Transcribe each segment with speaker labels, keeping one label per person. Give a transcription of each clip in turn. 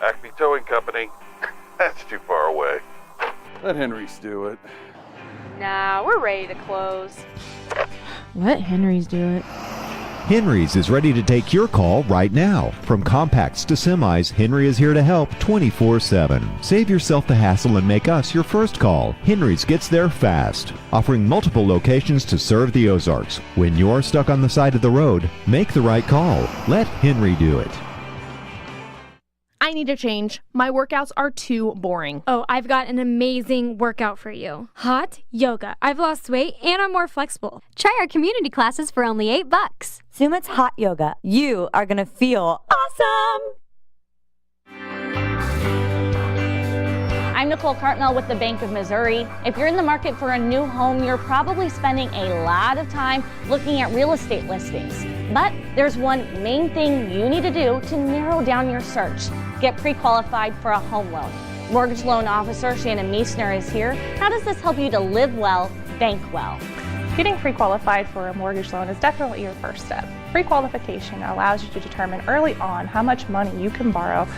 Speaker 1: Acme Towing Company. That's too far away.
Speaker 2: Let Henry's do it.
Speaker 3: Nah, we're ready to close.
Speaker 4: Let Henry's do it.
Speaker 5: Henry's is ready to take your call right now. From compacts to semis, Henry is here to help 24/7. Save yourself the hassle and make us your first call. Henry's gets there fast, offering multiple locations to serve the Ozarks. When you're stuck on the side of the road, make the right call. Let Henry do it.
Speaker 6: I need a change. My workouts are too boring.
Speaker 7: Oh, I've got an amazing workout for you. Hot yoga. I've lost weight and I'm more flexible. Try our community classes for only $8.
Speaker 8: Sumit's Hot Yoga. You are going to feel awesome.
Speaker 9: I'm Nicole Cartmel with the Bank of Missouri. If you're in the market for a new home, you're probably spending a lot of time looking at real estate listings. But there's one main thing you need to do to narrow down your search. Get pre-qualified for a home loan. Mortgage loan officer Shannon Meissner is here. How does this help you to live well, bank well?
Speaker 10: Getting pre-qualified for a mortgage loan is definitely your first step. Pre-qualification allows you to determine early on how much money you can borrow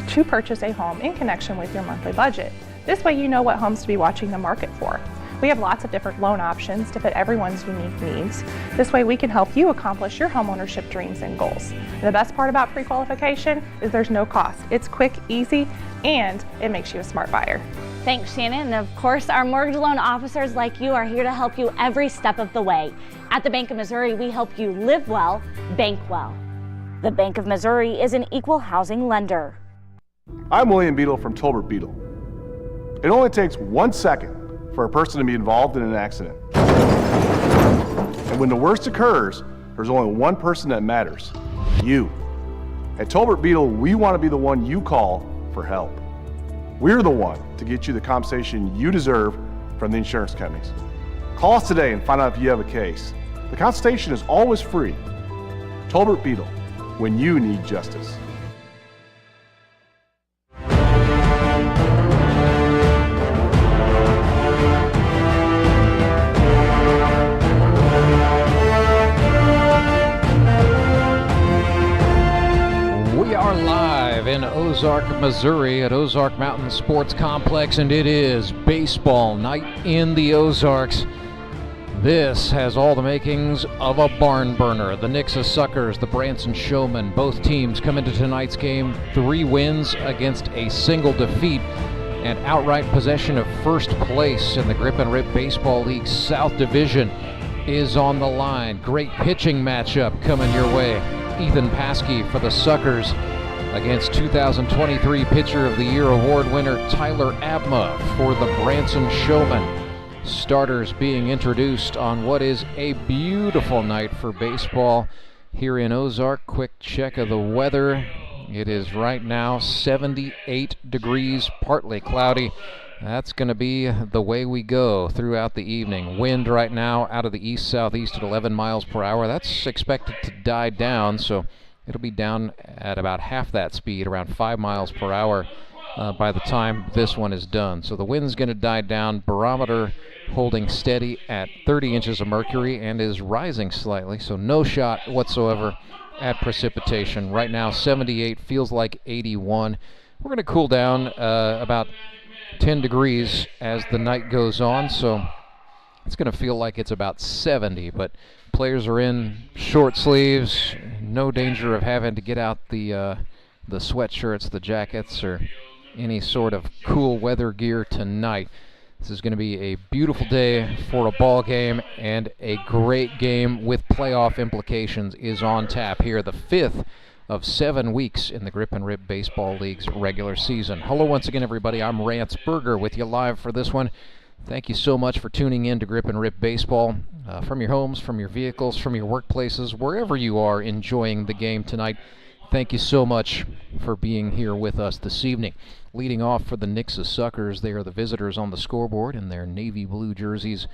Speaker 10: to purchase a home in connection with your monthly budget. This way you know what homes to be watching the market for. We have lots of different loan options to fit everyone's unique needs. This way we can help you accomplish your homeownership dreams and goals. And the best part about pre-qualification is there's no cost. It's quick, easy, and it makes you a smart buyer.
Speaker 9: Thanks, Shannon. And of course, our mortgage loan officers like you are here to help you every step of the way. At the Bank of Missouri, we help you live well, bank well. The Bank of Missouri is an equal housing lender.
Speaker 11: I'm William Beadle from Tolbert Beadle. It only takes 1 second for a person to be involved in an accident. And when the worst occurs, there's only one person that matters, you. At Tolbert Beadle, we want to be the one you call for help. We're the one to get you the compensation you deserve from the insurance companies. Call us today and find out if you have a case. The consultation is always free. Tolbert Beadle, when you need justice.
Speaker 12: In Ozark, Missouri at Ozark Mountain Sports Complex, and it is baseball night in the Ozarks. This has all the makings of a barn burner. The Nixa Suckers, the Branson Showmen, both teams come into tonight's game 3 wins against a single defeat, and outright possession of first place in the Grip and Rip Baseball League South Division is on the line. Great pitching matchup coming your way. Ethan Paschke for the Suckers against 2023 Pitcher of the Year award winner Tyler Abma for the Branson Showmen. Starters being introduced on what is a beautiful night for baseball here in Ozark. Quick check of the weather. It is right now 78 degrees, partly cloudy. That's going to be the way we go throughout the evening. Wind right now out of the east-southeast at 11 miles per hour. That's expected to die down, so it'll be down at about half that speed, around 5 miles per hour by the time this one is done. So the wind's going to die down. Barometer holding steady at 30 inches of mercury and is rising slightly, so no shot whatsoever at precipitation. Right now 78, feels like 81. We're going to cool down about 10 degrees as the night goes on, so it's going to feel like it's about 70, but players are in short sleeves, no danger of having to get out the sweatshirts, the jackets, or any sort of cool weather gear tonight. This is going to be a beautiful day for a ball game, and a great game with playoff implications is on tap here, the 5th of 7 weeks in the Grip and Rip Baseball League's regular season. Hello once again, everybody. I'm Rance Berger with you live for this one. Thank you so much for tuning in to Grip and Rip Baseball. From your homes, from your vehicles, from your workplaces, wherever you are enjoying the game tonight, thank you so much for being here with us this evening. Leading off for the Nixa Suckers, they are the visitors on the scoreboard in their navy blue jerseys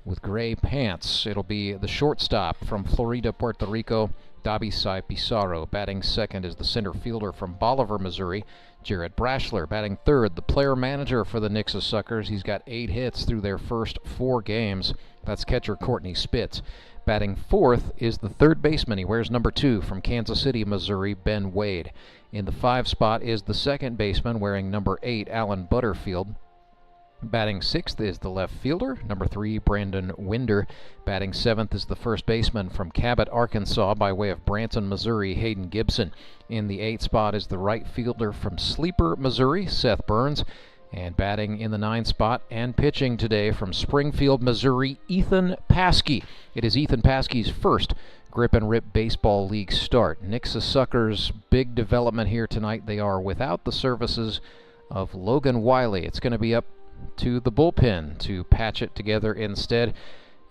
Speaker 12: with gray pants. It'll be the shortstop from Florida, Puerto Rico, Dabisai Pizarro. Batting second is the center fielder from Bolivar, Missouri, Jared Brashler. Batting third, the player manager for the Nixa Suckers. He's got 8 hits through their first 4 games. That's catcher Courtney Spitz. Batting fourth is the third baseman. He wears number 2 from Kansas City, Missouri, Ben Wade. In the 5 spot is the second baseman wearing number 8, Alan Butterfield. Batting sixth is the left fielder, number 3, Brandon Winder. Batting seventh is the first baseman from Cabot, Arkansas, by way of Branson, Missouri, Hayden Gibson. In the 8th spot is the right fielder from Sleeper, Missouri, Seth Burns. And batting in the 9th spot and pitching today from Springfield, Missouri, Ethan Paschke. It is Ethan Paschke's first Grip and Rip Baseball League start. Nixa Suckers' big development here tonight. They are without the services of Logan Wiley. It's going to be up to the bullpen to patch it together instead.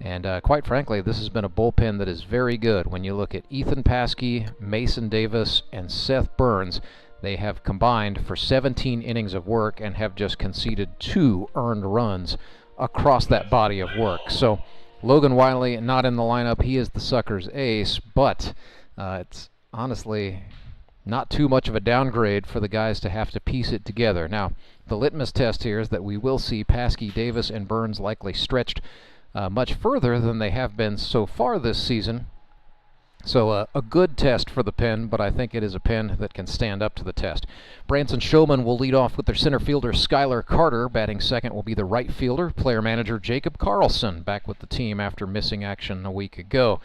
Speaker 12: And quite frankly, this has been a bullpen that is very good. When you look at Ethan Paschke, Mason Davis, and Seth Burns, they have combined for 17 innings of work and have just conceded 2 earned runs across that body of work. So Logan Wiley not in the lineup. He is the Suckers' ace, but it's honestly not too much of a downgrade for the guys to have to piece it together. Now, the litmus test here is that we will see Paschke, Davis, and Burns likely stretched much further than they have been so far this season. So a good test for the pen, but I think it is a pen that can stand up to the test. Branson Showmen will lead off with their center fielder Skylar Carter. Batting second will be the right fielder, player manager Jacob Carlson, back with the team after missing action a week ago.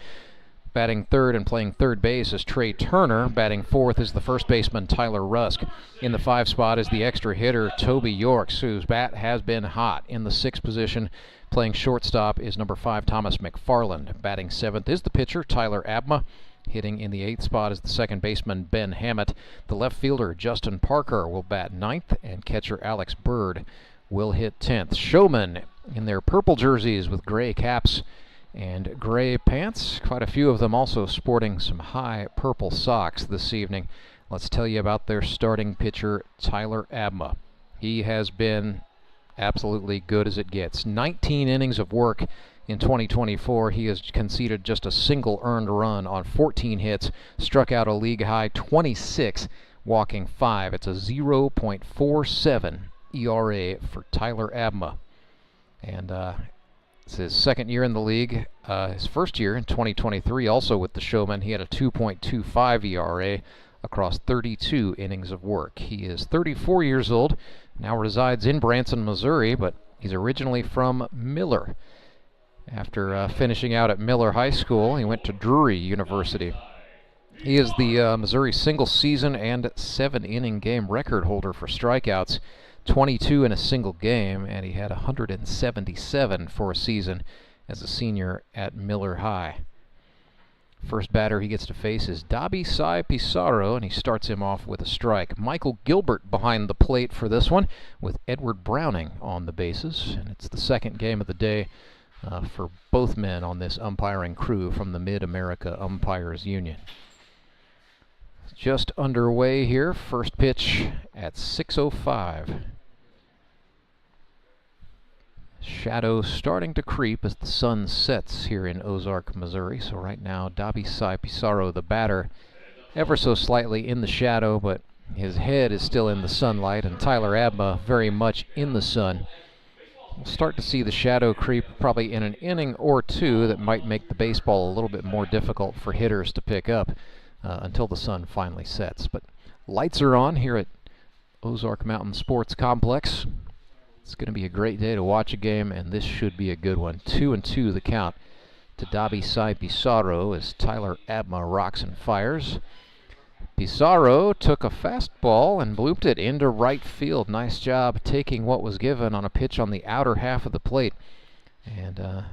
Speaker 12: Batting third and playing third base is Trey Turner. Batting fourth is the first baseman Tyler Rusk. In the 5 spot is the extra hitter Toby Yorks, whose bat has been hot. In the 6th position, playing shortstop, is number 5 Thomas McFarland. Batting 7th is the pitcher Tyler Abma. Hitting in the 8th spot is the second baseman Ben Hammett. The left fielder Justin Parker will bat 9th, and catcher Alex Bird will hit 10th. Showmen in their purple jerseys with gray caps and gray pants. Quite a few of them also sporting some high purple socks this evening. Let's tell you about their starting pitcher, Tyler Abma. He has been absolutely good as it gets. 19 innings of work in 2024. He has conceded just a single earned run on 14 hits, struck out a league-high 26, walking 5. It's a 0.47 ERA for Tyler Abma. And it's his second year in the league. His first year in 2023, also with the Showmen, he had a 2.25 ERA across 32 innings of work. He is 34 years old, now resides in Branson, Missouri, but he's originally from Miller. After finishing out at Miller High School, he went to Drury University. He is the Missouri single-season and 7-inning game record holder for strikeouts, 22 in a single game, and he had 177 for a season as a senior at Miller High. First batter he gets to face is Dabi Sai Pizarro, and he starts him off with a strike. Michael Gilbert behind the plate for this one, with Edward Browning on the bases, and it's the second game of the day for both men on this umpiring crew from the Mid-America Umpires Union. Just underway here. First pitch at 6:05. Shadow starting to creep as the sun sets here in Ozark, Missouri. So right now, Dabi Sai Pizarro, the batter, ever so slightly in the shadow, but his head is still in the sunlight, and Tyler Abma very much in the sun. We'll start to see the shadow creep probably in an inning or two. That might make the baseball a little bit more difficult for hitters to pick up until the sun finally sets. But lights are on here at Ozark Mountain Sports Complex. It's going to be a great day to watch a game, and this should be a good one. 2-2 the count to Dabi Sai Pizarro as Tyler Abma rocks and fires. Pizarro took a fastball and blooped it into right field. Nice job taking what was given on a pitch on the outer half of the plate. And the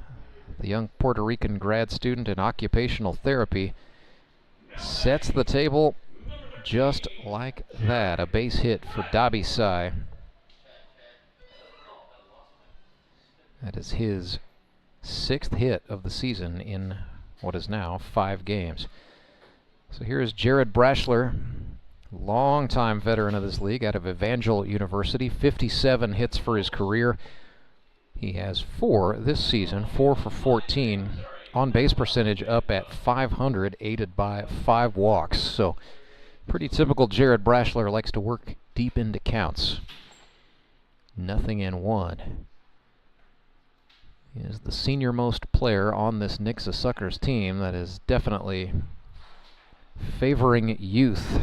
Speaker 12: young Puerto Rican grad student in occupational therapy sets the table just like that. A base hit for Dabi Sai. That is his 6th hit of the season in what is now 5 games. So here is Jared Brashler, longtime veteran of this league out of Evangel University, 57 hits for his career. He has 4 this season, 4 for 14. On-base percentage up at .500, aided by 5 walks. So pretty typical Jared Brashler, likes to work deep into counts. 0-1. He is the senior-most player on this Nixa Suckers team that is definitely favoring youth.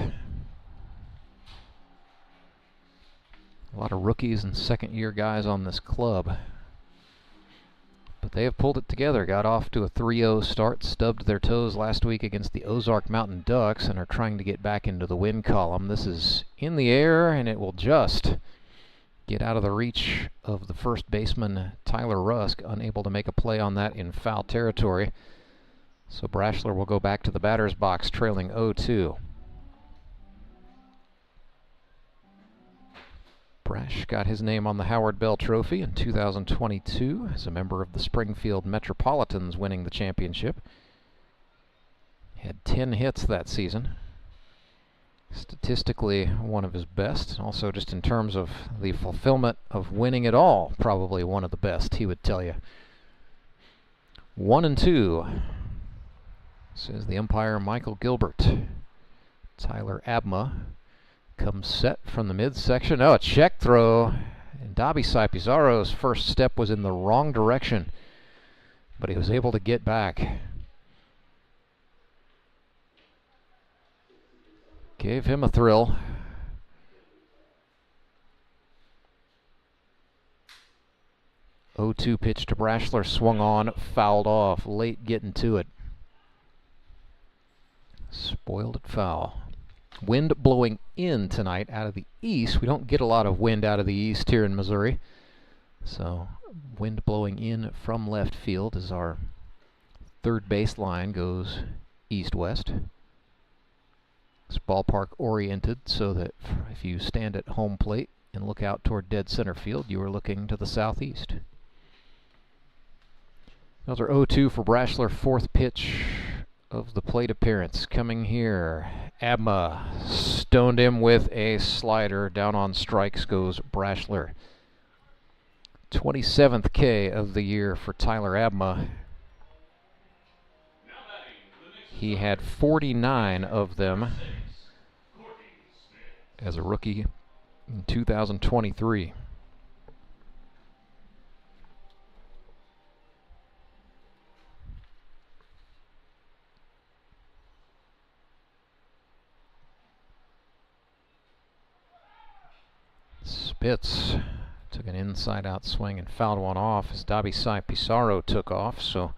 Speaker 12: A lot of rookies and second-year guys on this club. But they have pulled it together, got off to a 3-0 start, stubbed their toes last week against the Ozark Mountain Ducks, and are trying to get back into the win column. This is in the air, and it will just get out of the reach of the first baseman, Tyler Rusk, unable to make a play on that in foul territory. So Brashler will go back to the batter's box, trailing 0-2. Brash got his name on the Howard Bell Trophy in 2022 as a member of the Springfield Metropolitans, winning the championship. He had 10 hits that season. Statistically, one of his best. Also, just in terms of the fulfillment of winning it all, probably one of the best, he would tell you. 1-2. Says the umpire, Michael Gilbert. Tyler Abma comes set from the midsection. Oh, a check throw. And Abma Pizarro's first step was in the wrong direction, but he was able to get back. Gave him a thrill. (0-2) pitch to Brashler, swung on, fouled off, late getting to it. Spoiled it foul. Wind blowing in tonight out of the east. We don't get a lot of wind out of the east here in Missouri. So wind blowing in from left field as our third base line goes east-west. It's ballpark oriented so that if you stand at home plate and look out toward dead center field, you are looking to the southeast. Those are 0-2 for Brashler, fourth pitch of the plate appearance. Coming here, Abma stoned him with a slider. Down on strikes goes Brashler. 27th K of the year for Tyler Abma. He had 49 of them as a rookie in 2023. Spitz took an inside-out swing and fouled one off as Abma Pizarro took off. So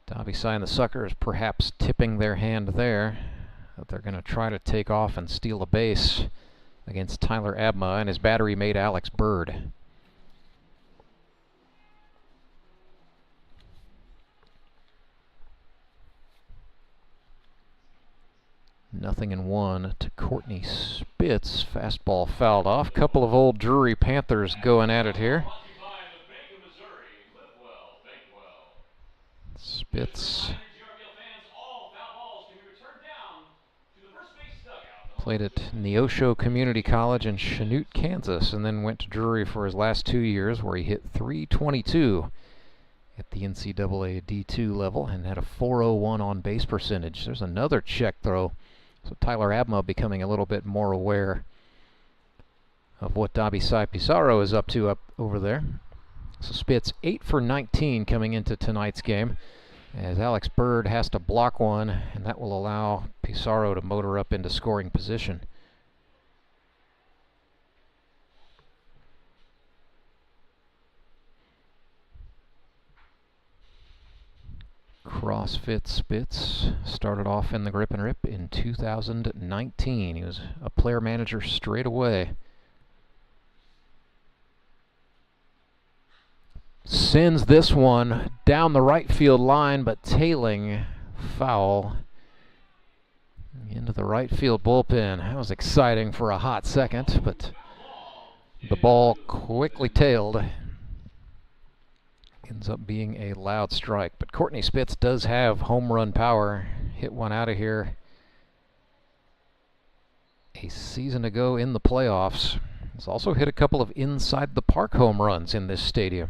Speaker 12: Abma and the Suckers perhaps tipping their hand there, that they're going to try to take off and steal a base against Tyler Abma and his battery mate Alex Bird. Nothing in one to Courtney Spitz. Fastball fouled off. Couple of old Drury Panthers going at it here. Spitz played at Neosho Community College in Chanute, Kansas, and then went to Drury for his last 2 years, where he hit .322 at the NCAA D2 level and had a .401 on base percentage. There's another check throw. So Tyler Abma becoming a little bit more aware of what Abma Pizarro is up to up over there. So Spitz 8 for 19 coming into tonight's game, as Alex Bird has to block one, and that will allow Pizarro to motor up into scoring position. CrossFit Spitz started off in the Grip and Rip in 2019. He was a player manager straight away. Sends this one down the right field line, but tailing foul into the right field bullpen. That was exciting for a hot second, but the ball quickly tailed. Ends up being a loud strike, but Courtney Spitz does have home run power. Hit one out of here a season ago in the playoffs. He's also hit a couple of inside the park home runs in this stadium.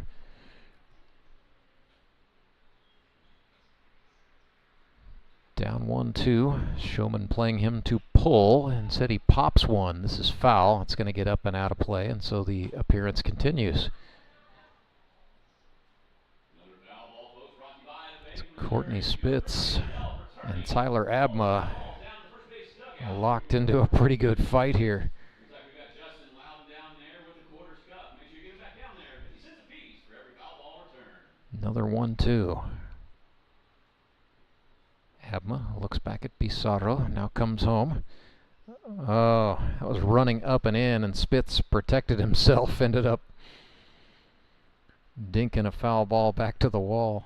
Speaker 12: Down 1-2. Showman playing him to pull, and said he pops one. This is foul. It's going to get up and out of play, and so the appearance continues. Courtney Spitz and Tyler Abma locked into a pretty good fight here. Another 1-2. Abma looks back at Pizarro, now comes home. Oh, that was running up and in, and Spitz protected himself, ended up dinking a foul ball back to the wall.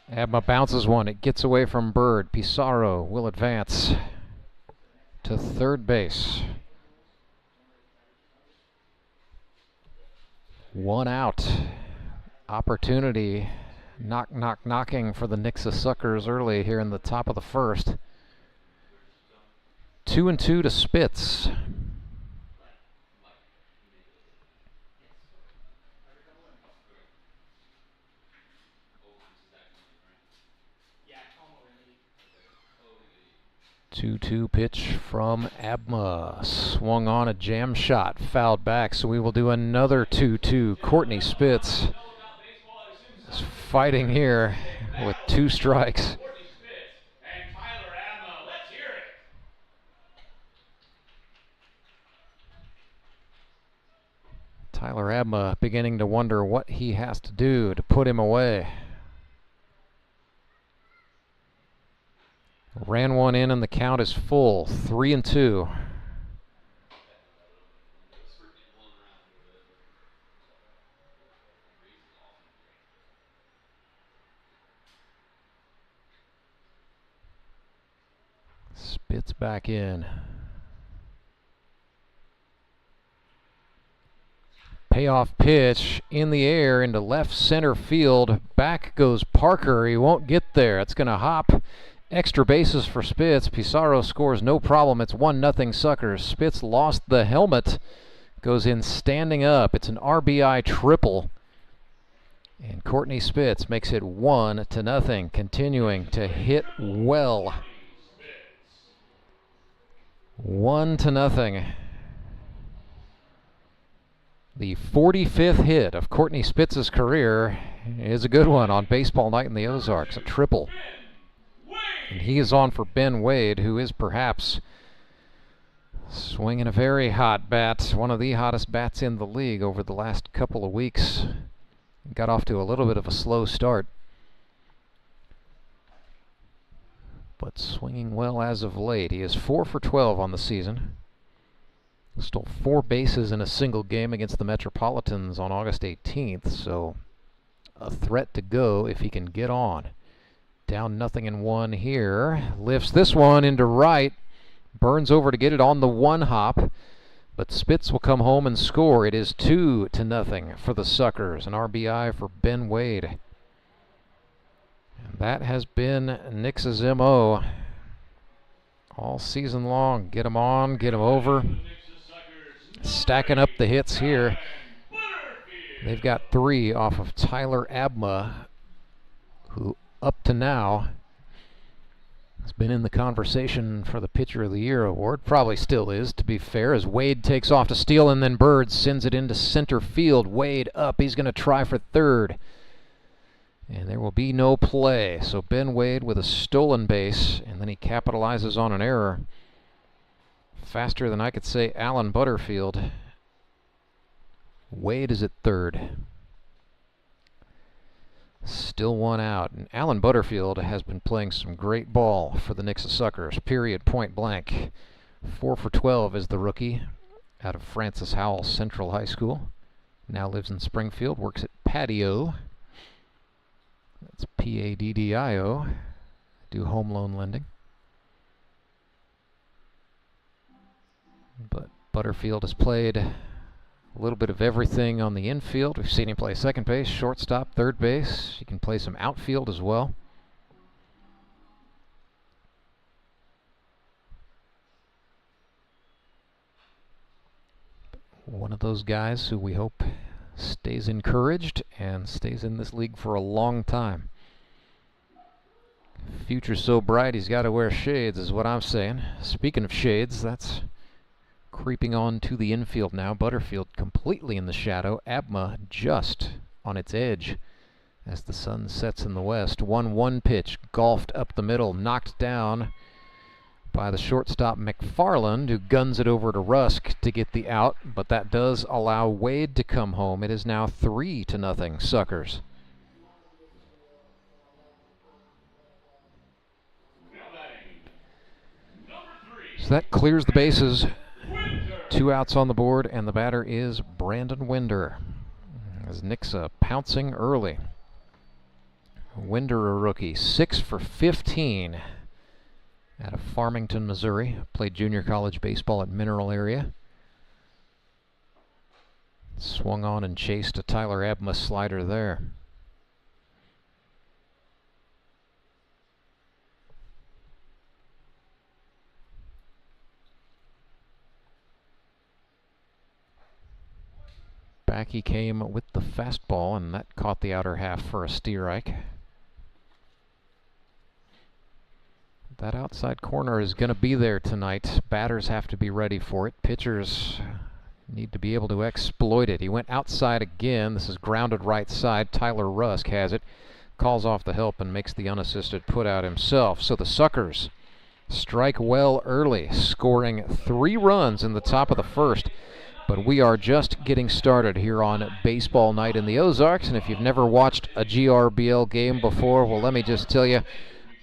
Speaker 12: Abma bounces one. It gets away from Bird. Pizarro will advance to third base. One out. Opportunity. Knocking for the Nixa Suckers early here in the top of the first. 2-2 to Spitz. Two pitch from Abma. Swung on a jam shot, fouled back, so we will do another 2-2. Courtney Spitz is fighting here with 2 strikes. Tyler Abma beginning to wonder what he has to do to put him away. Ran one in and the count is full. 3-2. Spitz back in. Payoff pitch in the air into left center field. Back goes Parker. He won't get there. It's going to hop. Extra bases for Spitz. Pizarro scores no problem. It's 1-0 Suckers. Spitz lost the helmet. Goes in standing up. It's an RBI triple. And Courtney Spitz makes it 1-0. Continuing to hit well. 1-0. The 45th hit of Courtney Spitz's career is a good one on baseball night in the Ozarks. A triple. And he is on for Ben Wade, who is perhaps swinging a very hot bat, one of the hottest bats in the league over the last couple of weeks. Got off to a little bit of a slow start, but swinging well as of late. He is 4 for 12 on the season. Stole 4 bases in a single game against the Metropolitans on August 18th, so a threat to go if he can get on. Down 0-1 here. Lifts this one into right. Burns over to get it on the one hop. But Spitz will come home and score. It is 2-0 for the Suckers. An RBI for Ben Wade. And that has been Nixa's MO all season long. Get him on, get him over. Stacking up the hits here. They've got 3 off of Tyler Abma, who up to now has been in the conversation for the Pitcher of the Year award. Probably still is, to be fair, as Wade takes off to steal, and then Bird sends it into center field. Wade up. He's going to try for third. And there will be no play. So Ben Wade with a stolen base, and then he capitalizes on an error. Faster than I could say Alan Butterfield. Wade is at third. Still 1 out. And Alan Butterfield has been playing some great ball for the Nixa Suckers. Period, point blank. 4 for 12 is the rookie out of Francis Howell Central High School. Now lives in Springfield, works at Patio. That's P-A-D-D-I-O. Do home loan lending. But Butterfield has played a little bit of everything on the infield. We've seen him play second base, shortstop, third base. He can play some outfield as well. One of those guys who we hope stays encouraged and stays in this league for a long time. Future's so bright he's got to wear shades is what I'm saying. Speaking of shades, that's creeping on to the infield now. Butterfield completely in the shadow. Abma just on its edge as the sun sets in the west. 1-1 pitch, golfed up the middle, knocked down by the shortstop McFarland, who guns it over to Rusk to get the out, but that does allow Wade to come home. It is now 3-0 Suckers. So that clears the bases. 2 outs on the board, and the batter is Brandon Winder. As Nixa pouncing early. Winder, a rookie, 6 for 15 out of Farmington, Missouri. Played junior college baseball at Mineral area. Swung on and chased a Tyler Abma slider there. Back he came with the fastball, and that caught the outer half for a strike. That outside corner is going to be there tonight. Batters have to be ready for it. Pitchers need to be able to exploit it. He went outside again. This is grounded right side. Tyler Rusk has it. Calls off the help and makes the unassisted put out himself. So the Suckers strike well early, scoring 3 runs in the top of the first. But we are just getting started here on baseball night in the Ozarks. And if you've never watched a GRBL game before, well, let me just tell you,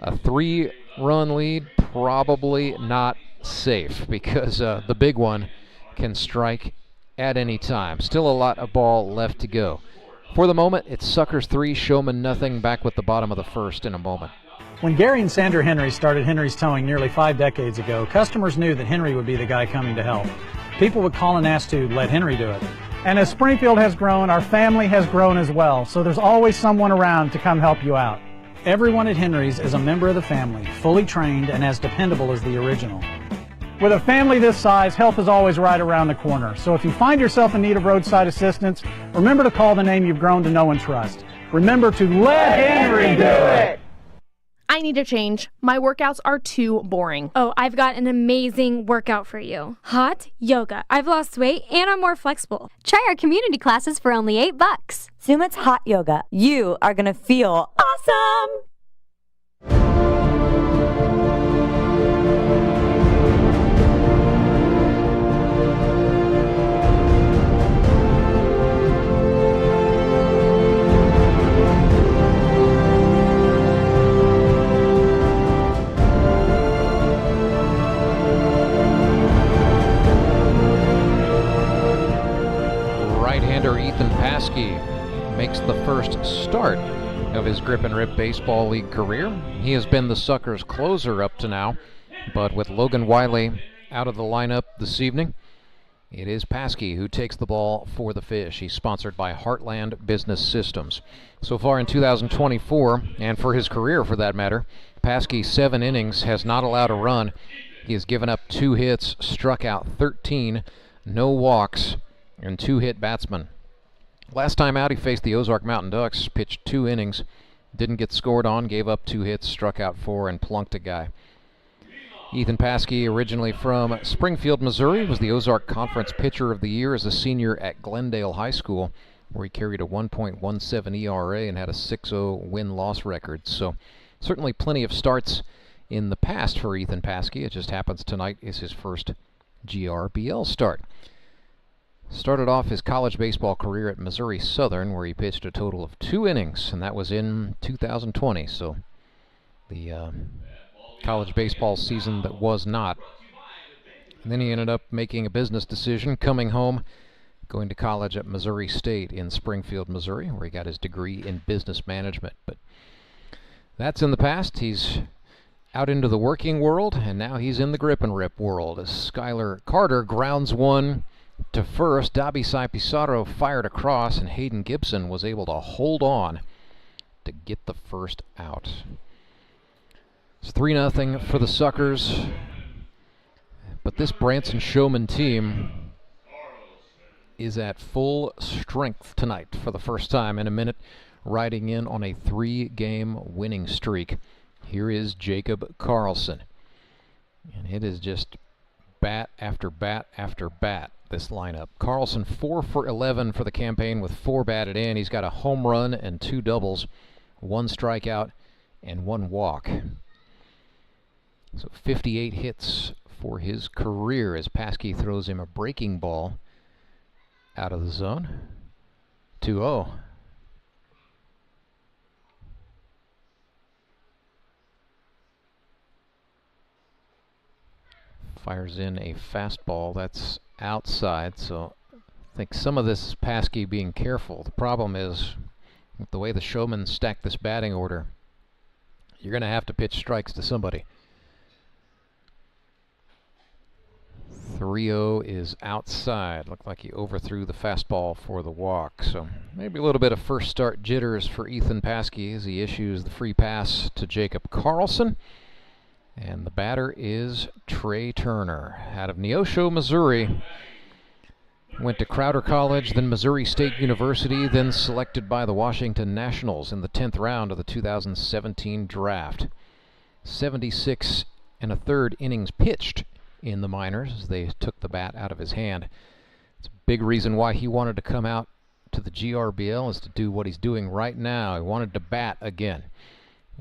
Speaker 12: a 3-run lead, probably not safe, because the big one can strike at any time. Still a lot of ball left to go. For the moment, it's Suckers 3, Showmen nothing. Back with the bottom of the first in a moment.
Speaker 13: When Gary and Sandra Henry started Henry's Towing nearly 5 decades ago, customers knew that Henry would be the guy coming to help. People would call and ask to let Henry do it.
Speaker 14: And as Springfield has grown, our family has grown as well, so there's always someone around to come help you out.
Speaker 13: Everyone at Henry's is a member of the family, fully trained and as dependable as the original.
Speaker 14: With a family this size, help is always right around the corner. So if you find yourself in need of roadside assistance, remember to call the name you've grown to know and trust. Remember to let Henry do it!
Speaker 6: I need a change. My workouts are too boring.
Speaker 7: Oh, I've got an amazing workout for you. Hot yoga. I've lost weight and I'm more flexible.
Speaker 8: Try our community classes for only $8. Sumit's Hot Yoga. You are going to feel awesome!
Speaker 12: Right-hander Ethan Paschke makes the first start of his Grip and Rip Baseball League career. He has been the Suckers' closer up to now, but with Logan Wiley out of the lineup this evening, it is Paschke who takes the ball for the Fish. He's sponsored by Heartland Business Systems. So far in 2024, and for his career for that matter, Paschke, 7 innings, has not allowed a run. He has given up 2 hits, struck out 13, no walks, and 2 hit batsmen. Last time out, he faced the Ozark Mountain Ducks, pitched 2 innings, didn't get scored on, gave up 2 hits, struck out 4, and plunked a guy. Ethan Paschke, originally from Springfield, Missouri, was the Ozark Conference Pitcher of the Year as a senior at Glendale High School, where he carried a 1.17 ERA and had a 6-0 win-loss record. So certainly plenty of starts in the past for Ethan Paschke. It just happens tonight is his first GRBL start. Started off his college baseball career at Missouri Southern, where he pitched a total of 2 innings, and that was in 2020, so the college baseball season that was not. And then he ended up making a business decision, coming home, going to college at Missouri State in Springfield, Missouri, where he got his degree in business management. But that's in the past. He's out into the working world, and now he's in the Grip and Rip world as Skylar Carter grounds one to first. Dabi Sai Pizarro fired across, and Hayden Gibson was able to hold on to get the first out. It's 3-0 for the Suckers, but this Branson Showmen team is at full strength tonight for the first time in a minute, riding in on a 3-game winning streak. Here is Jacob Carlson. And it is just bat after bat after bat, this lineup. Carlson 4 for 11 for the campaign with 4 batted in. He's got a home run and 2 doubles, 1 strikeout, and 1 walk. So 58 hits for his career as Paschke throws him a breaking ball out of the zone. 2-0. Fires in a fastball that's outside, so I think some of this is Paschke being careful. The problem is, with the way the Showmen stack this batting order, you're going to have to pitch strikes to somebody. 3-0 is outside. Looked like he overthrew the fastball for the walk. So maybe a little bit of first start jitters for Ethan Paschke as he issues the free pass to Jacob Carlson. And the batter is Trey Turner out of Neosho, Missouri. Went to Crowder College, then Missouri State University, then selected by the Washington Nationals in the 10th round of the 2017 draft. 76 1/3 innings pitched in the minors as they took the bat out of his hand. It's a big reason why he wanted to come out to the GRBL, is to do what he's doing right now. He wanted to bat again.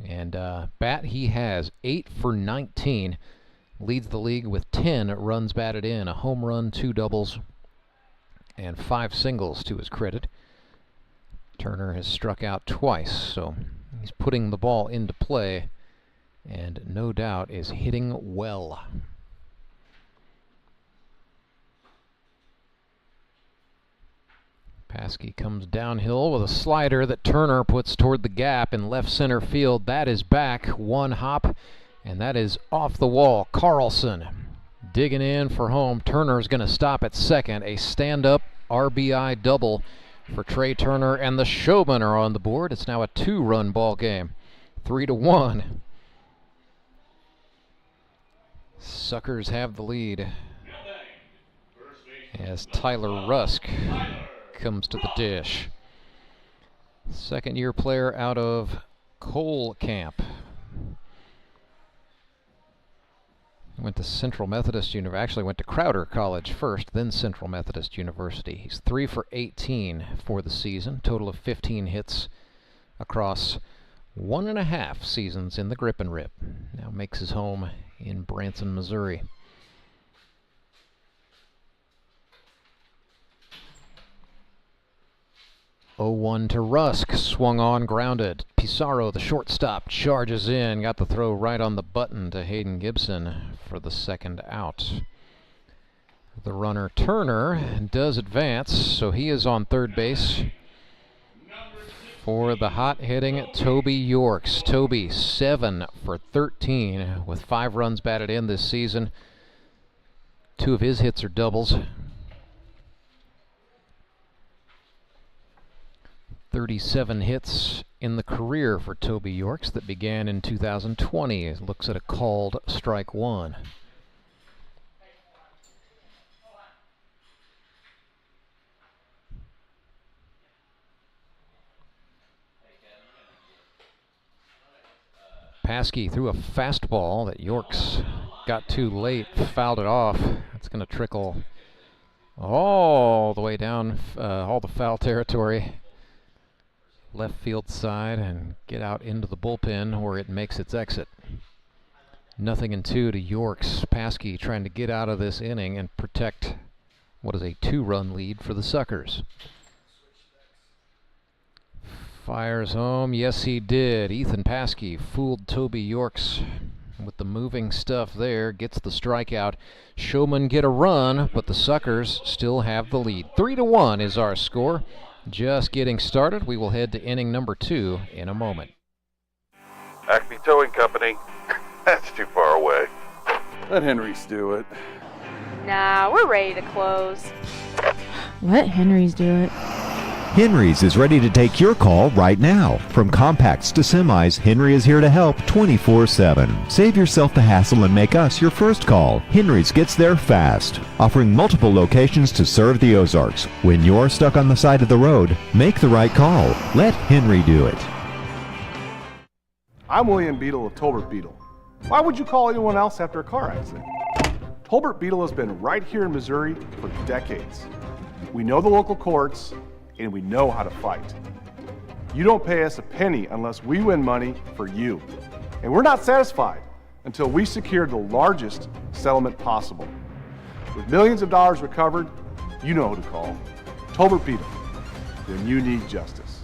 Speaker 12: And bat he has, 8 for 19. Leads the league with 10 runs batted in, a home run, 2 doubles, and 5 singles to his credit. Turner has struck out twice, so he's putting the ball into play and no doubt is hitting well. Paschke comes downhill with a slider that Turner puts toward the gap in left center field. That is back, 1 hop, and that is off the wall. Carlson digging in for home. Turner's going to stop at second. A stand-up RBI double for Trey Turner, and the Showmen are on the board. It's now a 2-run ball game, 3-1. Suckers have the lead as Tyler Rusk comes to the dish. Second-year player out of Cole Camp. Went to Central Methodist University. Actually went to Crowder College first, then Central Methodist University. He's 3 for 18 for the season. Total of 15 hits across 1.5 seasons in the Grip and Rip. Now makes his home in Branson, Missouri. 0-1 to Rusk, swung on, grounded. Pizarro, the shortstop, charges in, got the throw right on the button to Hayden Gibson for the second out. The runner Turner does advance, so he is on third base for the hot-hitting Toby Yorks. Toby 7 for 13 with 5 runs batted in this season. 2 of his hits are doubles. 37 hits in the career for Toby Yorks that began in 2020. It looks at a called strike 1. Paschke threw a fastball that Yorks got too late, fouled it off. It's going to trickle all the way down, all the foul territory, left field side, and get out into the bullpen where it makes its exit. 0-2 to Yorks. Paschke trying to get out of this inning and protect what is a 2-run lead for the Suckers. Fires home. Yes, he did. Ethan Paschke fooled Toby Yorks with the moving stuff there. Gets the strikeout. Showmen get a run, but the Suckers still have the lead. 3-1 is our score. Just getting started. We will head to inning number 2 in a moment.
Speaker 1: Acme Towing Company. That's too far away.
Speaker 2: Let Henry's do it.
Speaker 3: Nah, we're ready to close.
Speaker 4: Let Henry's do it.
Speaker 5: Henry's is ready to take your call right now. From compacts to semis, Henry is here to help 24/7. Save yourself the hassle and make us your first call. Henry's gets there fast, offering multiple locations to serve the Ozarks. When you're stuck on the side of the road, make the right call. Let Henry do it.
Speaker 11: I'm William Beadle of Tolbert Beadle. Why would you call anyone else after a car accident? Tolbert Beadle has been right here in Missouri for decades. We know the local courts, and we know how to fight. You don't pay us a penny unless we win money for you. And we're not satisfied until we secure the largest settlement possible. With millions of dollars recovered, you know who to call. Tolbert Beadle, when you need justice.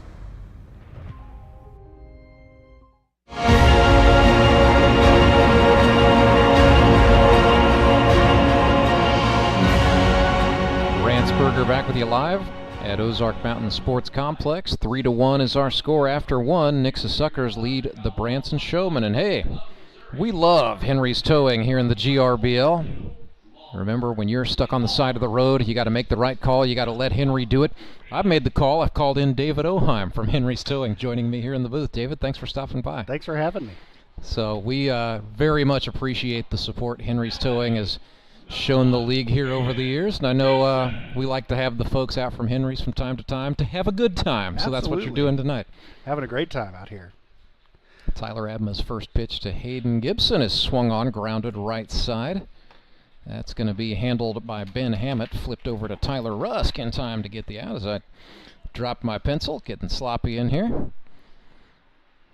Speaker 12: Rance back with you live at Ozark Mountain Sports Complex. 3-1 is our score after one. Nixa Suckers lead the Branson Showmen. And hey, we love Henry's Towing here in the GRBL. Remember, when you're stuck on the side of the road, you got to make the right call. You got to let Henry do it. I've made the call. I've called in David Oheim from Henry's Towing, joining me here in the booth. David, thanks for stopping by.
Speaker 15: Thanks for having me.
Speaker 12: So we very much appreciate the support Henry's Towing has shown the league here over the years, and I know we like to have the folks out from Henry's from time to have a good time.
Speaker 15: Absolutely.
Speaker 12: So that's what you're doing tonight.
Speaker 15: Having a great time out here.
Speaker 12: Tyler Abma's first pitch to Hayden Gibson is swung on, grounded right side. That's going to be handled by Ben Hammett, flipped over to Tyler Rusk in time to get the out as I dropped my pencil, getting sloppy in here.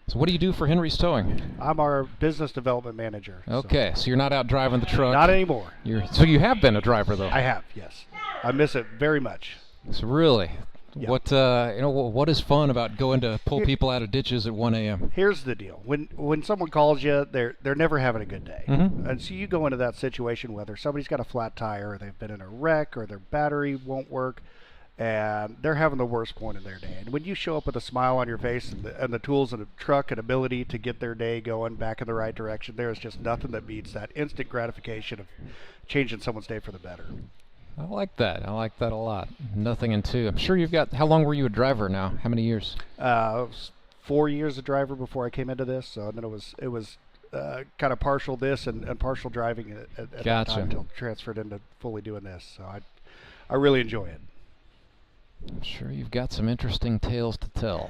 Speaker 12: So what do you do for Henry's Towing?
Speaker 15: I'm our business development manager.
Speaker 12: Okay, so you're not out driving the truck.
Speaker 15: Not anymore.
Speaker 12: So you have been a driver, though.
Speaker 15: I have, yes. I miss it very much.
Speaker 12: So really,
Speaker 15: Yep.
Speaker 12: what is fun about going to pull people out of ditches at 1 a.m.?
Speaker 15: Here's the deal: when someone calls you, they're never having a good day, and so you go into that situation whether somebody's got a flat tire, or they've been in a wreck, or their battery won't work, and they're having the worst point of their day. And when you show up with a smile on your face and the tools in the truck and ability to get their day going back in the right direction, there is just nothing that beats that instant gratification of changing someone's day for the better.
Speaker 12: I like that. I like that a lot. Nothing in two. I'm sure you've got. How long were you a driver now? How many years?
Speaker 15: 4 years a driver before I came into this. So then it was kind of partial this and partial driving at that time until transferred into fully doing this. So I really enjoy it.
Speaker 12: I'm sure you've got some interesting tales to tell.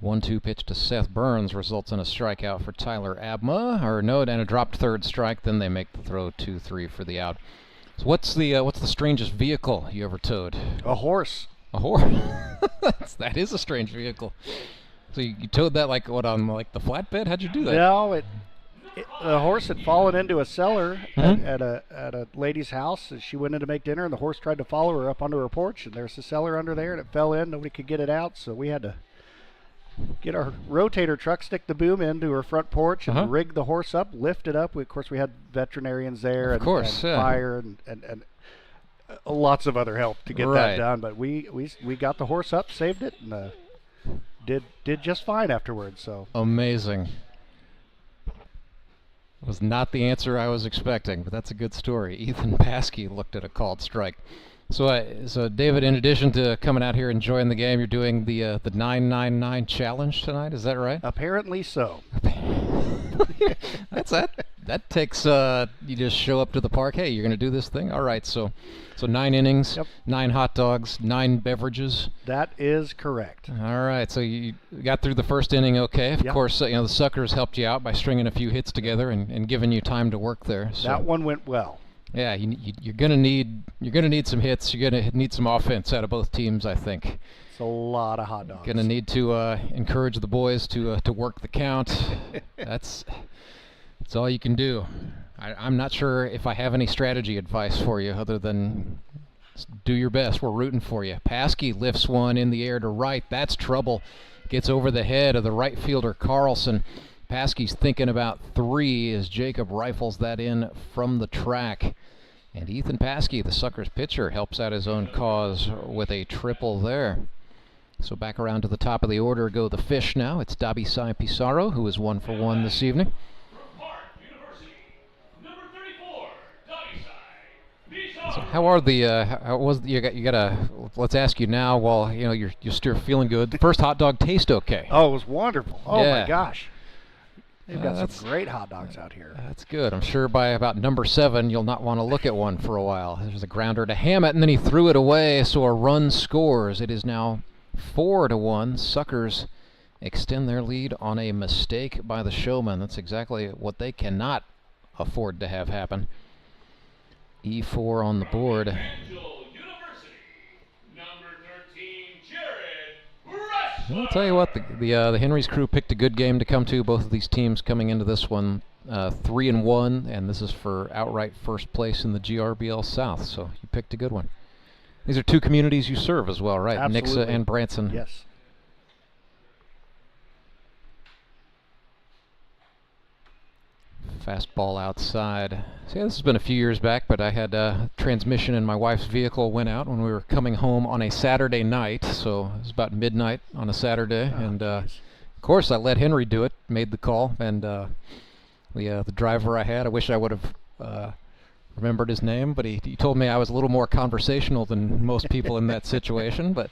Speaker 12: 1-2 pitch to Seth Burns results in a strikeout for Tyler Abma, and a dropped third strike. Then they make the throw 2-3 for the out. So what's the strangest vehicle you ever towed?
Speaker 15: A horse.
Speaker 12: A horse. That is a strange vehicle. So you towed that on the flatbed? How'd you do that?
Speaker 15: No, the horse had fallen into a cellar at a lady's house. She went in to make dinner, and the horse tried to follow her up onto her porch, and there's a cellar under there, and it fell in. Nobody could get it out, so we had to get our rotator truck, stick the boom into her front porch, and rig the horse up, lift it up. Of course, we had veterinarians there, and fire, and lots of other help to get that done. But we got the horse up, saved it, and did just fine afterwards. So amazing.
Speaker 12: Was not the answer I was expecting, but that's a good story. Ethan Paschke looked at a called strike. So David, in addition to coming out here enjoying the game, you're doing the 999 challenge tonight. Is that right?
Speaker 15: Apparently so.
Speaker 12: That takes you just show up to the park. Hey, you're going to do this thing. All right. So 9 innings, 9 hot dogs, 9 beverages.
Speaker 15: That is correct.
Speaker 12: All right. So you got through the first inning. Okay. Of course, the Suckers helped you out by stringing a few hits together and giving you time to work there. So
Speaker 15: that one went well.
Speaker 12: Yeah, you're gonna need some hits. You're gonna need some offense out of both teams, I think.
Speaker 15: It's a lot of hot dogs.
Speaker 12: Gonna need to encourage the boys to work the count. That's all you can do. I'm not sure if I have any strategy advice for you other than do your best. We're rooting for you. Paschke lifts one in the air to right. That's trouble. Gets over the head of the right fielder Carlson. Paschke's thinking about 3 as Jacob rifles that in from the track. And Ethan Paschke, the Suckers pitcher, helps out his own cause with a triple there. So back around to the top of the order go the Fish now. It's Dabisai Pizarro, who is 1 for 1 this evening. So How are the? How was you got a? Let's ask you now. While you're still feeling good. The first hot dog taste okay?
Speaker 15: Oh, it was wonderful. Oh
Speaker 12: yeah.
Speaker 15: My gosh. They've got some great hot dogs out here.
Speaker 12: That's good. I'm sure by about number 7, you'll not want to look at one for a while. There's a grounder to Hammett, and then he threw it away, so a run scores. It is now 4-1. Suckers extend their lead on a mistake by the Showmen. That's exactly what they cannot afford to have happen. E4 on the board. I'll tell you what, the Henry's crew picked a good game to come to. Both of these teams coming into this one 3-1, and this is for outright first place in the GRBL South. So you picked a good one. These are 2 communities you serve as well, right?
Speaker 15: Absolutely.
Speaker 12: Nixa and Branson.
Speaker 15: Yes.
Speaker 12: Fastball outside. See, this has been a few years back, but I had a transmission in my wife's vehicle went out when we were coming home on a Saturday night, so it was about midnight on a Saturday, and of course I let Henry do it, made the call, and the driver I had, I wish I would have remembered his name, but he told me I was a little more conversational than most people in that situation, but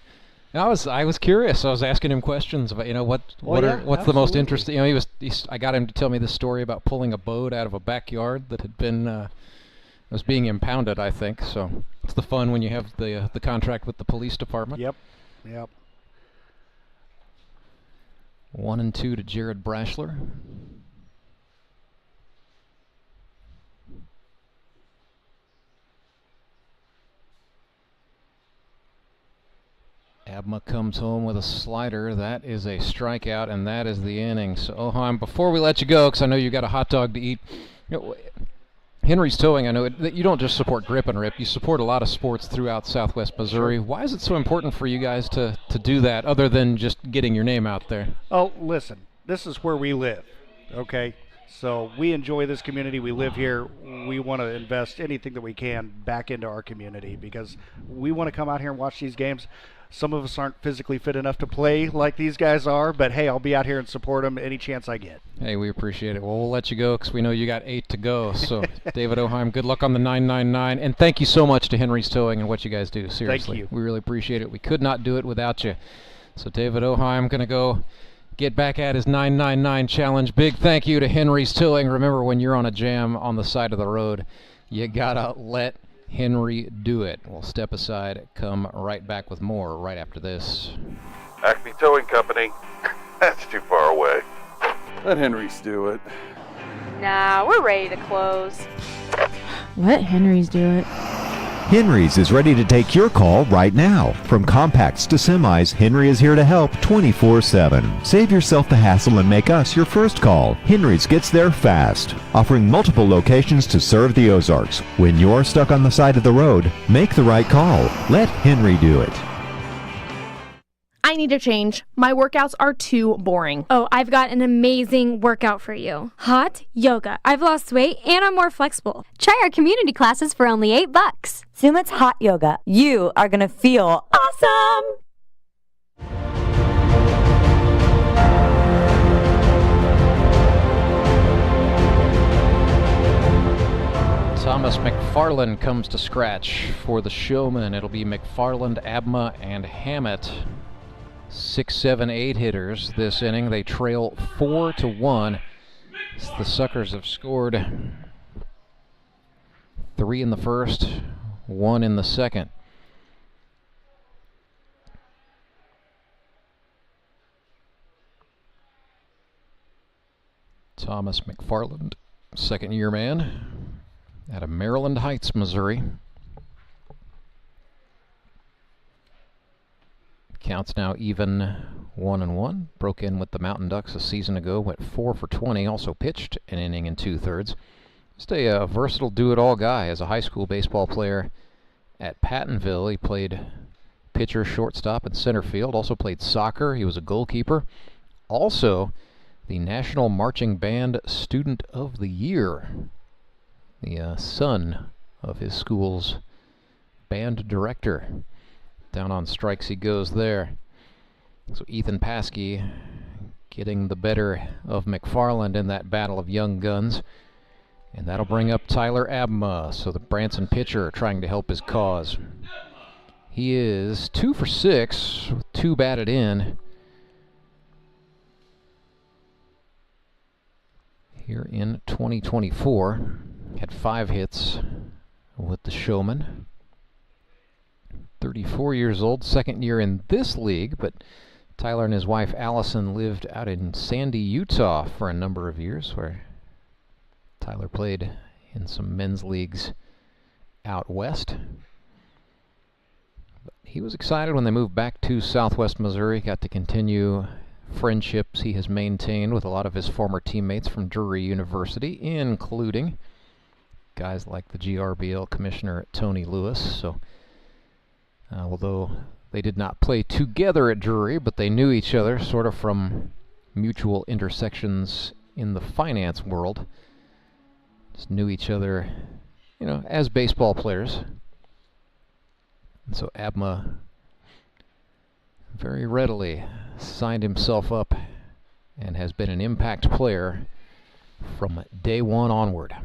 Speaker 12: I was curious. I was asking him questions about what's the most interesting. I got him to tell me this story about pulling a boat out of a backyard that had been was being impounded, I think. So it's the fun when you have the contract with the police department.
Speaker 15: Yep.
Speaker 12: 1-2 to Jared Brashler. Abma comes home with a slider. That is a strikeout, and that is the inning. So, Oheim, before we let you go, because I know you got a hot dog to eat, Henry's Towing, I know that you don't just support Grip and Rip. You support a lot of sports throughout Southwest Missouri. Sure. Why is it so important for you guys to do that, other than just getting your name out there?
Speaker 15: Oh, listen, this is where we live, okay? So we enjoy this community. We live here. We want to invest anything that we can back into our community because we want to come out here and watch these games. Some of us aren't physically fit enough to play like these guys are, but hey, I'll be out here and support them any chance I get.
Speaker 12: Hey, we appreciate it. Well, we'll let you go because we know you got 8 to go. So, David Oheim, good luck on the 999, and thank you so much to Henry's Towing and what you guys do. Seriously,
Speaker 15: thank you.
Speaker 12: We really appreciate it. We could not do it without you. So, David Oheim going to go get back at his 999 challenge. Big thank you to Henry's Towing. Remember, when you're on a jam on the side of the road, you gotta let Henry do it. We'll step aside, come right back with more right after this.
Speaker 1: Acme Towing Company. That's too far away.
Speaker 2: Let Henry's do it.
Speaker 3: Nah, we're ready to close.
Speaker 4: Let Henry's do it.
Speaker 5: Henry's is ready to take your call right now. From compacts to semis, Henry is here to help 24/7. Save yourself the hassle and make us your first call. Henry's gets there fast, offering multiple locations to serve the Ozarks. When you're stuck on the side of the road, make the right call. Let Henry do it.
Speaker 6: I need a change. My workouts are too boring.
Speaker 7: Oh, I've got an amazing workout for you. Hot yoga. I've lost weight and I'm more flexible.
Speaker 8: Try our community classes for only $8. Sumit's hot yoga. You are going to feel awesome.
Speaker 12: Thomas McFarland comes to scratch for the Showmen. It'll be McFarland, Abma, and Hammett. 6, 7, 8 hitters this inning. They trail 4-1. The Suckers have scored 3 in the first, 1 in the second. Thomas McFarland, second-year man out of Maryland Heights, Missouri. Counts now even 1-1. Broke in with the Mountain Ducks a season ago. Went 4 for 20. Also pitched an inning and 2/3. Just a versatile do-it-all guy. As a high school baseball player at Pattonville, he played pitcher, shortstop, and center field. Also played soccer. He was a goalkeeper. Also, the National Marching Band Student of the Year. The son of his school's band director. Down on strikes he goes there. So Ethan Paschke getting the better of McFarland in that battle of young guns. And that'll bring up Tyler Abma, so the Branson pitcher trying to help his cause. He is 2 for 6, with 2 batted in. Here in 2024, had 5 hits with the Showmen. 34 years old, second year in this league, but Tyler and his wife Allison lived out in Sandy, Utah for a number of years, where Tyler played in some men's leagues out west. But he was excited when they moved back to Southwest Missouri, got to continue friendships he has maintained with a lot of his former teammates from Drury University, including guys like the GRBL Commissioner Tony Lewis. So although they did not play together at Drury, but they knew each other sort of from mutual intersections in the finance world. Just knew each other, you know, as baseball players. And so Abma very readily signed himself up and has been an impact player from day one onward.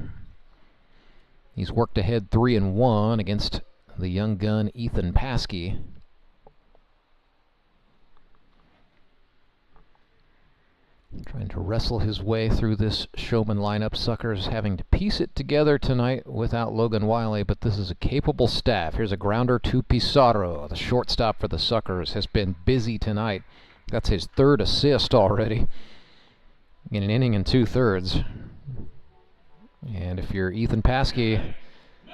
Speaker 12: He's worked ahead 3-1 against the young gun Ethan Paschke. Trying to wrestle his way through this Showman lineup. Suckers having to piece it together tonight without Logan Wiley, but this is a capable staff. Here's a grounder to Pizarro. The shortstop for the Suckers has been busy tonight. That's his 3rd assist already in an inning and 2/3. And if you're Ethan Paschke,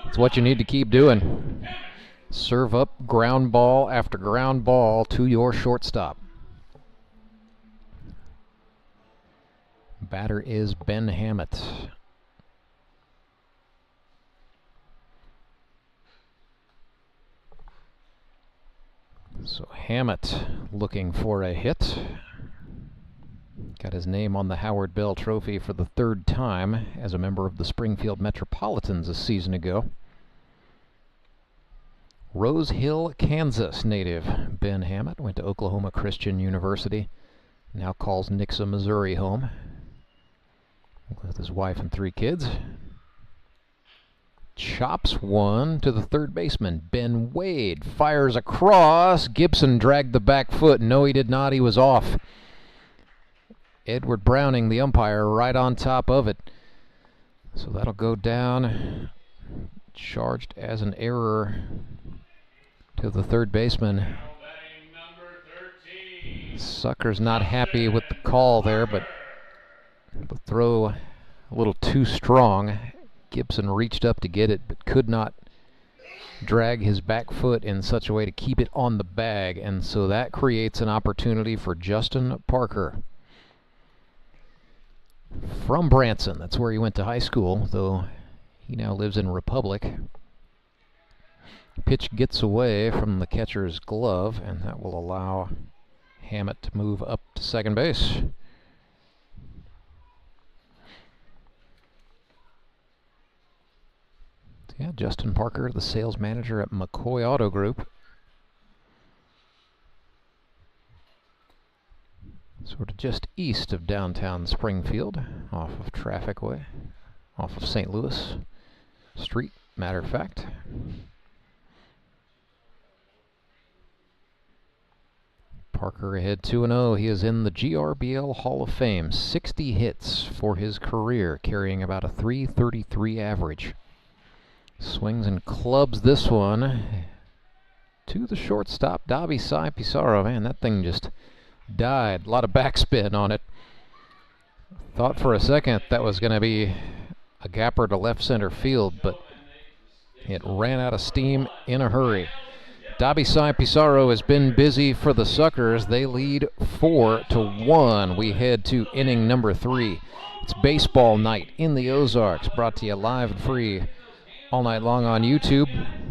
Speaker 12: it's what you need to keep doing. Serve up ground ball after ground ball to your shortstop. Batter is Ben Hammett. So Hammett looking for a hit. Got his name on the Howard Bell Trophy for the 3rd time as a member of the Springfield Metropolitans a season ago. Rose Hill, Kansas native Ben Hammett went to Oklahoma Christian University. Now calls Nixa, Missouri home with his wife and 3 kids. Chops one to the third baseman. Ben Wade fires across. Gibson dragged the back foot. No, he did not. He was off. Edward Browning, the umpire, right on top of it. So that'll go down. Charged as an error to the third baseman. Sucker's not happy with the call there, but the throw a little too strong. Gibson reached up to get it, but could not drag his back foot in such a way to keep it on the bag, and so that creates an opportunity for Justin Parker. From Branson, that's where he went to high school, though he now lives in Republic. Pitch gets away from the catcher's glove, and that will allow Hammett to move up to second base. Yeah, Justin Parker, the sales manager at McCoy Auto Group. Sort of just east of downtown Springfield, off of Traffic Way, off of St. Louis Street, matter of fact. Parker ahead 2-0. He is in the GRBL Hall of Fame. 60 hits for his career, carrying about a .333 average. Swings and clubs this one to the shortstop, Davi Pizarro. Man, that thing just died. A lot of backspin on it. Thought for a second that was going to be a gapper to left center field, but it ran out of steam in a hurry. Davi Pizarro has been busy for the Suckers. They lead 4-1. We head to inning number 3. It's baseball night in the Ozarks, brought to you live and free all night long on YouTube.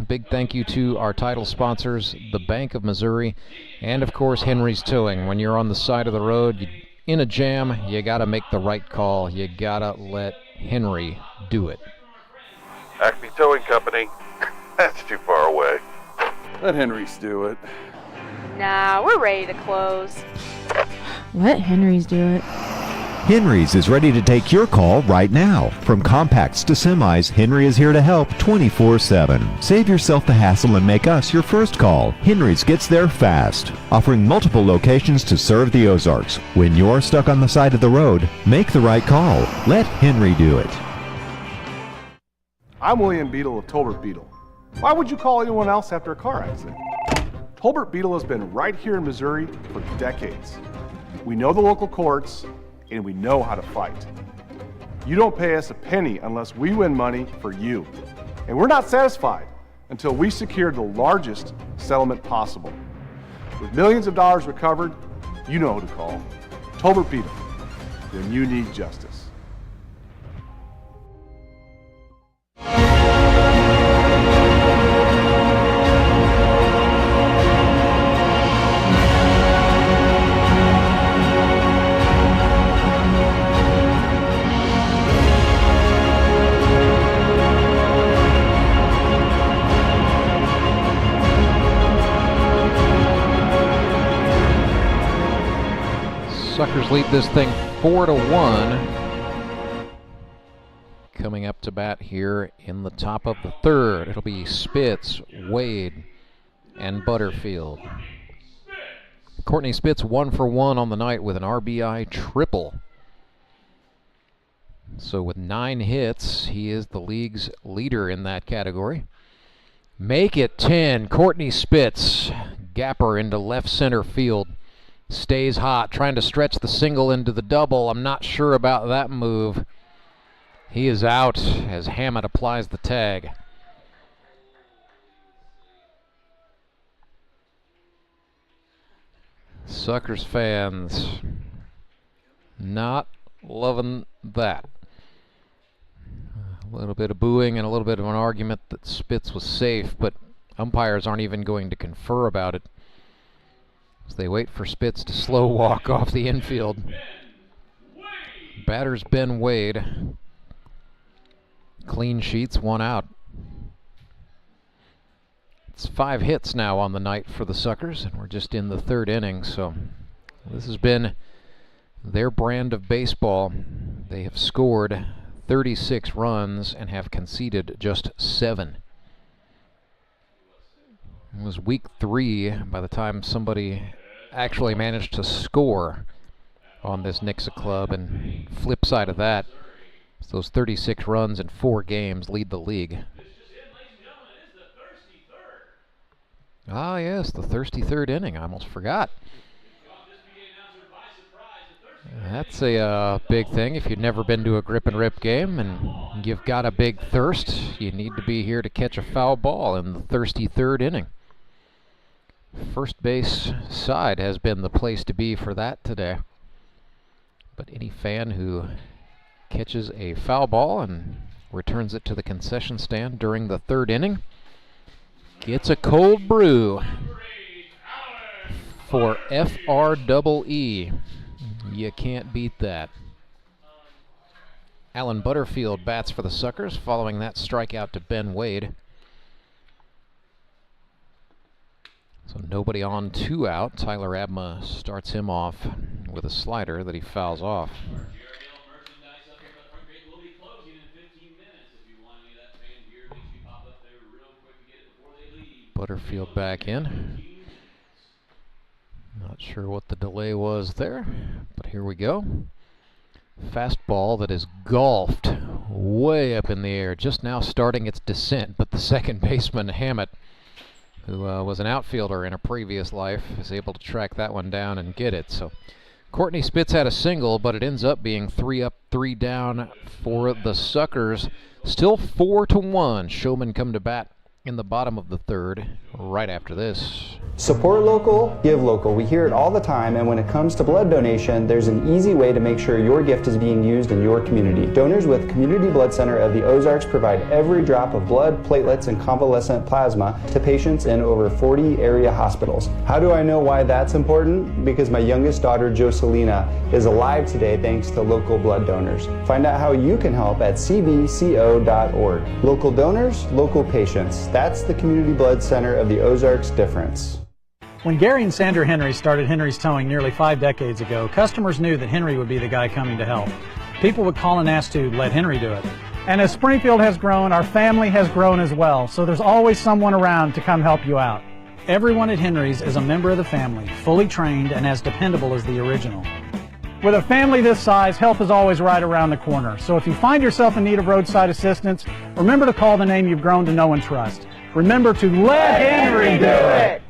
Speaker 12: Big thank you to our title sponsors, the Bank of Missouri, and of course Henry's Towing. When you're on the side of the road, in a jam, you gotta make the right call. You gotta let Henry do it.
Speaker 1: Acme Towing Company. That's too far away.
Speaker 2: Let Henry's do it.
Speaker 3: Nah, we're ready to close.
Speaker 4: Let Henry's do it.
Speaker 5: Henry's is ready to take your call right now. From compacts to semis, Henry is here to help 24/7. Save yourself the hassle and make us your first call. Henry's gets there fast, offering multiple locations to serve the Ozarks. When you're stuck on the side of the road, make the right call. Let Henry do it.
Speaker 11: I'm William Beadle of Tolbert Beadle. Why would you call anyone else after a car accident? Tolbert Beadle has been right here in Missouri for decades. We know the local courts, and we know how to fight. You don't pay us a penny unless we win money for you. And we're not satisfied until we secure the largest settlement possible. With millions of dollars recovered, you know who to call. Tolbert Beadle, when you need justice.
Speaker 12: Suckers lead this thing 4-1. Coming up to bat here in the top of the third. It'll be Spitz, Wade, and Butterfield. Courtney Spitz 1 for 1 on the night with an RBI triple. So with 9 hits, he is the league's leader in that category. Make it 10. Courtney Spitz, gapper into left center field. Stays hot, trying to stretch the single into the double. I'm not sure about that move. He is out as Hammett applies the tag. Suckers fans not loving that. A little bit of booing and a little bit of an argument that Spitz was safe, but umpires aren't even going to confer about it. As they wait for Spitz to slow walk off the infield. Batter's Ben Wade. Clean sheets, 1 out. It's 5 hits now on the night for the Suckers, and we're just in the 3rd inning, so this has been their brand of baseball. They have scored 36 runs and have conceded just 7. It was week 3 by the time somebody actually managed to score on this Nixa club, and flip side of that, those 36 runs in 4 games lead the league. Ah yes, the thirsty 3rd inning, I almost forgot. That's a big thing. If you've never been to a grip and rip game and you've got a big thirst, you need to be here to catch a foul ball in the thirsty 3rd inning. First base side has been the place to be for that today. But any fan who catches a foul ball and returns it to the concession stand during the 3rd inning gets a cold brew for FREE. You can't beat that. Alan Butterfield bats for the Suckers following that strikeout to Ben Wade. So nobody on, 2 out. Tyler Abma starts him off with a slider that he fouls off. Butterfield back in. Not sure what the delay was there, but here we go. Fastball that is golfed way up in the air, just now starting its descent, but the second baseman, Hammett, who was an outfielder in a previous life, is able to track that one down and get it. So Courtney Spitz had a single, but it ends up being 3 up, 3 down for the Suckers. Still 4-1. Showmen come to bat in the bottom of the 3rd right after this.
Speaker 16: Support local, give local. We hear it all the time, and when it comes to blood donation, there's an easy way to make sure your gift is being used in your community. Donors with Community Blood Center of the Ozarks provide every drop of blood, platelets, and convalescent plasma to patients in over 40 area hospitals. How do I know why that's important? Because my youngest daughter, Joselina, is alive today thanks to local blood donors. Find out how you can help at cbco.org. Local donors, local patients. That's the Community Blood Center of the Ozarks difference.
Speaker 13: When Gary and Sandra Henry started Henry's Towing nearly 5 decades ago, customers knew that Henry would be the guy coming to help. People would call and ask to let Henry do it.
Speaker 14: And as Springfield has grown, our family has grown as well, so there's always someone around to come help you out.
Speaker 13: Everyone at Henry's is a member of the family, fully trained and as dependable as the original.
Speaker 14: With a family this size, help is always right around the corner. So if you find yourself in need of roadside assistance, remember to call the name you've grown to know and trust. Remember to let Henry do it!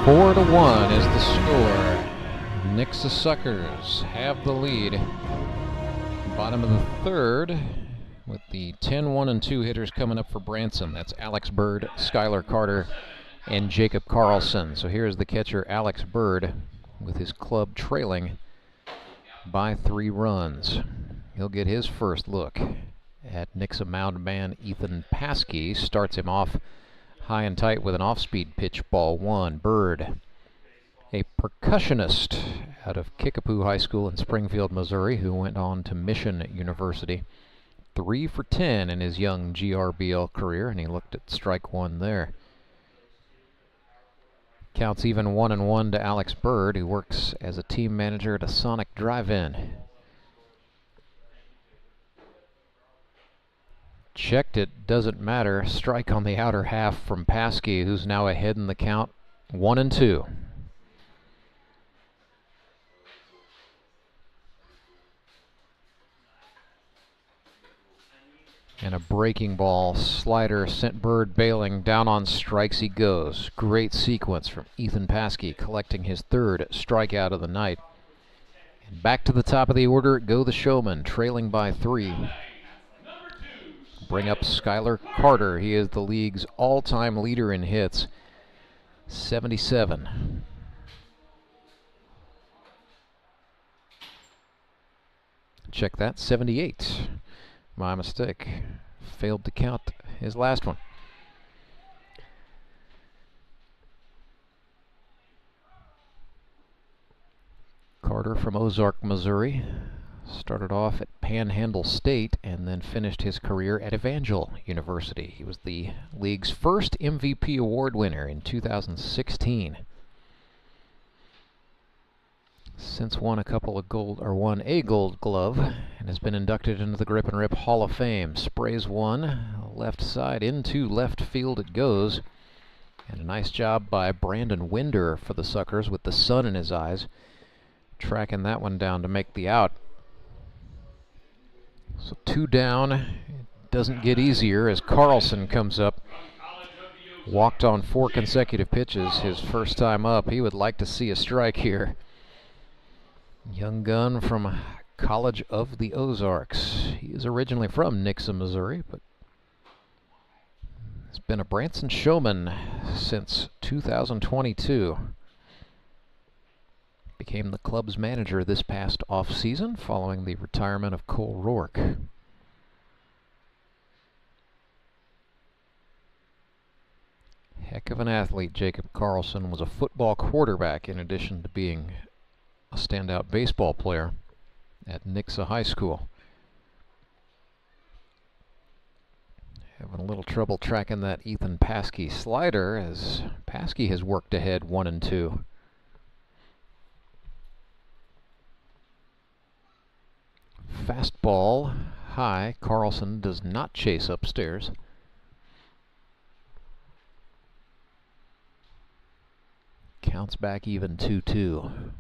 Speaker 12: Four to 1 is the score. Nixa Suckers have the lead. Bottom of the third with the 10-1 and 2 hitters coming up for Branson. That's Alex Bird, Skylar Carter, and Jacob Carlson. So here's the catcher, Alex Bird, with his club trailing by 3 runs. He'll get his first look at Nixa mound man Ethan Paschke. Starts him off high and tight with an off-speed pitch, ball 1. Bird, a percussionist out of Kickapoo High School in Springfield, Missouri, who went on to Mission University. 3 for 10 in his young GRBL career, and he looked at strike 1 there. Counts even 1-1 to Alex Bird, who works as a team manager at a Sonic Drive-In. Checked it, doesn't matter. Strike on the outer half from Paschke, who's now ahead in the count, 1-2. And a breaking ball slider sent Bird bailing. Down on strikes he goes. Great sequence from Ethan Paschke, collecting his 3rd strikeout of the night. And back to the top of the order go the Showmen, trailing by 3. Bring up Skylar Carter. He is the league's all-time leader in hits, 77. Check that, 78. My mistake. Failed to count his last one. Carter from Ozark, Missouri. Started off at Panhandle State and then finished his career at Evangel University. He was the league's first MVP award winner in 2016. Since won a Gold Glove and has been inducted into the Grip and Rip Hall of Fame. Sprays one, left side into left field it goes. And a nice job by Brandon Winder for the Suckers with the sun in his eyes, tracking that one down to make the out. So 2 down. It doesn't get easier as Carlson comes up. Walked on 4 consecutive pitches his first time up. He would like to see a strike here. Young gun from College of the Ozarks. He is originally from Nixa, Missouri, but has been a Branson Showman since 2022. Became the club's manager this past off-season following the retirement of Cole Rourke. Heck of an athlete, Jacob Carlson was a football quarterback in addition to being a standout baseball player at Nixa High School. Having a little trouble tracking that Ethan Paschke slider as Paschke has worked ahead 1-2. Fastball high. Carlson does not chase upstairs. Counts back even 2-2.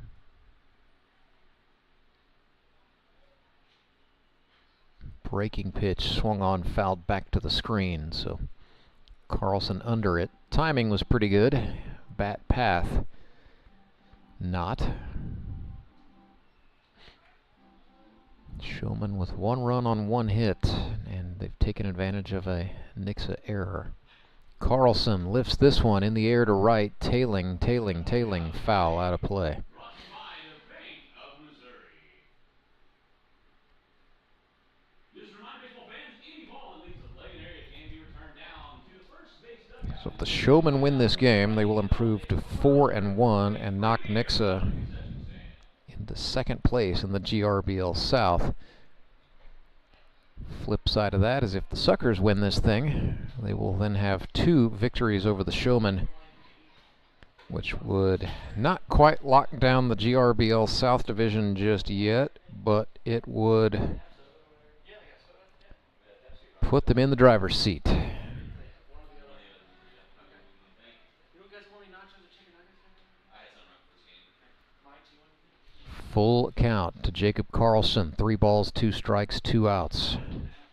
Speaker 12: Breaking pitch swung on, fouled back to the screen, so Carlson under it. Timing was pretty good. Bat path, not. Showman with 1 run on 1 hit, and they've taken advantage of a Nixa error. Carlson lifts this one in the air to right, tailing, foul out of play. So if the Showmen win this game, they will improve to 4-1 and knock Nixa into second place in the GRBL South. Flip side of that is if the Suckers win this thing, they will then have 2 victories over the Showmen, which would not quite lock down the GRBL South Division just yet, but it would put them in the driver's seat. Full count to Jacob Carlson. 3 balls, 2 strikes, 2 outs.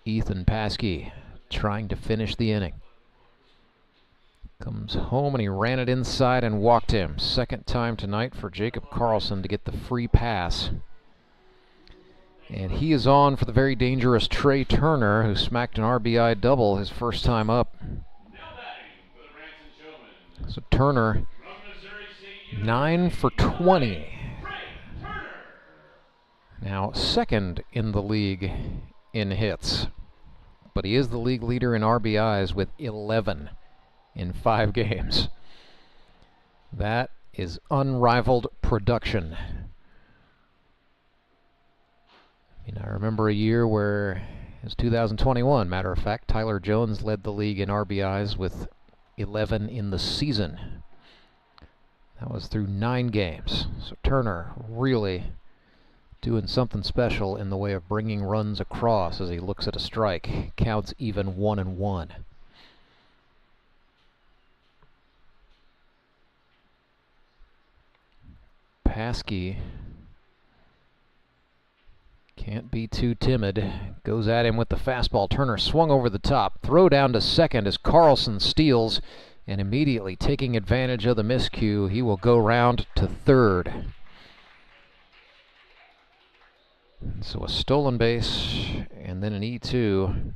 Speaker 12: Ethan Paschke trying to finish the inning. Comes home and he ran it inside and walked him. Second time tonight for Jacob Carlson to get the free pass. And he is on for the very dangerous Trey Turner, who smacked an RBI double his first time up. So Turner, 9 for 20. Now second in the league in hits, but he is the league leader in RBIs with 11 in 5 games. That is unrivaled production. I remember a year where it was 2021, matter of fact, Tyler Jones led the league in RBIs with 11 in the season. That was through 9 games. So Turner really doing something special in the way of bringing runs across as he looks at a strike. Counts even 1-1. Paschke can't be too timid. Goes at him with the fastball. Turner swung over the top. Throw down to second as Carlson steals, and immediately taking advantage of the miscue, he will go round to third. So a stolen base and then an E2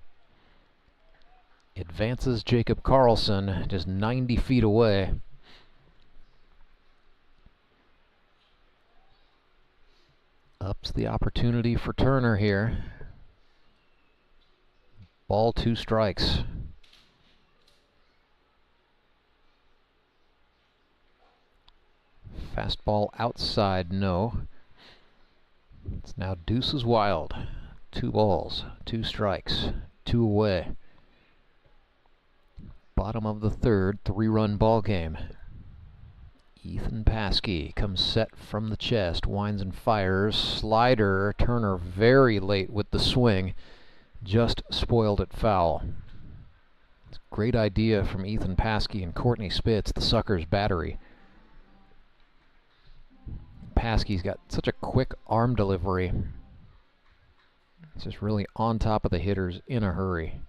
Speaker 12: advances Jacob Carlson just 90 feet away. Ups the opportunity for Turner here. Ball, 2 strikes. Fastball outside, no. It's now deuces wild. 2 balls, 2 strikes, 2 away. Bottom of the third, 3-run ball game. Ethan Paschke comes set from the chest, winds and fires. Slider, Turner very late with the swing. Just spoiled it foul. It's a great idea from Ethan Paschke and Courtney Spitz, the Suckers battery. Paschke's got such a quick arm delivery. It's just really on top of the hitters in a hurry.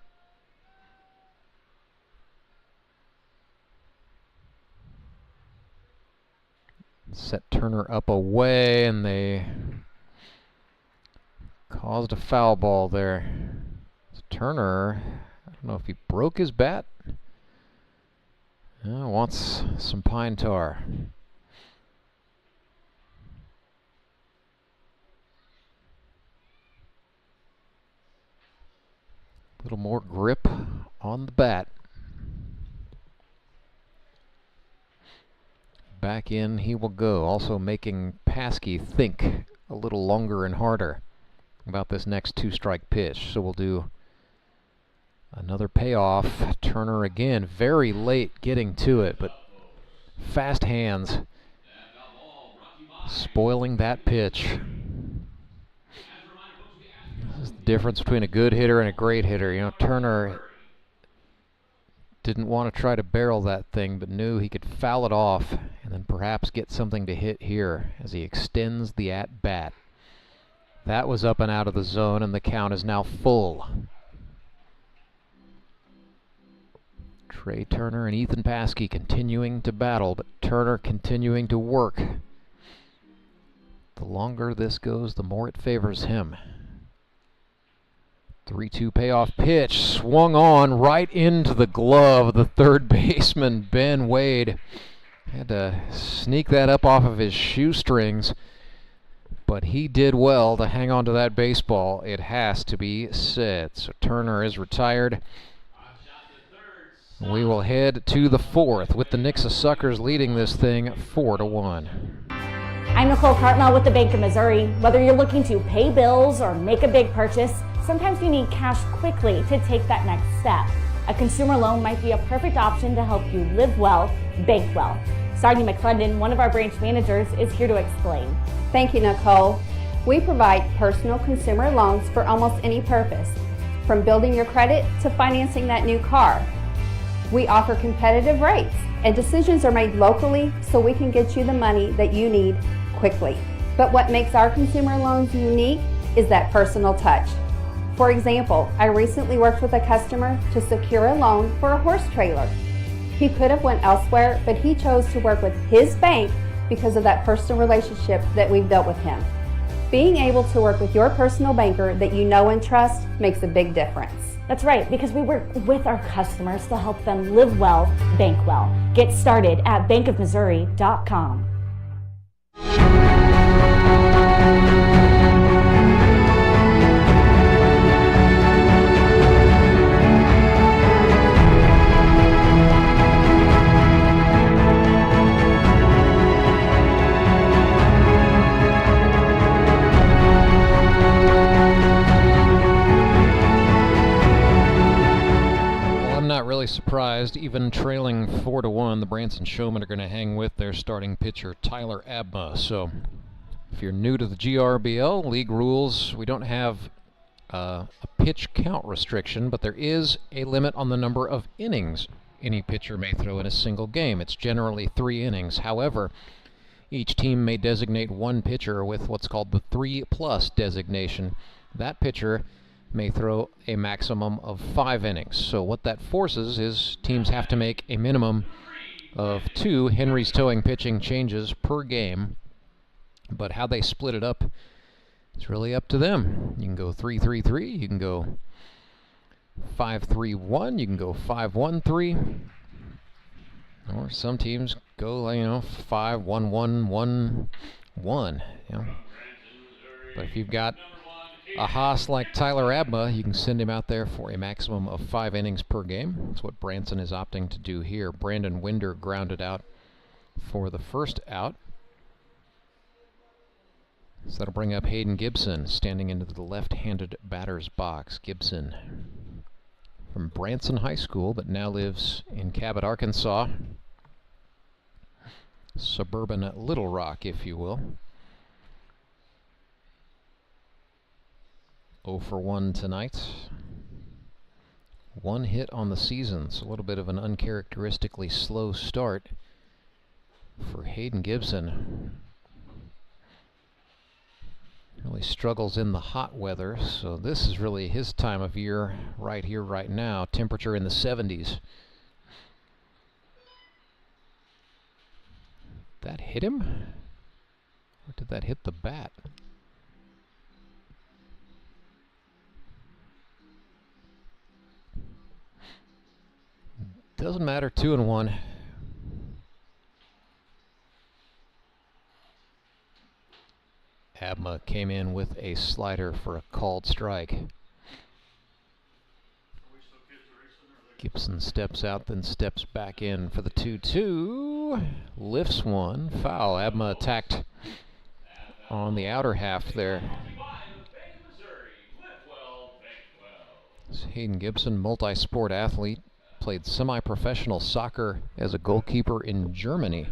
Speaker 12: Set Turner up away, and they caused a foul ball there. So Turner, I don't know if he broke his bat. Wants some pine tar. A little more grip on the bat. Back in he will go, also making Paschke think a little longer and harder about this next 2-strike pitch. So we'll do another payoff. Turner again, very late getting to it, but fast hands spoiling that pitch. This is the difference between a good hitter and a great hitter. You know, Turner didn't want to try to barrel that thing, but knew he could foul it off and then perhaps get something to hit here as he extends the at-bat. That was up and out of the zone, and the count is now full. Trey Turner and Ethan Paschke continuing to battle, but Turner continuing to work. The longer this goes, the more it favors him. 3-2 payoff pitch, swung on right into the glove of the third baseman, Ben Wade. Had to sneak that up off of his shoestrings, but he did well to hang on to that baseball, it has to be said. So Turner is retired. We will head to the fourth with the Nixa Suckers leading this thing 4-1.
Speaker 9: I'm Nicole Cartmel with the Bank of Missouri. Whether you're looking to pay bills or make a big purchase, sometimes you need cash quickly to take that next step. A consumer loan might be a perfect option to help you live well, bank well. Sardi McClendon, one of our branch managers, is here to explain.
Speaker 17: Thank you, Nicole. We provide personal consumer loans for almost any purpose, from building your credit to financing that new car. We offer competitive rates, and decisions are made locally so we can get you the money that you need quickly. But what makes our consumer loans unique is that personal touch. For example, I recently worked with a customer to secure a loan for a horse trailer. He could have went elsewhere, but he chose to work with his bank because of that personal relationship that we've built with him. Being able to work with your personal banker that you know and trust makes a big difference.
Speaker 9: That's right, because we work with our customers to help them live well, bank well. Get started at bankofmissouri.com.
Speaker 12: Surprised, even trailing 4-1, the Branson Showmen are going to hang with their starting pitcher Tyler Abma. So if you're new to the GRBL league rules, we don't have a pitch count restriction, but there is a limit on the number of innings any pitcher may throw in a single game. It's generally 3 innings. However, each team may designate one pitcher with what's called the 3+ designation. That pitcher may throw a maximum of 5 innings. So what that forces is teams have to make a minimum of 2 Henry's towing pitching changes per game. But how they split it up, it's really up to them. You can go 3-3-3, you can go 5-3-1, you can go 5-1-3, or some teams go 5-1-1-1-1. But if you've got a hoss like Tyler Abma, you can send him out there for a maximum of 5 innings per game. That's what Branson is opting to do here. Brandon Winder grounded out for the first out. So that'll bring up Hayden Gibson, standing into the left-handed batter's box. Gibson from Branson High School, but now lives in Cabot, Arkansas. Suburban Little Rock, if you will. 0 for 1 tonight. 1 hit on the season, so a little bit of an uncharacteristically slow start for Hayden Gibson. Really struggles in the hot weather, so this is really his time of year right here, right now. Temperature in the 70s. Did that hit him? Or did that hit the bat? Doesn't matter, 2-1. Abma came in with a slider for a called strike. Gibson steps out, then steps back in for the 2-2. Lifts one. Foul. Abma attacked on the outer half there. It's Hayden Gibson, multi-sport athlete. Played semi-professional soccer as a goalkeeper in Germany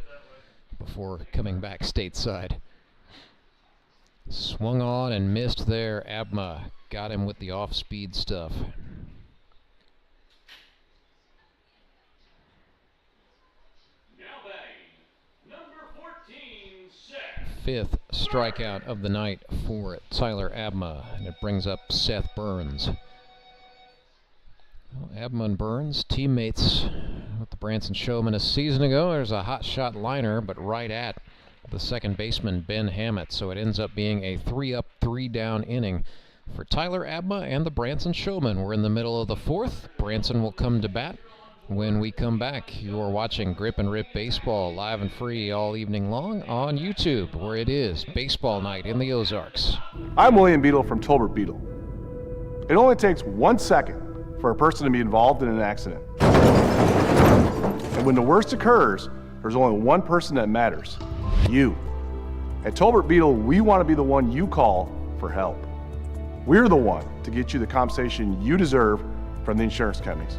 Speaker 12: before coming back stateside. Swung on and missed there. Abma got him with the off-speed stuff. Fifth strikeout of the night for Tyler Abma, and it brings up Seth Burns. Well, Abma and Burns, teammates with the Branson Showmen a season ago. There's a hot shot liner, but right at the second baseman, Ben Hammett. So it ends up being a 3-up, 3-down inning for Tyler Abma and the Branson Showmen. We're in the middle of the fourth. Branson will come to bat when we come back. You are watching Grip and Rip Baseball live and free all evening long on YouTube, where it is baseball night in the Ozarks.
Speaker 11: I'm William Beadle from Tolbert Beadle. It only takes 1 second for a person to be involved in an accident. And when the worst occurs, there's only one person that matters, you. At Tolbert Beetle, we want to be the one you call for help. We're the one to get you the compensation you deserve from the insurance companies.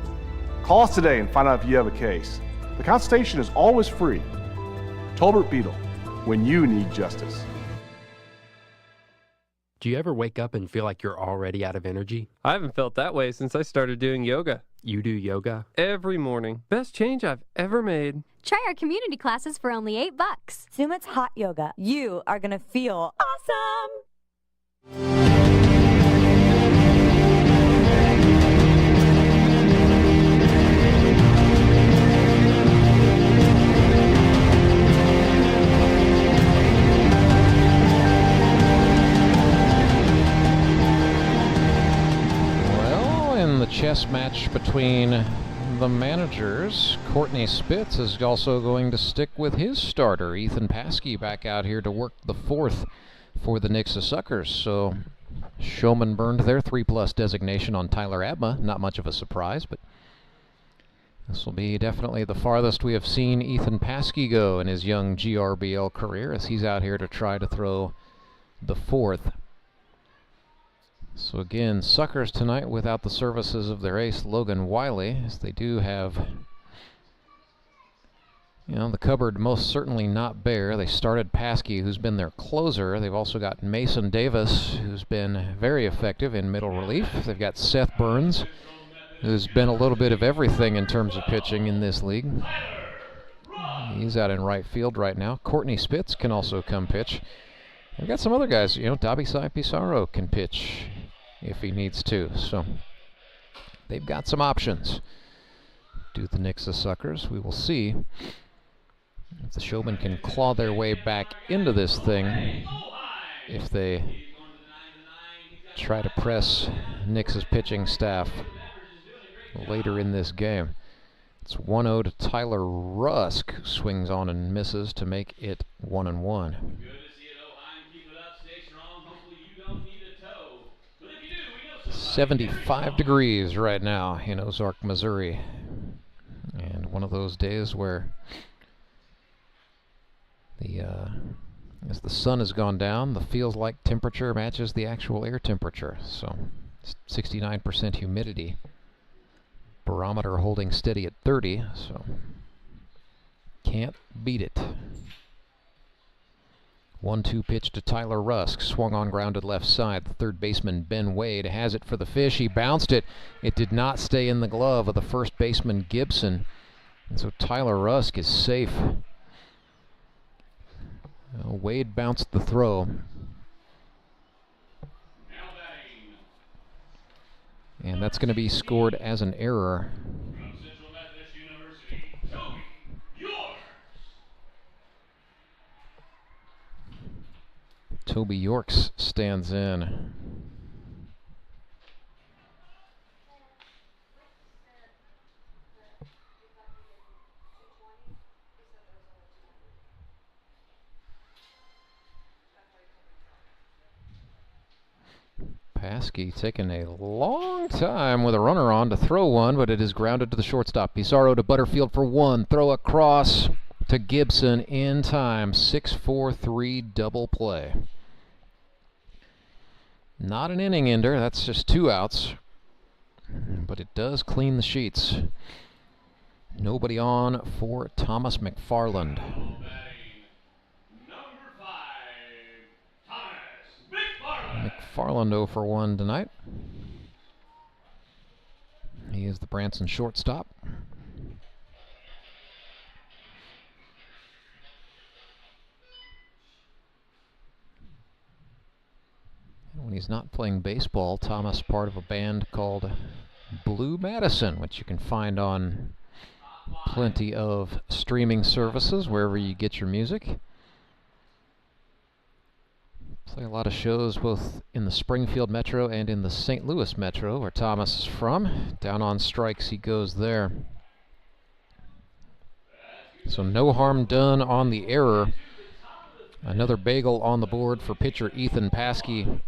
Speaker 11: Call us today and find out if you have a case. The consultation is always free. Tolbert Beetle, when you need justice.
Speaker 18: Do you ever wake up and feel like you're already out of energy?
Speaker 19: I haven't felt that way since I started doing yoga.
Speaker 18: You do yoga?
Speaker 19: Every morning. Best change I've ever made.
Speaker 7: Try our community classes for only $8.
Speaker 8: Sumit's hot yoga. You are going to feel awesome.
Speaker 12: In the chess match between the managers, Courtney Spitz is also going to stick with his starter, Ethan Paschke, back out here to work the fourth for the Nixa Suckers. So Showmen burned their 3+ designation on Tyler Abma. Not much of a surprise, but this will be definitely the farthest we have seen Ethan Paschke go in his young GRBL career, as he's out here to try to throw the fourth. So again, Suckers tonight without the services of their ace, Logan Wiley, as they do have, the cupboard most certainly not bare. They started Paschke, who's been their closer. They've also got Mason Davis, who's been very effective in middle relief. They've got Seth Burns, who's been a little bit of everything in terms of pitching in this league. He's out in right field right now. Courtney Spitz can also come pitch. We've got some other guys, Dabisai Pizarro can pitch if he needs to. So they've got some options. Do the Nixa Suckers. We will see if the Showmen can claw their way back into this thing, if they try to press Nixa's pitching staff later in this game. It's 1-0 to Tyler Rusk, who swings on and misses to make it 1-1. 75 degrees right now in Ozark, Missouri. And one of those days where as the sun has gone down, the feels-like temperature matches the actual air temperature. So 69% humidity. Barometer holding steady at 30, so can't beat it. 1-2 pitch to Tyler Rusk, swung on grounded left side. The third baseman, Ben Wade, has it for the fish. He bounced it. It did not stay in the glove of the first baseman, Gibson. And so Tyler Rusk is safe. Wade bounced the throw. And that's going to be scored as an error. Toby Yorks stands in. Paschke taking a long time with a runner on to throw one, but it is grounded to the shortstop. Pizarro to Butterfield for one. Throw across to Gibson in time. 6-4-3 double play. Not an inning ender, that's just 2 outs. But it does clean the sheets. Nobody on for Thomas McFarland. McFarland 0 for 1 tonight. He is the Branson shortstop. And when he's not playing baseball, Thomas part of a band called Blue Madison, which you can find on plenty of streaming services wherever you get your music. Play a lot of shows both in the Springfield Metro and in the St. Louis Metro, where Thomas is from. Down on strikes he goes there. So no harm done on the error. Another bagel on the board for pitcher Ethan Paschke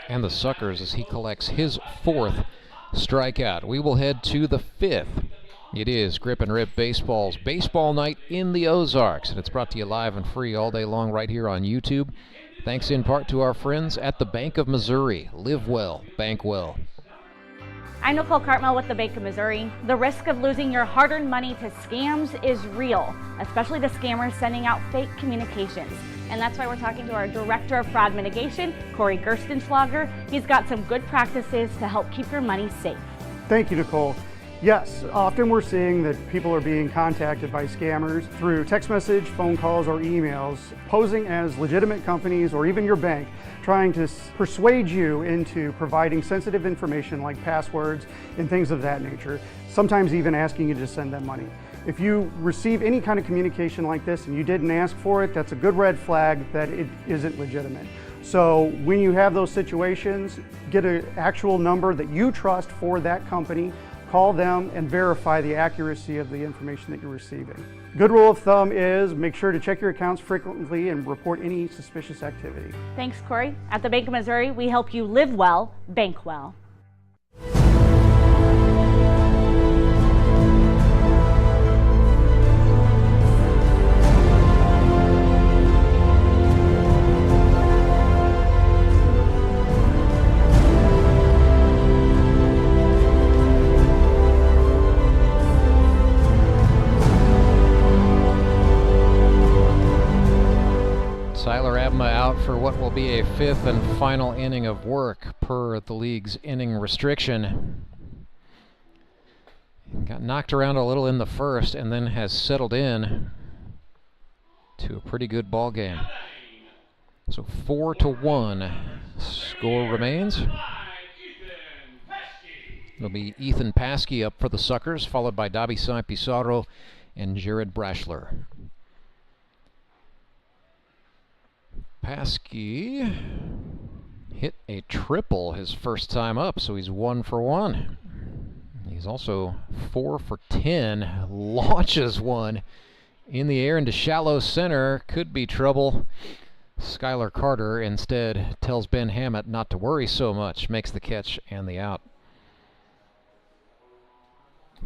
Speaker 12: and the Suckers as he collects his 4th strikeout. We will head to the 5th It is Grip and Rip Baseball's Baseball Night in the Ozarks, and it's brought to you live and free all day long right here on YouTube. Thanks in part to our friends at the Bank of Missouri. Live well, bank well.
Speaker 9: I'm Nicole Cartmel with the Bank of Missouri. The risk of losing your hard-earned money to scams is real, especially the scammers sending out fake communications. And that's why we're talking to our Director of Fraud Mitigation, Corey Gerstenschlager. He's got some good practices to help keep your money safe.
Speaker 14: Thank you, Nicole. Yes, often we're seeing that people are being contacted by scammers through text message, phone calls, or emails, posing as legitimate companies or even your bank, trying to persuade you into providing sensitive information like passwords and things of that nature, sometimes even asking you to send them money. If you receive any kind of communication like this and you didn't ask for it, that's a good red flag that it isn't legitimate. So when you have those situations, get an actual number that you trust for that company, call them and verify the accuracy of the information that you're receiving. Good rule of thumb is make sure to check your accounts frequently and report any suspicious activity.
Speaker 9: Thanks, Corey. At the Bank of Missouri, we help you live well, bank well.
Speaker 12: Abma out for what will be a fifth and final inning of work per the league's inning restriction. Got knocked around a little in the first and then has settled in to a pretty good ball game. So 4-1 score remains. It'll be Ethan Paschke up for the Suckers, followed by Dabisai Pizarro and Jared Brashler. Paschke hit a triple his first time up, so he's 1 for 1. He's also 4 for 10, launches one in the air into shallow center. Could be trouble. Skylar Carter instead tells Ben Hammett not to worry so much, makes the catch and the out.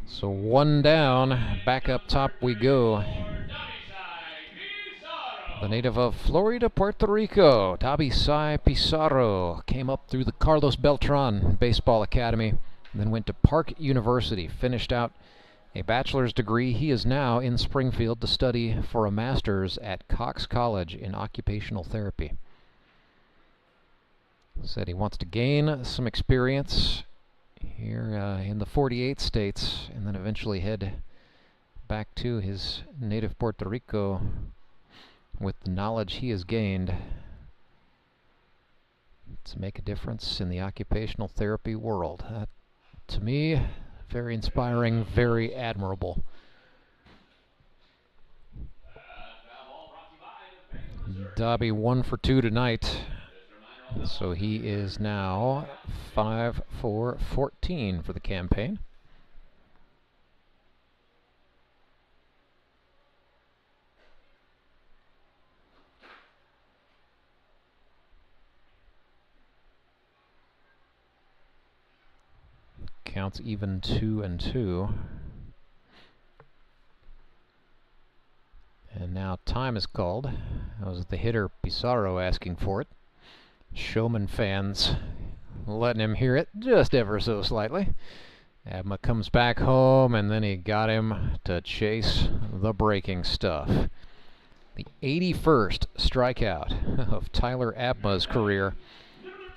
Speaker 12: So 1 down, back up top we go. The native of Florida, Puerto Rico, Dabisai Pizarro, came up through the Carlos Beltran Baseball Academy, then went to Park University, finished out a bachelor's degree. He is now in Springfield to study for a master's at Cox College in occupational therapy. Said he wants to gain some experience here in the 48 states and then eventually head back to his native Puerto Rico with the knowledge he has gained to make a difference in the occupational therapy world. To me, very inspiring, very admirable. Dobby 1 for 2 tonight, so he is now 5 for 14 for the campaign. Counts even 2-2. And now time is called. That was the hitter Pizarro asking for it. Showman fans letting him hear it just ever so slightly. Abma comes back home, and then he got him to chase the breaking stuff. The 81st strikeout of Tyler Abma's career.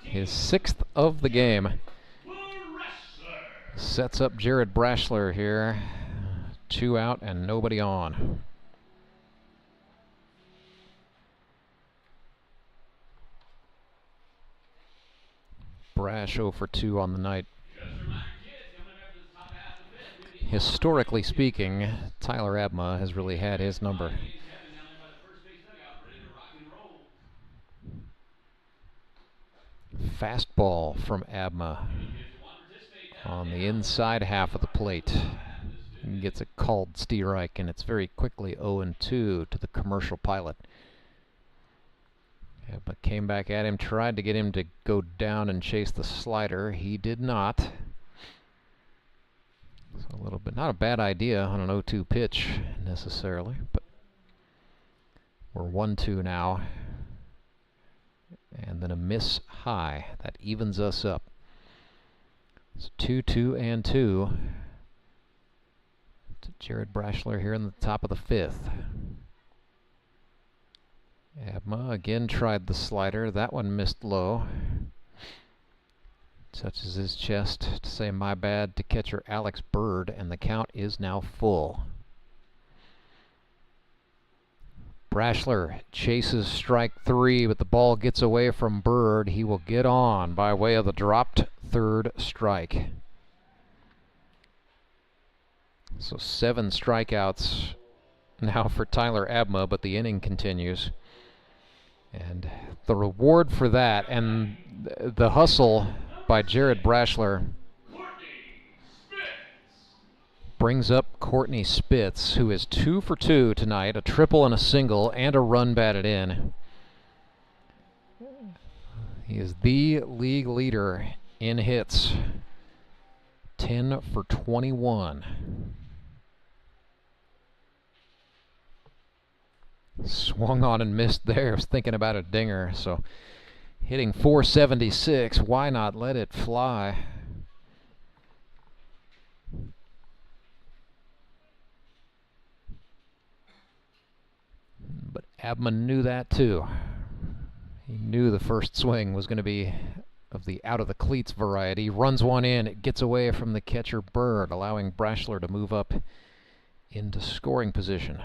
Speaker 12: His 6th of the game. Sets up Jared Brashler here. 2 out and nobody on. Brash 0 for 2 on the night. Historically speaking, Tyler Abma has really had his number. Fastball from Abma on the inside half of the plate. He gets it called strike, and it's very quickly 0-2 to the commercial pilot. Abma came back at him, tried to get him to go down and chase the slider. He did not. So a little bit, not a bad idea on an 0-2 pitch necessarily, but we're 1-2 now. And then a miss high. That evens us up. It's 2-2 and 2. To Jared Brashler here in the top of the 5th. Abma again tried the slider. That one missed low. Touches his chest to say my bad to catcher Alex Bird, and the count is now full. Brashler chases strike 3, but the ball gets away from Bird. He will get on by way of the dropped 3rd strike. So 7 strikeouts now for Tyler Abma, but the inning continues. And the reward for that and the hustle by Jared Brashler brings up Courtney Spitz, who is 2 for 2 tonight, a triple and a single, and a run batted in. He is the league leader in hits, 10 for 21. Swung on and missed there. I was thinking about a dinger, so hitting .476, why not let it fly? But Abma knew that too. He knew the first swing was going to be of the out of the cleats variety. Runs one in, it gets away from the catcher Bird, allowing Brashler to move up into scoring position.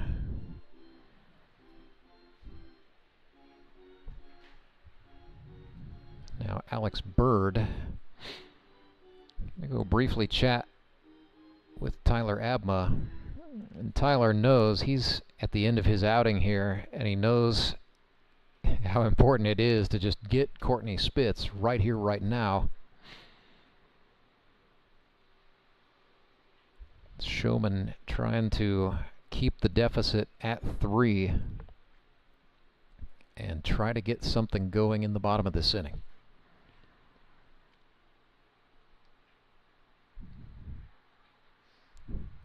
Speaker 12: Now Alex Bird, I'm going to go briefly chat with Tyler Abma. And Tyler knows he's at the end of his outing here, and he knows how important it is to just get Courtney Spitz right here, right now. Showmen trying to keep the deficit at 3 and try to get something going in the bottom of this inning.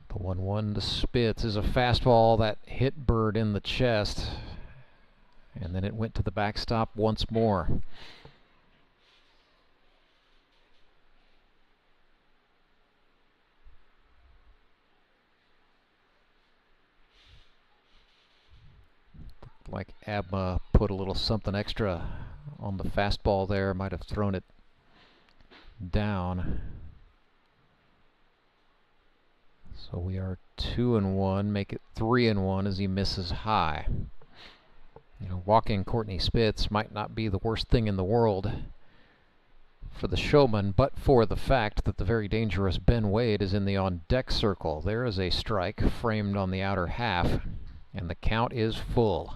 Speaker 12: The 1-1 to Spitz is a fastball that hit Bird in the chest, and then it went to the backstop once more. Looked like Abma put a little something extra on the fastball there, might have thrown it down. So we are 2-1, make it 3-1 as he misses high. You know, walking Courtney Spitz might not be the worst thing in the world for the Showman, but for the fact that the very dangerous Ben Wade is in the on-deck circle. There is a strike framed on the outer half, and the count is full.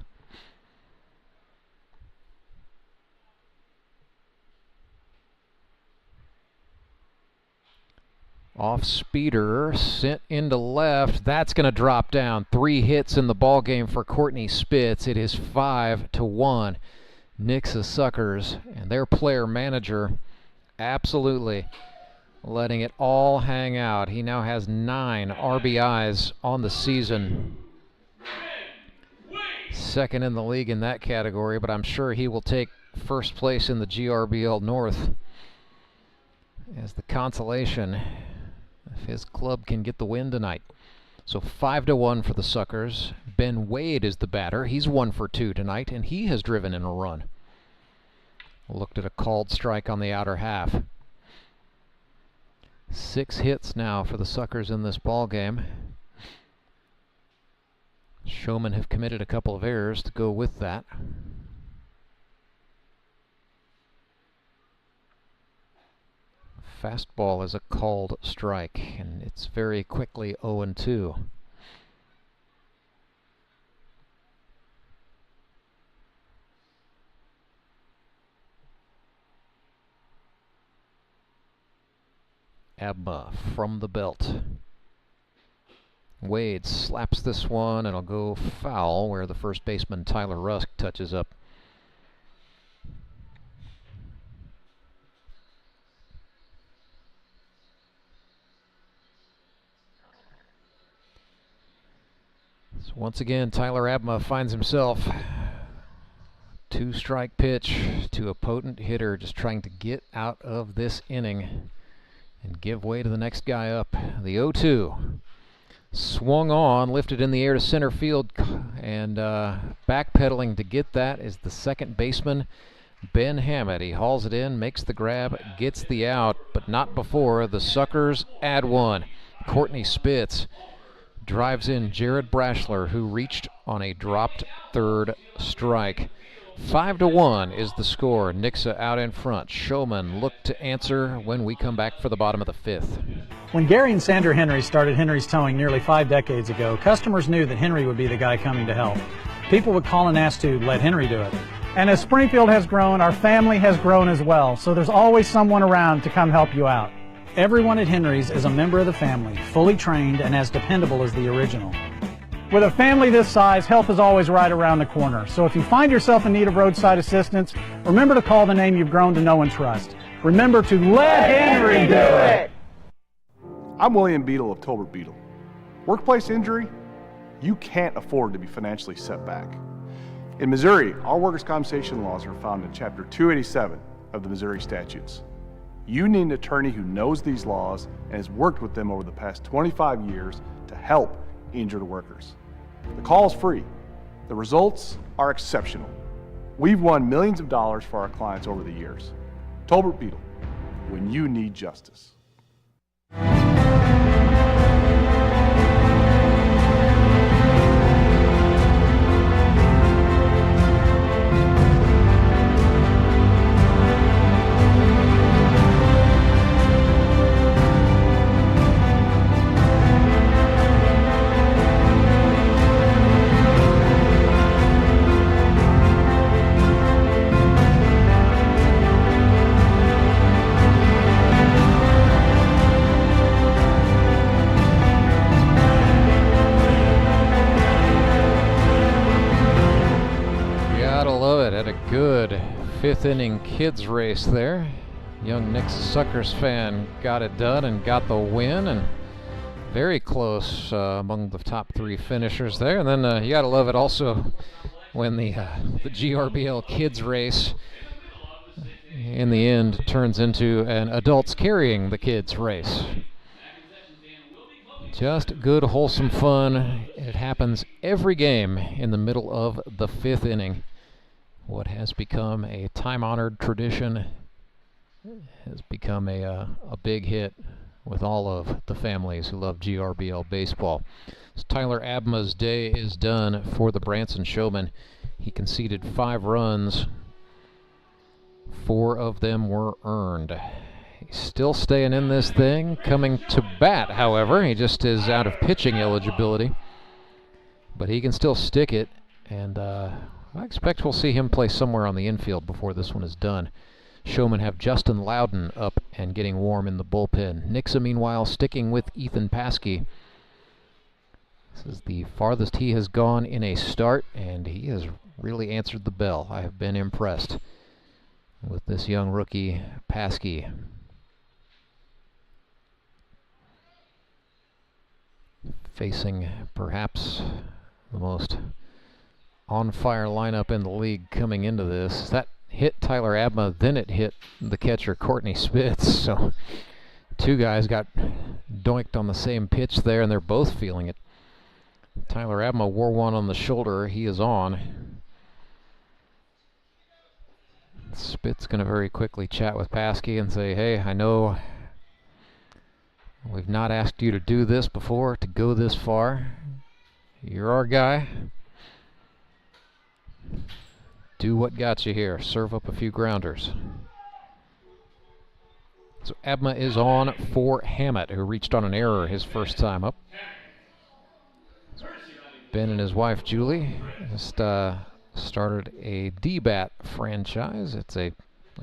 Speaker 12: Off speeder, sent into left. That's going to drop down. 3 hits in the ball game for Courtney Spitz. It is 5-1. Nixa Suckers and their player manager absolutely letting it all hang out. He now has 9 RBIs on the season. Second in the league in that category, but I'm sure he will take first place in the GRBL North as the consolation if his club can get the win tonight. So 5-1 for the Suckers. Ben Wade is the batter. He's 1 for 2 tonight, and he has driven in a run. Looked at a called strike on the outer half. 6 hits now for the Suckers in this ball game. Showmen have committed a couple of errors to go with that. Fastball is a called strike, and it's very quickly 0-2. Abma from the belt. Wade slaps this one, and it'll go foul where the first baseman Tyler Rusk touches up. So once again, Tyler Abma finds himself 2-strike pitch to a potent hitter, just trying to get out of this inning and give way to the next guy up. The 0-2. Swung on, lifted in the air to center field, and backpedaling to get that is the second baseman, Ben Hammett. He hauls it in, makes the grab, gets the out, but not before the Suckers add one. Courtney Spitz drives in Jared Brashler, who reached on a dropped third strike. 5-1 is the score. Nixa out in front. Showmen look to answer when we come back for the bottom of the fifth.
Speaker 13: When Gary and Sandra Henry started Henry's Towing nearly 5 decades ago, customers knew that Henry would be the guy coming to help. People would call and ask to let Henry do it.
Speaker 14: And as Springfield has grown, our family has grown as well, so there's always someone around to come help you out.
Speaker 13: Everyone at Henry's is a member of the family, fully trained and as dependable as the original.
Speaker 14: With a family this size, help is always right around the corner. So if you find yourself in need of roadside assistance, remember to call the name you've grown to know and trust. Remember to let Henry do it!
Speaker 11: I'm William Beadle of Tolbert Beadle. Workplace injury? You can't afford to be financially set back. In Missouri, our workers' compensation laws are found in Chapter 287 of the Missouri statutes. You need an attorney who knows these laws and has worked with them over the past 25 years to help injured workers. The call is free. The results are exceptional. We've won millions of dollars for our clients over the years. Tolbert Beadle, when you need justice.
Speaker 12: Good fifth inning kids race there. Young Nixa Suckers fan got it done and got the win, and very close among the top 3 finishers there. And then you gotta love it also when the GRBL kids race in the end turns into an adults carrying the kids race. Just good, wholesome fun. It happens every game in the middle of the 5th inning. What has become a time-honored tradition has become a big hit with all of the families who love GRBL baseball. So Tyler Abma's day is done for the Branson Showmen. He conceded 5 runs. 4 of them were earned. He's still staying in this thing, coming to bat, however. He just is out of pitching eligibility. But he can still stick it, and I expect we'll see him play somewhere on the infield before this one is done. Showmen have Justin Loudon up and getting warm in the bullpen. Nixa, meanwhile, sticking with Ethan Paschke. This is the farthest he has gone in a start, and he has really answered the bell. I have been impressed with this young rookie, Paschke. Facing perhaps the most on-fire lineup in the league coming into this. That hit Tyler Abma, then it hit the catcher Courtney Spitz. So 2 guys got doinked on the same pitch there, and they're both feeling it. Tyler Abma wore one on the shoulder. He is on. Spitz going to very quickly chat with Paschke and say, hey, I know we've not asked you to do this before, to go this far. You're our guy. Do what got you here. Serve up a few grounders. So Abma is on for Hammett, who reached on an error his first time up. Ben and his wife Julie just started a D-Bat franchise. It's a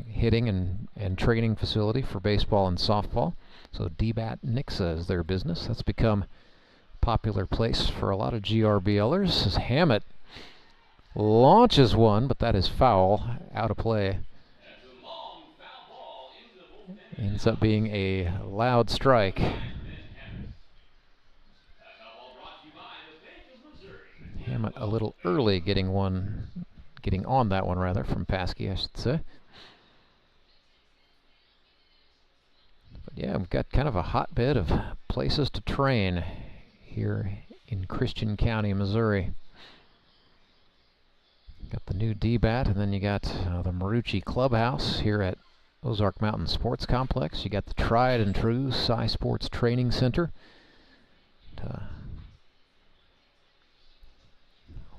Speaker 12: hitting and training facility for baseball and softball. So D-Bat Nixa is their business. That's become a popular place for a lot of GRBLers. As Hammett launches one, but that is foul, out of play. Ends up being a loud strike. a little early getting on that one rather, from Paschke, I should say. But yeah, we've got kind of a hotbed of places to train here in Christian County, Missouri. Got the new D-Bat, and then you got the Marucci Clubhouse here at Ozark Mountain Sports Complex. You got the tried and true Cy Sports Training Center. A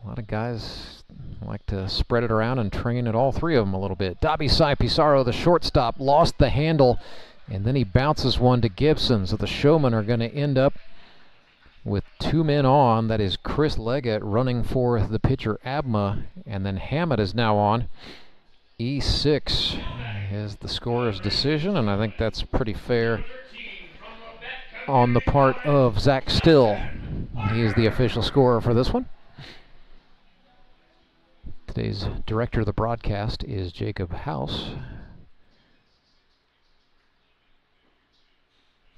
Speaker 12: lot of guys like to spread it around and train at all three of them a little bit. Dobby Cy Pizarro, the shortstop, lost the handle, and then he bounces one to Gibson. So the Showmen are going to end up with two men on. That is Chris Leggett running for the pitcher Abma, and then Hammett is now on. E6 is the scorer's decision, and I think that's pretty fair on the part of Zach Still. He is the official scorer for this one. Today's director of the broadcast is Jacob House.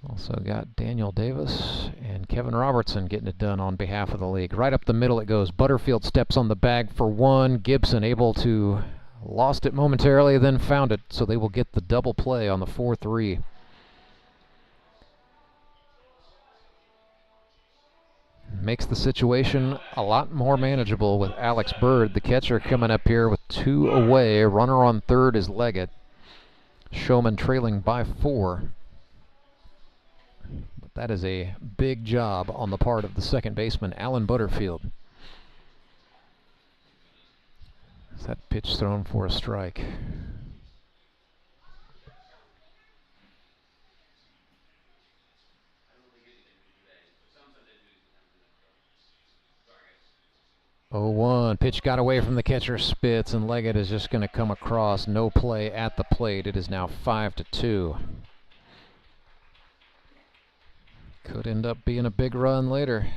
Speaker 12: Also got Daniel Davis and Kevin Robertson getting it done on behalf of the league. Right up the middle it goes. Butterfield steps on the bag for one. Gibson able to lost it momentarily, then found it, so they will get the double play on the 4-3. Makes the situation a lot more manageable with Alex Bird, the catcher, coming up here with two away. Runner on third is Leggett. Showman trailing by 4. But that is a big job on the part of the second baseman, Alan Butterfield. That pitch thrown for a strike. Oh, 1 pitch got away from the catcher Spitz, and Leggett is just going to come across. No play at the plate. It is now 5-2. Could end up being a big run later.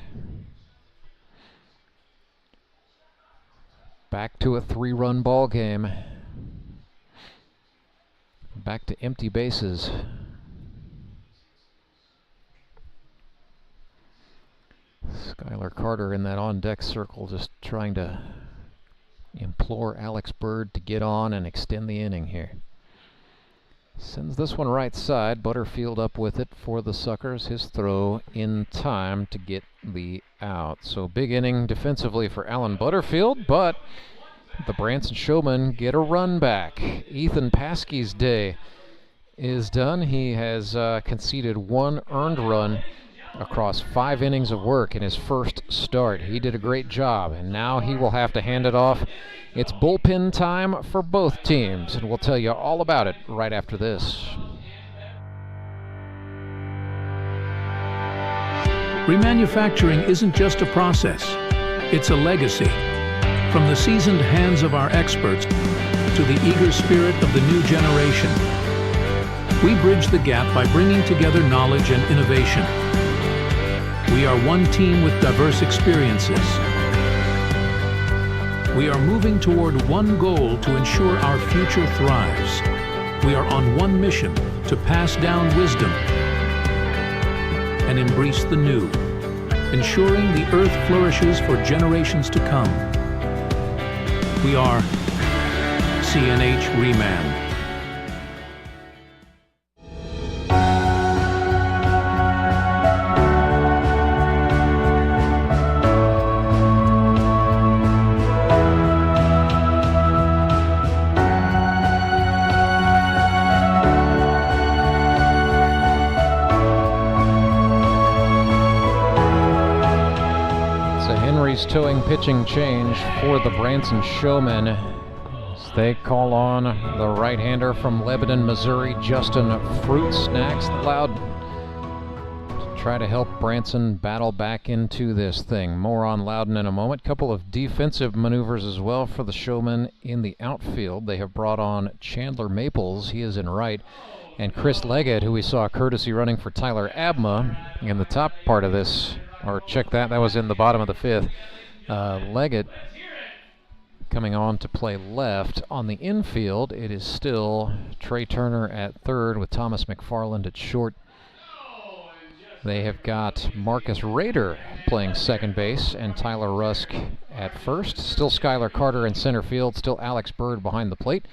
Speaker 12: Back to a 3-run ball game. Back to empty bases. Skylar Carter in that on-deck circle, just trying to implore Alex Bird to get on and extend the inning here. Sends this one right side. Butterfield up with it for the Suckers. His throw in time to get the out. So big inning defensively for Alan Butterfield, but the Branson Showmen get a run back. Ethan Paschke's day is done. He has conceded 1 earned run across 5 innings of work in his first start. He did a great job, and now he will have to hand it off. It's bullpen time for both teams, and we'll tell you all about it right after this.
Speaker 20: Remanufacturing isn't just a process, it's a legacy. From the seasoned hands of our experts to the eager spirit of the new generation, we bridge the gap by bringing together knowledge and innovation. We are one team with diverse experiences. We are moving toward one goal to ensure our future thrives. We are on one mission to pass down wisdom and embrace the new, ensuring the earth flourishes for generations to come. We are CNH Reman.
Speaker 12: Towing pitching change for the Branson Showmen as they call on the right-hander from Lebanon, Missouri, Justin Fruit. Snacks Loud to try to help Branson battle back into this thing. More on Loudon in a moment. Couple of defensive maneuvers as well for the Showmen in the outfield. They have brought on Chandler Maples. He is in right. And Chris Leggett, who we saw courtesy running for Tyler Abma in the top part of this. Or check that, that was in the bottom of the 5th. Leggett coming on to play left. On the infield, it is still Trey Turner at third with Thomas McFarland at short. They have got Marcus Rader playing second base and Tyler Rusk at first. Still Skylar Carter in center field. Still Alex Bird behind the plate.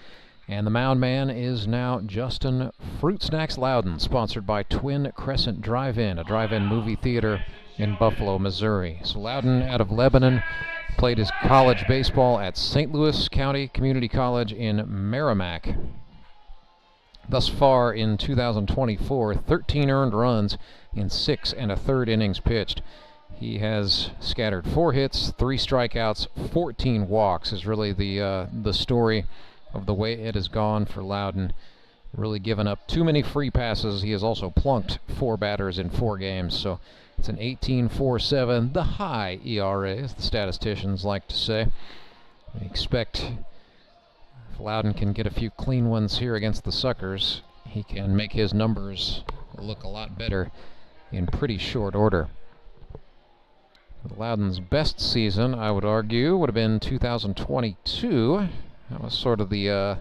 Speaker 12: And the mound man is now Justin Fruit Snacks Loudon, sponsored by Twin Crescent Drive-In, a drive-in movie theater in Buffalo, Missouri. So Loudon out of Lebanon played his college baseball at St. Louis County Community College in Merrimack. Thus far in 2024, 13 earned runs in 6 1/3 innings pitched. He has scattered 4 hits, 3 strikeouts, 14 walks is really the story of the way it has gone for Loudon. Really given up too many free passes. He has also plunked 4 batters in 4 games, so it's an 18.47, the high ERA, as the statisticians like to say. We expect if Loudon can get a few clean ones here against the Suckers, he can make his numbers look a lot better in pretty short order. Loudon's best season, I would argue, would have been 2022. That was sort of the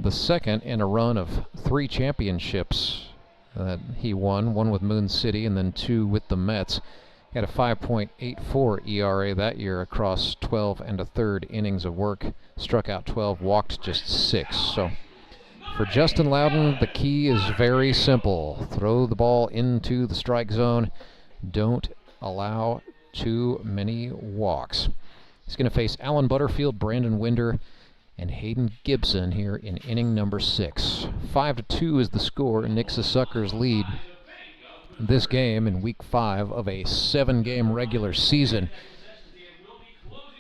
Speaker 12: second in a run of 3 championships that he won. 1 with Moon City and then 2 with the Mets. He had a 5.84 ERA that year across 12 1/3 innings of work. Struck out 12, walked just 6. So for Justin Loudon, the key is very simple. Throw the ball into the strike zone. Don't allow too many walks. He's going to face Alan Butterfield, Brandon Winder, and Hayden Gibson here in inning number 6. 5-2 is the score. Nixa Suckers lead this game in week 5 of a 7-game regular season,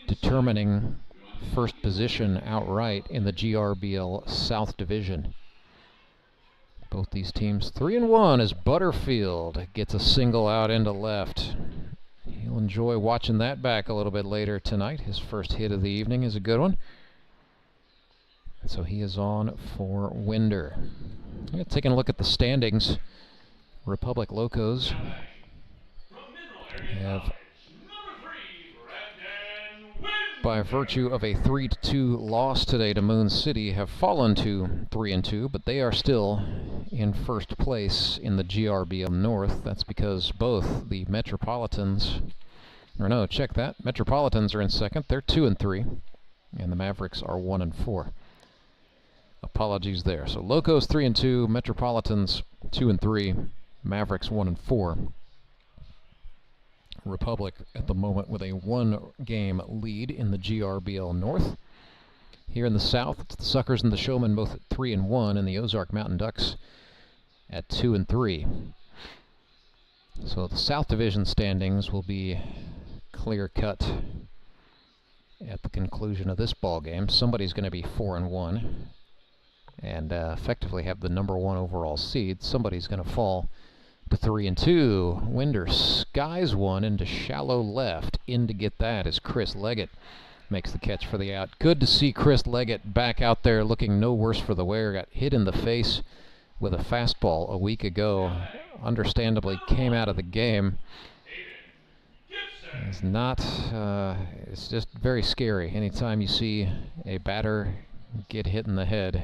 Speaker 12: determining first position outright in the GRBL South Division. Both these teams 3-1 as Butterfield gets a single out into left. He'll enjoy watching that back a little bit later tonight. His first hit of the evening is a good one. So he is on for Winder. Taking a look at the standings, Republic Locos have, by virtue of a 3-2 loss today to Moon City, have fallen to 3-2, but they are still in first place in the GRBL North. That's because both the Metropolitans, or no, check that, Metropolitans are in second. They're 2-3, and the Mavericks are 1-4. Apologies there. So Locos 3-2, Metropolitans 2-3, Mavericks 1-4. Republic at the moment with a 1-game lead in the GRBL North. Here in the South, it's the Suckers and the Showmen both at 3-1, and the Ozark Mountain Ducks at 2-3. So the South Division standings will be clear-cut at the conclusion of this ball game. Somebody's going to be 4-1 and effectively have the number 1 overall seed. Somebody's going to fall to 3-2. Winder skies one into shallow left. In to get that as Chris Leggett makes the catch for the out. Good to see Chris Leggett back out there looking no worse for the wear. Got hit in the face with a fastball a week ago. Understandably came out of the game. It's not, it's just very scary anytime you see a batter get hit in the head.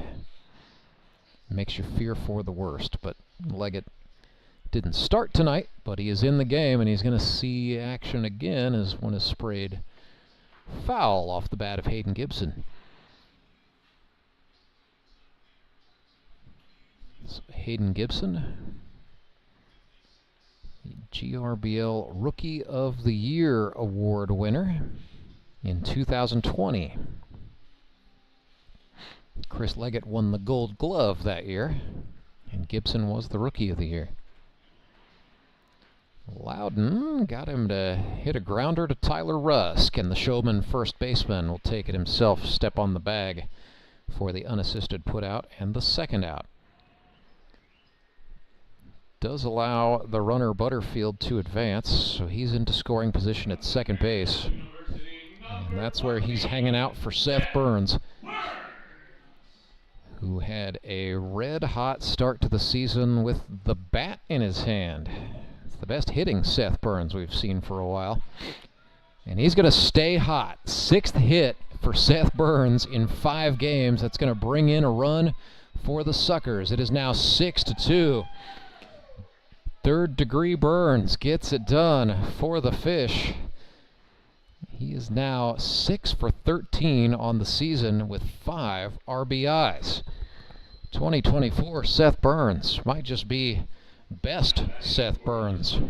Speaker 12: It makes you fear for the worst, but Leggett didn't start tonight, but he is in the game, and he's going to see action again as one is sprayed foul off the bat of Hayden Gibson. So Hayden Gibson, the GRBL Rookie of the Year Award winner in 2020. Chris Leggett won the Gold Glove that year, and Gibson was the Rookie of the Year. Loudon got him to hit a grounder to Tyler Rusk, and the Showman first baseman will take it himself, step on the bag for the unassisted putout and the second out. Does allow the runner Butterfield to advance, so he's into scoring position at second base. And that's where he's hanging out for Seth Burns, who had a red-hot start to the season with the bat in his hand. It's the best hitting Seth Burns we've seen for a while. And he's going to stay hot. 6th hit for Seth Burns in 5 games. That's going to bring in a run for the Suckers. It is now 6-2. Third-degree Burns gets it done for the Fish. He is now 6 for 13 on the season with 5 RBIs. 2024 Seth Burns might just be best Seth Burns.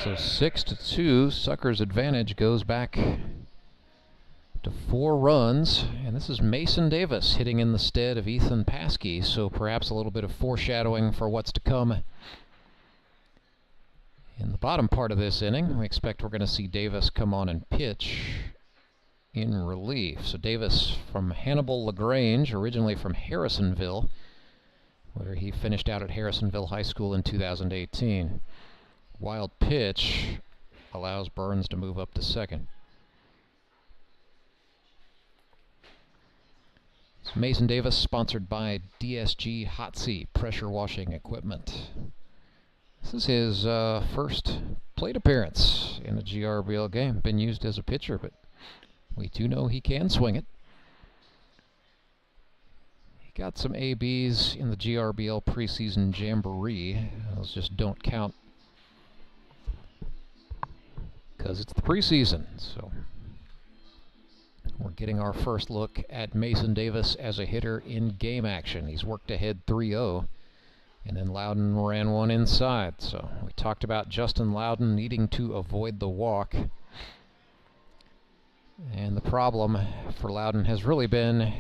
Speaker 12: So 6-2, Suckers' advantage goes back to 4 runs, and this is Mason Davis hitting in the stead of Ethan Paschke, so perhaps a little bit of foreshadowing for what's to come. In the bottom part of this inning, we expect we're going to see Davis come on and pitch in relief. So Davis from Hannibal LaGrange, originally from Harrisonville, where he finished out at Harrisonville High School in 2018. Wild pitch allows Burns to move up to second. So Mason Davis, sponsored by DSG Hot Seat Pressure Washing Equipment. This is his first plate appearance in a GRBL game. Been used as a pitcher, but we do know he can swing it. He got some ABs in the GRBL preseason jamboree. Those just don't count because it's the preseason. So we're getting our first look at Mason Davis as a hitter in game action. He's worked ahead 3-0. And then Loudon ran one inside. So we talked about Justin Loudon needing to avoid the walk. And the problem for Loudon has really been,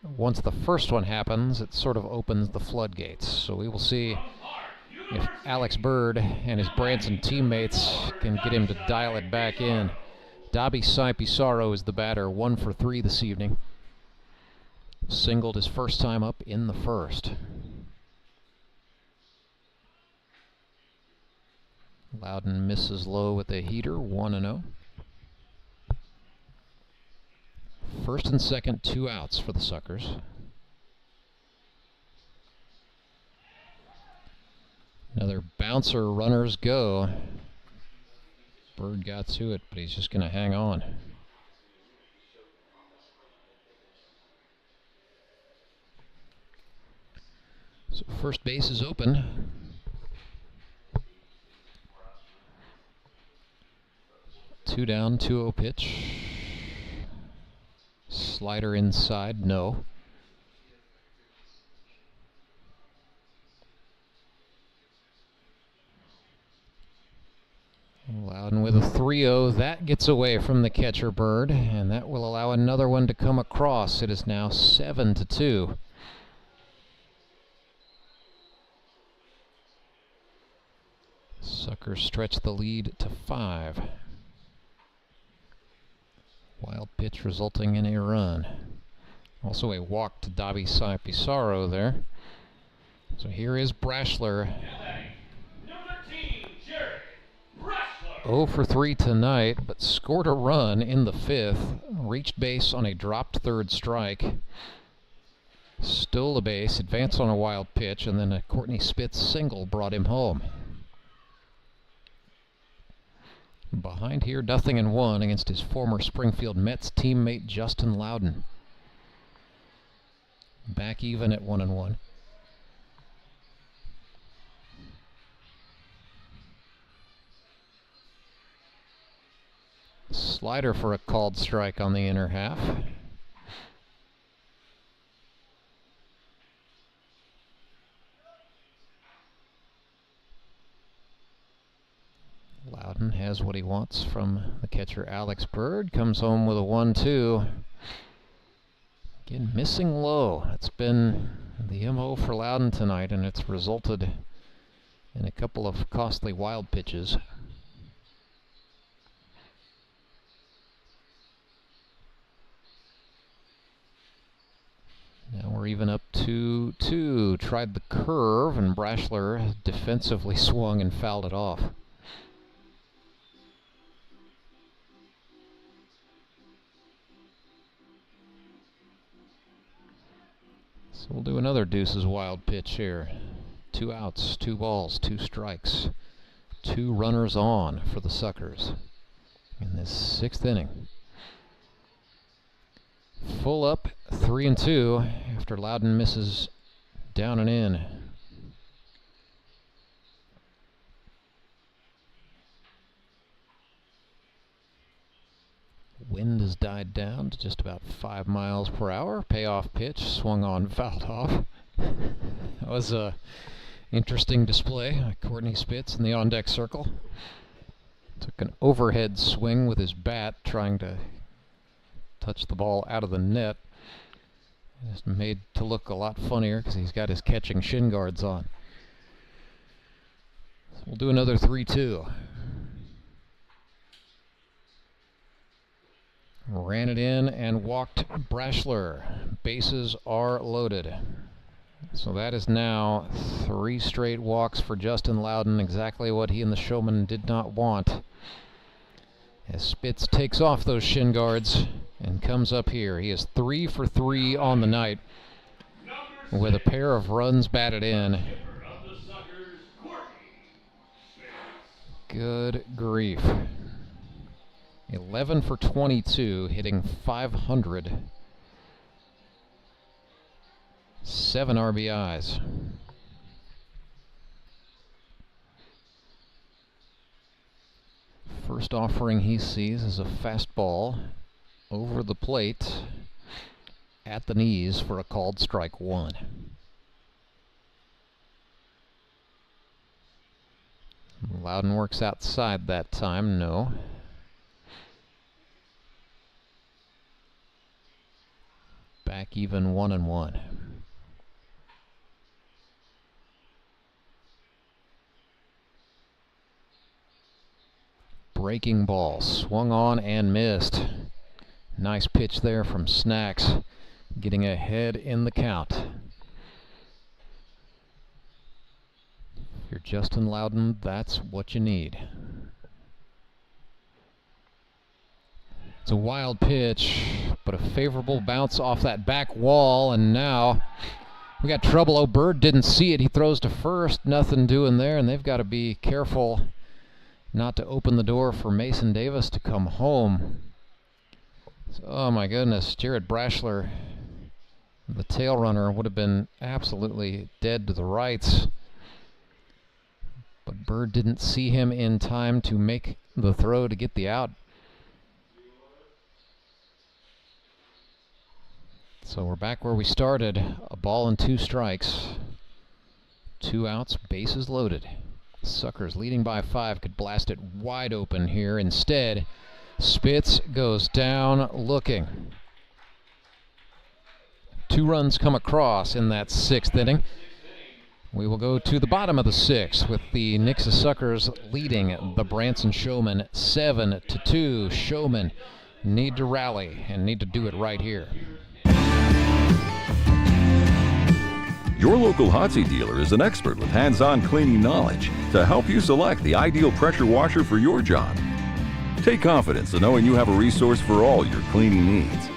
Speaker 12: once the first one happens, it sort of opens the floodgates. So we will see if Alex Bird and his Branson teammates can get him to dial it back in. Dobby Pizarro is the batter, 1 for 3 this evening. Singled his first time up in the first. Loudon misses low with a heater, 1-0. First and second, 2 outs for the Suckers. Another bouncer, runners go. Bird got to it, but he's just going to hang on. So first base is open. Two down, 2-0 pitch. Slider inside, no. Loudon with a 3-0. That gets away from the catcher Bird, and that will allow another one to come across. It is now 7-2. Suckers stretch the lead to 5. Wild pitch resulting in a run. Also a walk to Dobby Pizarro there. So here is Brashler. 0 for 3 tonight, but scored a run in the 5th. Reached base on a dropped third strike. Stole a base, advanced on a wild pitch, and then a Courtney Spitz single brought him home. Behind here, 0-1 against his former Springfield Mets teammate Justin Loudon. Back even at 1-1. Slider for a called strike on the inner half. Loudon has what he wants from the catcher Alex Bird. Comes home with a 1-2. Again, missing low. That's been the MO for Loudon tonight, and it's resulted in a couple of costly wild pitches. Now we're even up 2-2. Tried the curve, and Brashler defensively swung and fouled it off. So we'll do another Deuces wild pitch here. 2 outs, 2 balls, 2 strikes. 2 runners on for the Suckers in this 6th inning. Full up, 3-2, after Loudon misses down and in. Wind has died down to just about 5 miles per hour. Payoff pitch, swung on, fouled off. That was a interesting display. Courtney Spitz in the on-deck circle. Took an overhead swing with his bat, trying to touch the ball out of the net. Just made to look a lot funnier because he's got his catching shin guards on. So we'll do another 3-2. Ran it in and walked Brashler. Bases are loaded. So that is now 3 straight walks for Justin Loudon, exactly what he and the Showmen did not want. As Spitz takes off those shin guards and comes up here. He is 3 for 3 on the night with a pair of runs batted in. Good grief. 11 for 22, hitting .500. 7 RBIs. First offering he sees is a fastball over the plate at the knees for a called strike 1. Loudon works outside that time, no. Back even 1-1. Breaking ball, swung on and missed. Nice pitch there from Snacks, getting ahead in the count. If you're Justin Loudon, that's what you need. It's a wild pitch, but a favorable bounce off that back wall, and now we got trouble. O'Bird didn't see it. He throws to first, nothing doing there, and they've got to be careful not to open the door for Mason Davis to come home. So, oh my goodness, Jared Brashler, the tail runner, would have been absolutely dead to the rights. But Bird didn't see him in time to make the throw to get the out. So we're back where we started. A ball and 2 strikes. 2 outs, bases loaded. Suckers leading by 5 could blast it wide open here. Instead, Spitz goes down looking. 2 runs come across in that 6th inning. We will go to the bottom of the 6th with the Nixa Suckers leading the Branson Showmen 7-2. Showmen need to rally and need to do it right here.
Speaker 21: Your local hot seat dealer is an expert with hands-on cleaning knowledge to help you select the ideal pressure washer for your job. Take confidence in knowing you have a resource for all your cleaning needs.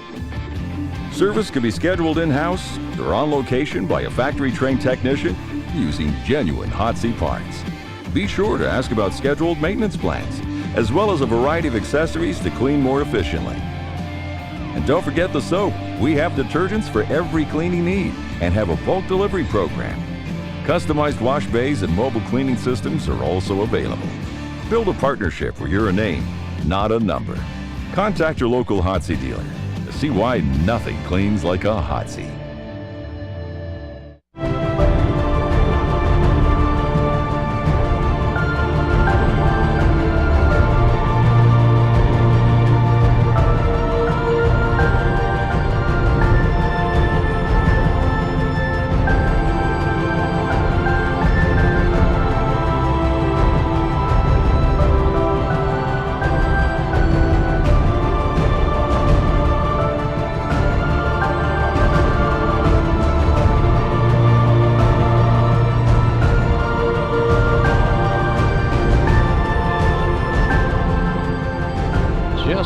Speaker 21: Service can be scheduled in-house or on location by a factory-trained technician using genuine hot seat parts. Be sure to ask about scheduled maintenance plans, as well as a variety of accessories to clean more efficiently. And don't forget the soap. We have detergents for every cleaning need and have a bulk delivery program. Customized wash bays and mobile cleaning systems are also available. Build a partnership where you're a name, not a number. Contact your local hot seat dealer to see why nothing cleans like a hot seat.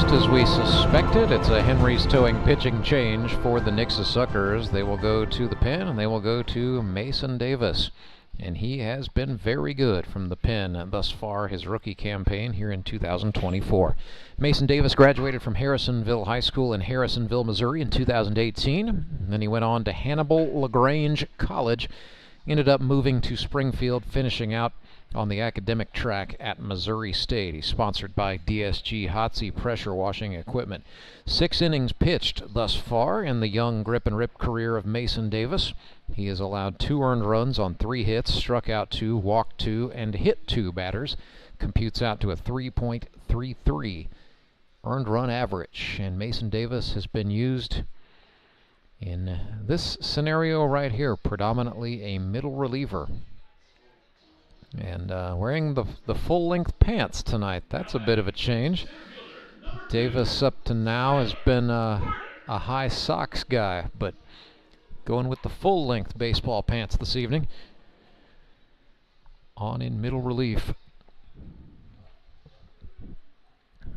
Speaker 12: As we suspected, it's a Henry's Towing pitching change for the Nixa Suckers. They will go to the pen and they will go to Mason Davis. And he has been very good from the pen thus far, his rookie campaign here in 2024. Mason Davis graduated from Harrisonville High School in Harrisonville, Missouri in 2018. Then he went on to Hannibal LaGrange College, ended up moving to Springfield, finishing out on the academic track at Missouri State. He's sponsored by DSG Hotsy pressure washing equipment. 6 innings pitched thus far in the young grip and rip career of Mason Davis. He has allowed 2 earned runs on 3 hits, struck out 2, walked 2, and hit 2 batters. Computes out to a 3.33 earned run average. And Mason Davis has been used in this scenario right here, predominantly a middle reliever. And wearing the full-length pants tonight. That's a bit of a change. Davis up to now has been a high socks guy, but going with the full-length baseball pants this evening. On in middle relief.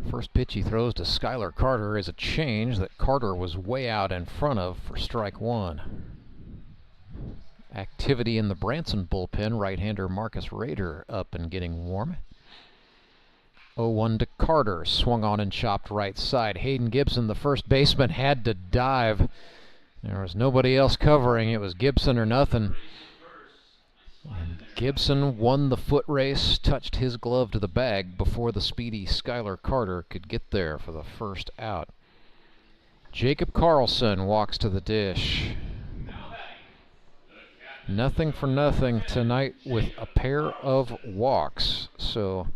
Speaker 12: First pitch he throws to Skylar Carter is a change that Carter was way out in front of for strike 1. Activity in the Branson bullpen. Right-hander Marcus Rader up and getting warm. 0-1 to Carter. Swung on and chopped right side. Hayden Gibson, the first baseman, had to dive. There was nobody else covering. It was Gibson or nothing. And Gibson won the foot race, touched his glove to the bag before the speedy Skylar Carter could get there for the first out. Jacob Carlson walks to the dish. Nothing for nothing tonight with a pair of walks. So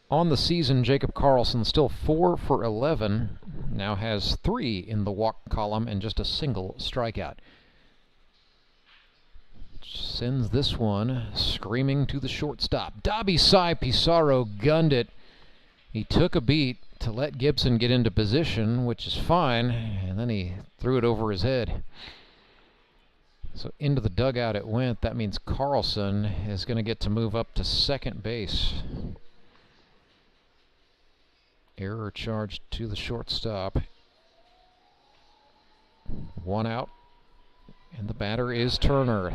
Speaker 12: on the season, Jacob Carlson still 4 for 11. Now has 3 in the walk column and just a single strikeout. Sends this one screaming to the shortstop. Dobby Cy Pizarro gunned it. He took a beat to let Gibson get into position, which is fine, and then he threw it over his head. So into the dugout it went. That means Carlson is going to get to move up to second base. Error charged to the shortstop. 1 out. And the batter is Turner,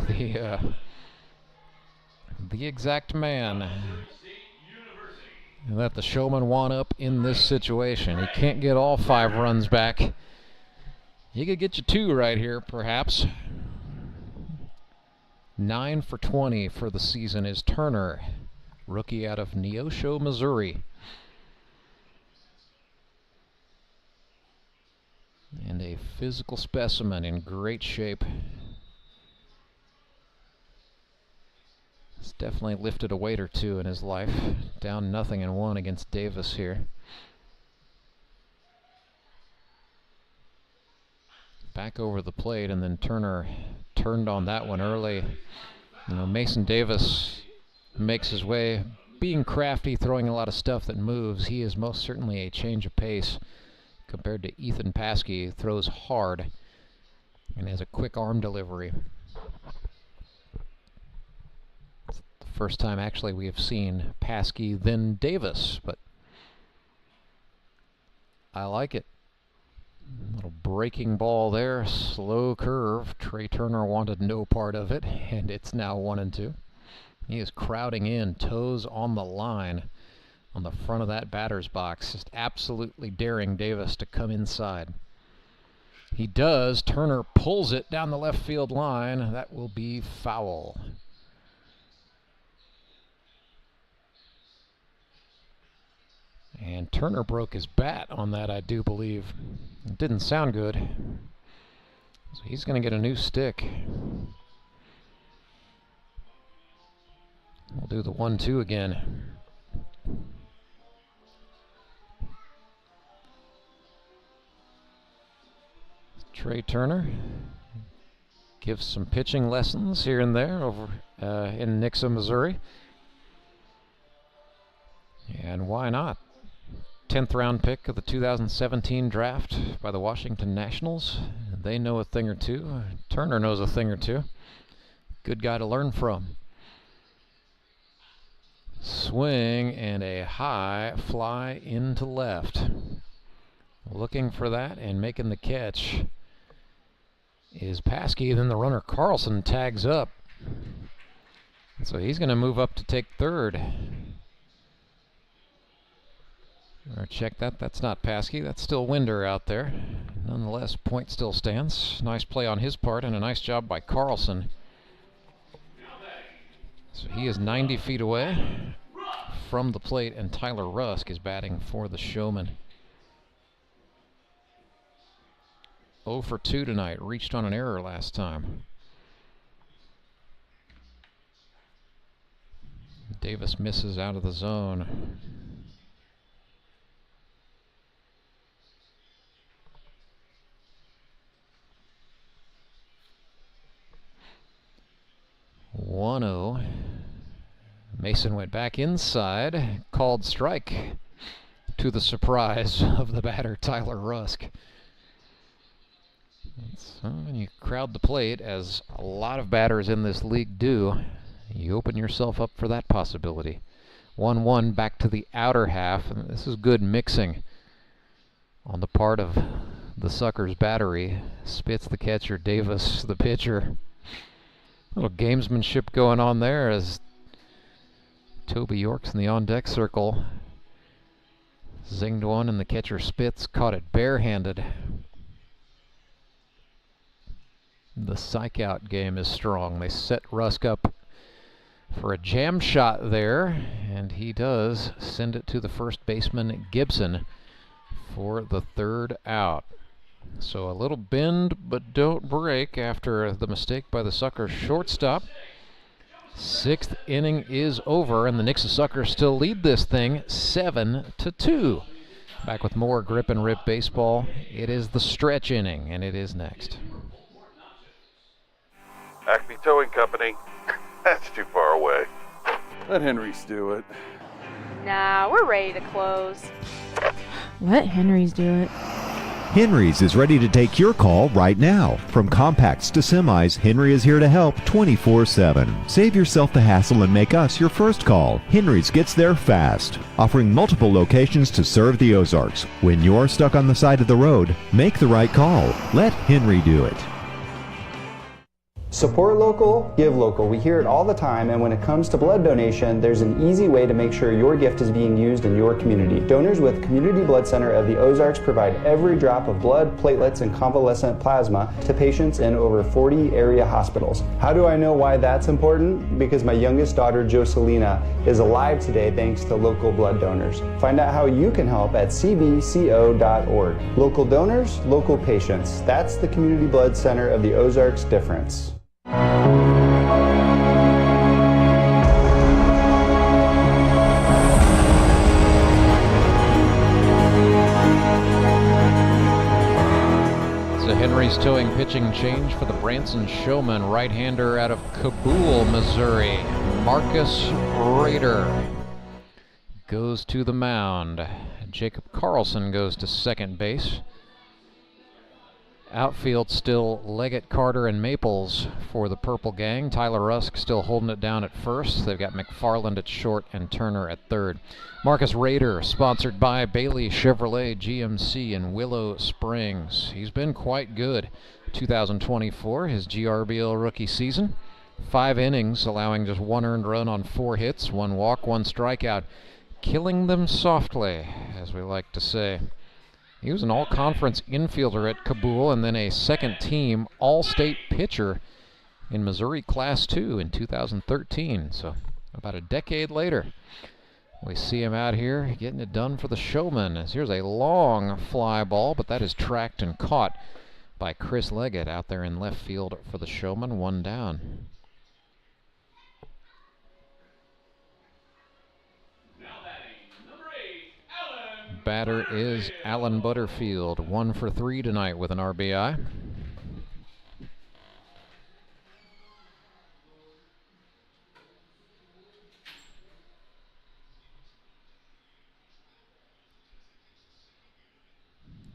Speaker 12: the exact man that the Showmen want up in this situation. He can't get all 5 runs back. He could get you 2 right here, perhaps. 9 for 20 for the season is Turner, rookie out of Neosho, Missouri. And a physical specimen in great shape. He's definitely lifted a weight or 2 in his life. Down 0-1 against Davis here. Back over the plate, and then Turner turned on that one early. You know, Mason Davis makes his way, being crafty, throwing a lot of stuff that moves. He is most certainly a change of pace compared to Ethan Paschke, who throws hard and has a quick arm delivery. It's the first time actually we have seen Paschke then Davis, but I like it. Little breaking ball there, slow curve. Trey Turner wanted no part of it, and it's now 1-2. He is crowding in, toes on the line on the front of that batter's box, just absolutely daring Davis to come inside. He does. Turner pulls it down the left field line. That will be foul. And Turner broke his bat on that, I do believe. It didn't sound good. So he's going to get a new stick. We'll do the 1-2 again. Trey Turner gives some pitching lessons here and there over in Nixa, Missouri. And why not? 10th round pick of the 2017 draft by the Washington Nationals. They know a thing or two. Turner knows a thing or two. Good guy to learn from. Swing and a high fly into left. Looking for that and making the catch is Paschke. Then the runner Carlson tags up. So he's going to move up to take third. Or check that. That's not Paschke. That's still Winder out there. Nonetheless, point still stands. Nice play on his part and a nice job by Carlson. So he is 90 feet away from the plate, and Tyler Rusk is batting for the Showmen. 0 for 2 tonight. Reached on an error last time. Davis misses out of the zone. (1-0). Mason went back inside, called strike to the surprise of the batter, Tyler Rusk. So when you crowd the plate, as a lot of batters in this league do, you open yourself up for that possibility. 1-1 back to the outer half, and this is good mixing on the part of the Suckers battery. Spitz the catcher, Davis the pitcher. A little gamesmanship going on there as Toby York's in the on-deck circle. Zinged one, and the catcher Spitz caught it barehanded. The Saiko game is strong. They set Rusk up for a jam shot there, and he does send it to the first baseman Gibson for the third out. So a little bend but don't break after the mistake by the Suckers shortstop. 6th inning is over, and the Nixa Suckers still lead this thing 7-2. Back with more Grip and Rip baseball. It is the stretch inning, and it is next.
Speaker 1: Acme Towing Company. That's too far away.
Speaker 2: Let Henry's do it.
Speaker 3: Nah, we're ready to close.
Speaker 4: Let Henry's do it.
Speaker 5: Henry's is ready to take your call right now. From compacts to semis, Henry is here to help 24/7. Save yourself the hassle and make us your first call. Henry's gets there fast, offering multiple locations to serve the Ozarks. When you're stuck on the side of the road, make the right call. Let Henry do it.
Speaker 16: Support local, give local. We hear it all the time, and when it comes to blood donation, there's an easy way to make sure your gift is being used in your community. Donors with Community Blood Center of the Ozarks provide every drop of blood, platelets, and convalescent plasma to patients in over 40 area hospitals. How do I know why that's important? Because my youngest daughter, Joselina, is alive today thanks to local blood donors. Find out how you can help at cbco.org. Local donors, local patients. That's the Community Blood Center of the Ozarks difference.
Speaker 12: So Henry's towing pitching change for the Branson Showmen, right-hander out of Kabul, Missouri. Marcus Rader goes to the mound. Jacob Carlson goes to second base. Outfield still Leggett, Carter, and Maples for the Purple Gang. Tyler Rusk still holding it down at first. They've got McFarland at short and Turner at third. Marcus Rader, sponsored by Bailey Chevrolet GMC in Willow Springs. He's been quite good. 2024, his GRBL rookie season. 5 innings, allowing just 1 earned run on 4 hits, 1 walk, 1 strikeout. Killing them softly, as we like to say. He was an all-conference infielder at Kabul and then a second-team all-state pitcher in Missouri Class II in 2013. So about a decade later, we see him out here getting it done for the Showmen. As here's a long fly ball, but that is tracked and caught by Chris Leggett out there in left field for the Showmen. 1 down. Batter is Alan Butterfield, 1 for 3 tonight with an RBI.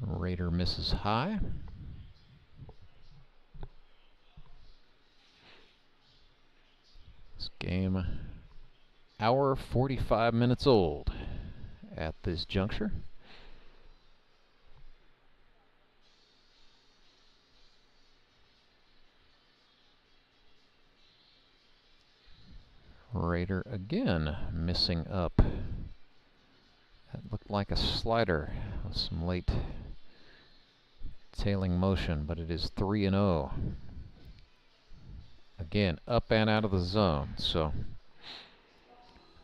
Speaker 12: Rader misses high. This game, hour 45 minutes old at this juncture. Raider again missing up. That looked like a slider with some late tailing motion, but it is 3-0. Again, up and out of the zone. So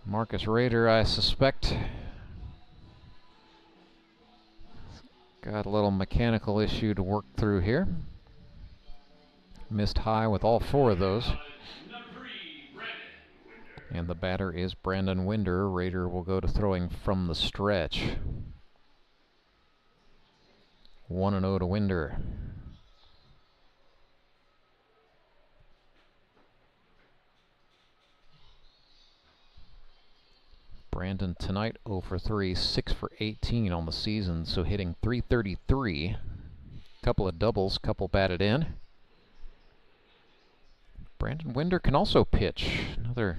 Speaker 12: Marcus Raider, I suspect, got a little mechanical issue to work through here. Missed high with all 4 of those. And the batter is Brandon Winder. Raider will go to throwing from the stretch. 1-0 to Winder. Brandon tonight 0 for 3, 6 for 18 on the season, so hitting .333. Couple of doubles, couple batted in. Brandon Winder can also pitch. Another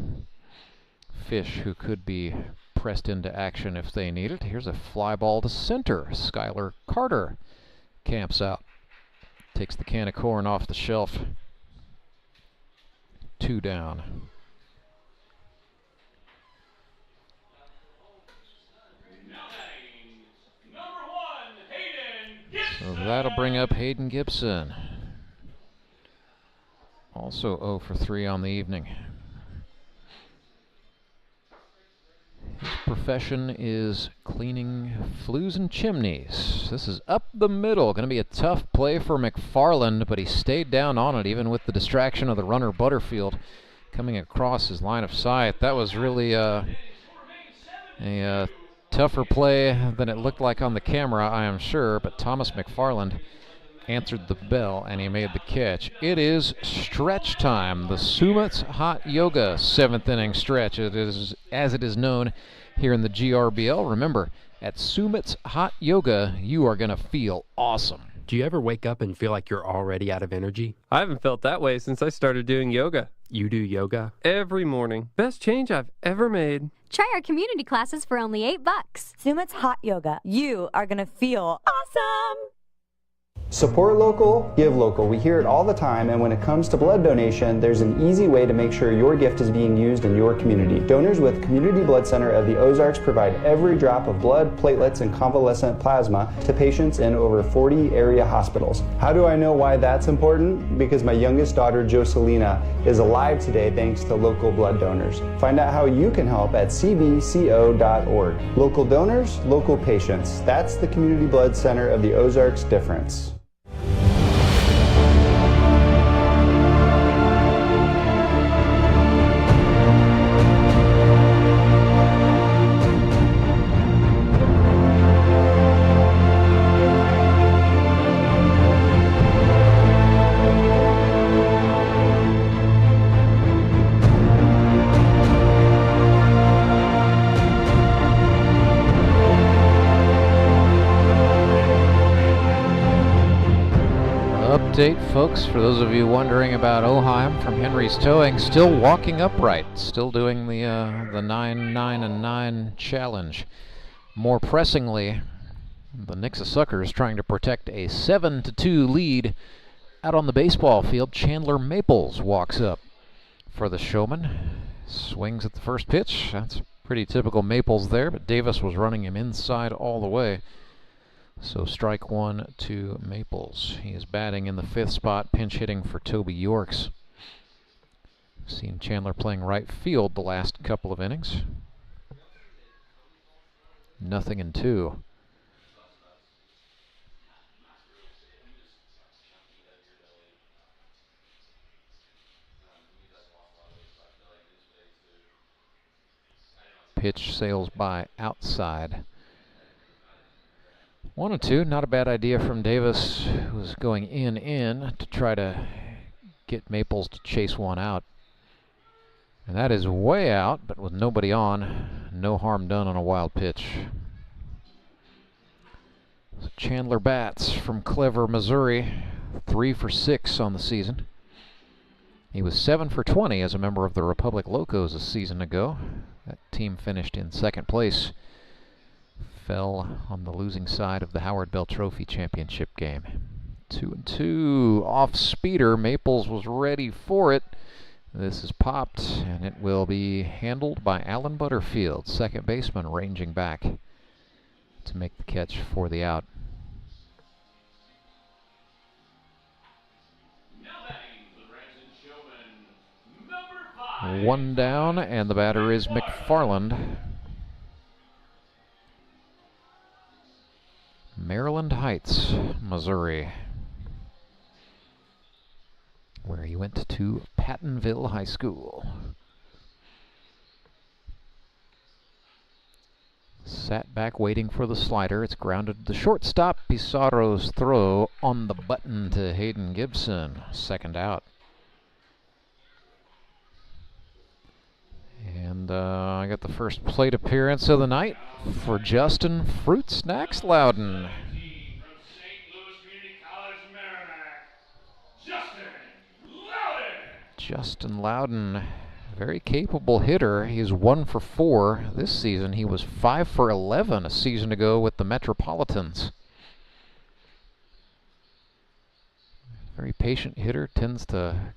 Speaker 12: fish who could be pressed into action if they need it. Here's a fly ball to center. Skylar Carter camps out. Takes the can of corn off the shelf. 2 down. So that'll bring up Hayden Gibson. Also 0 for 3 on the evening. His profession is cleaning flues and chimneys. This is up the middle. Going to be a tough play for McFarland, but he stayed down on it even with the distraction of the runner Butterfield coming across his line of sight. That was really a tougher play than it looked like on the camera, I am sure, but Thomas McFarland answered the bell and he made the catch. It is stretch time. The Sumit's Hot Yoga 7th inning stretch. It is, as it is known here in the GRBL. Remember, at Sumit's Hot Yoga, you are going to feel awesome.
Speaker 18: Do you ever wake up and feel like you're already out of energy?
Speaker 19: I haven't felt that way since I started doing yoga.
Speaker 18: You do yoga?
Speaker 19: Every morning. Best change I've ever made.
Speaker 7: Try our community classes for only $8.
Speaker 8: Sumit's Hot Yoga. You are going to feel awesome.
Speaker 16: Support local, give local. We hear it all the time, and when it comes to blood donation, there's an easy way to make sure your gift is being used in your community. Donors with Community Blood Center of the Ozarks provide every drop of blood, platelets, and convalescent plasma to patients in over 40 area hospitals. How do I know why that's important? Because my youngest daughter, Joselina, is alive today thanks to local blood donors. Find out how you can help at cbco.org. Local donors, local patients. That's the Community Blood Center of the Ozarks difference.
Speaker 12: Update, folks, for those of you wondering about Oheim from Henry's Towing, still walking upright, still doing the 9, 9, and 9 challenge. More pressingly, the Nixa Suckers trying to protect a 7-2 lead out on the baseball field. Chandler Maples walks up for the Showmen, swings at the first pitch. That's pretty typical Maples there, but Davis was running him inside all the way. So strike 1 to Maples. He is batting in the 5th spot, pinch hitting for Toby Yorks. Seen Chandler playing right field the last couple of innings. 0-2. Pitch sails by outside. 1-2, not a bad idea from Davis, who was going in to try to get Maples to chase one out. And that is way out, but with nobody on, no harm done on a wild pitch. So Chandler bats from Clever, Missouri, 3 for 6 on the season. He was 7 for 20 as a member of the Republic Locos a season ago. That team finished in 2nd place. Fell on the losing side of the Howard Bell Trophy Championship game. 2-2 off speeder. Maples was ready for it, This is popped, and it will be handled by Alan Butterfield, second baseman, ranging back to make the catch for the out. One down, and the batter is McFarland. Maryland Heights, Missouri, where he went to Pattonville High School. Sat back waiting for the slider. It's grounded to the shortstop. Pizarro's throw on the button to Hayden Gibson. Second out. And I got the first plate appearance of the night for Justin Fruit Snacks Loudon. Justin Loudon, very capable hitter. He's 1 for 4 this season. He was 5 for 11 a season ago with the Metropolitans. Very patient hitter, tends to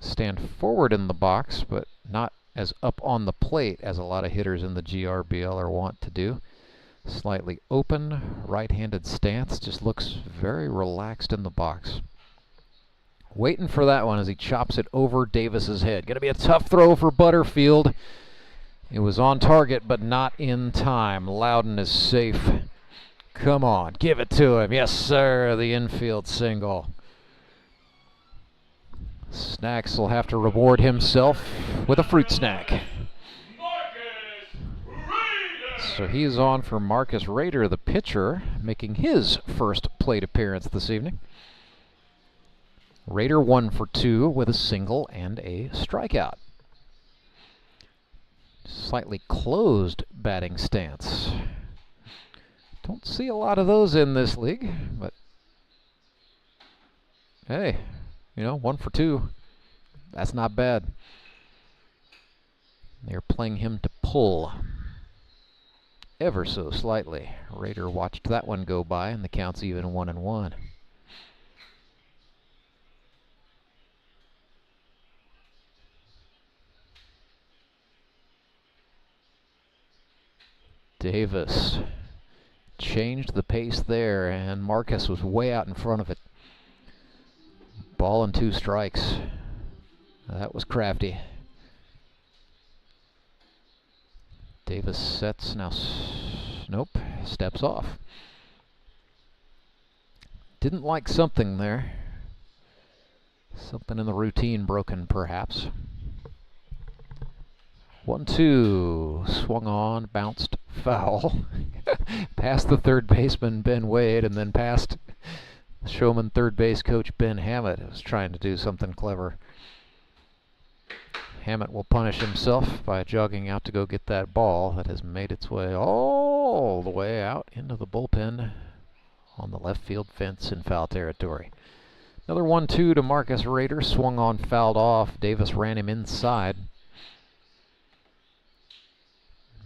Speaker 12: stand forward in the box, but not as up on the plate as a lot of hitters in the GRBL are wont to do. Slightly open, right-handed stance, just looks very relaxed in the box. Waiting for that one as he chops it over Davis's head. Gonna be a tough throw for Butterfield. It was on target, but not in time. Loudon is safe. Come on, give it to him. Yes, sir, the infield single. Snacks will have to reward himself with a fruit snack. So he's on for Marcus Rader, the pitcher, making his first plate appearance this evening. Rader 1 for 2 with a single and a strikeout. Slightly closed batting stance. Don't see a lot of those in this league, but hey, you know, 1 for 2. That's not bad. They're playing him to pull ever so slightly. Rader watched that one go by, and the count's even 1-1. Davis changed the pace there, and Marcus was way out in front of it. Ball and 2 strikes. That was crafty. Davis sets now. Nope, steps off. Didn't like something there. Something in the routine broken, perhaps. 1-2, swung on, bounced foul. Past the third baseman, Ben Wade, and then past the Showman third base coach, Ben Hammett, who was trying to do something clever. Hammett will punish himself by jogging out to go get that ball that has made its way all the way out into the bullpen on the left field fence in foul territory. Another 1-2 to Marcus Rader, swung on, fouled off. Davis ran him inside.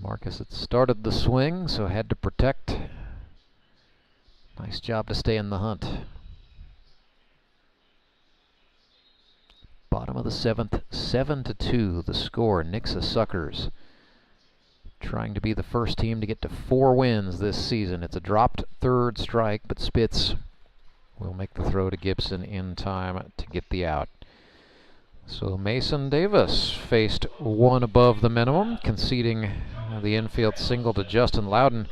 Speaker 12: Marcus had started the swing, so had to protect. Nice job to stay in the hunt. Bottom of the 7th, 7-2 the score. Nixa Suckers trying to be the first team to get to 4 wins this season. It's a dropped third strike, but Spitz will make the throw to Gibson in time to get the out. So Mason Davis faced 1 above the minimum, conceding the infield single to Justin Loudon,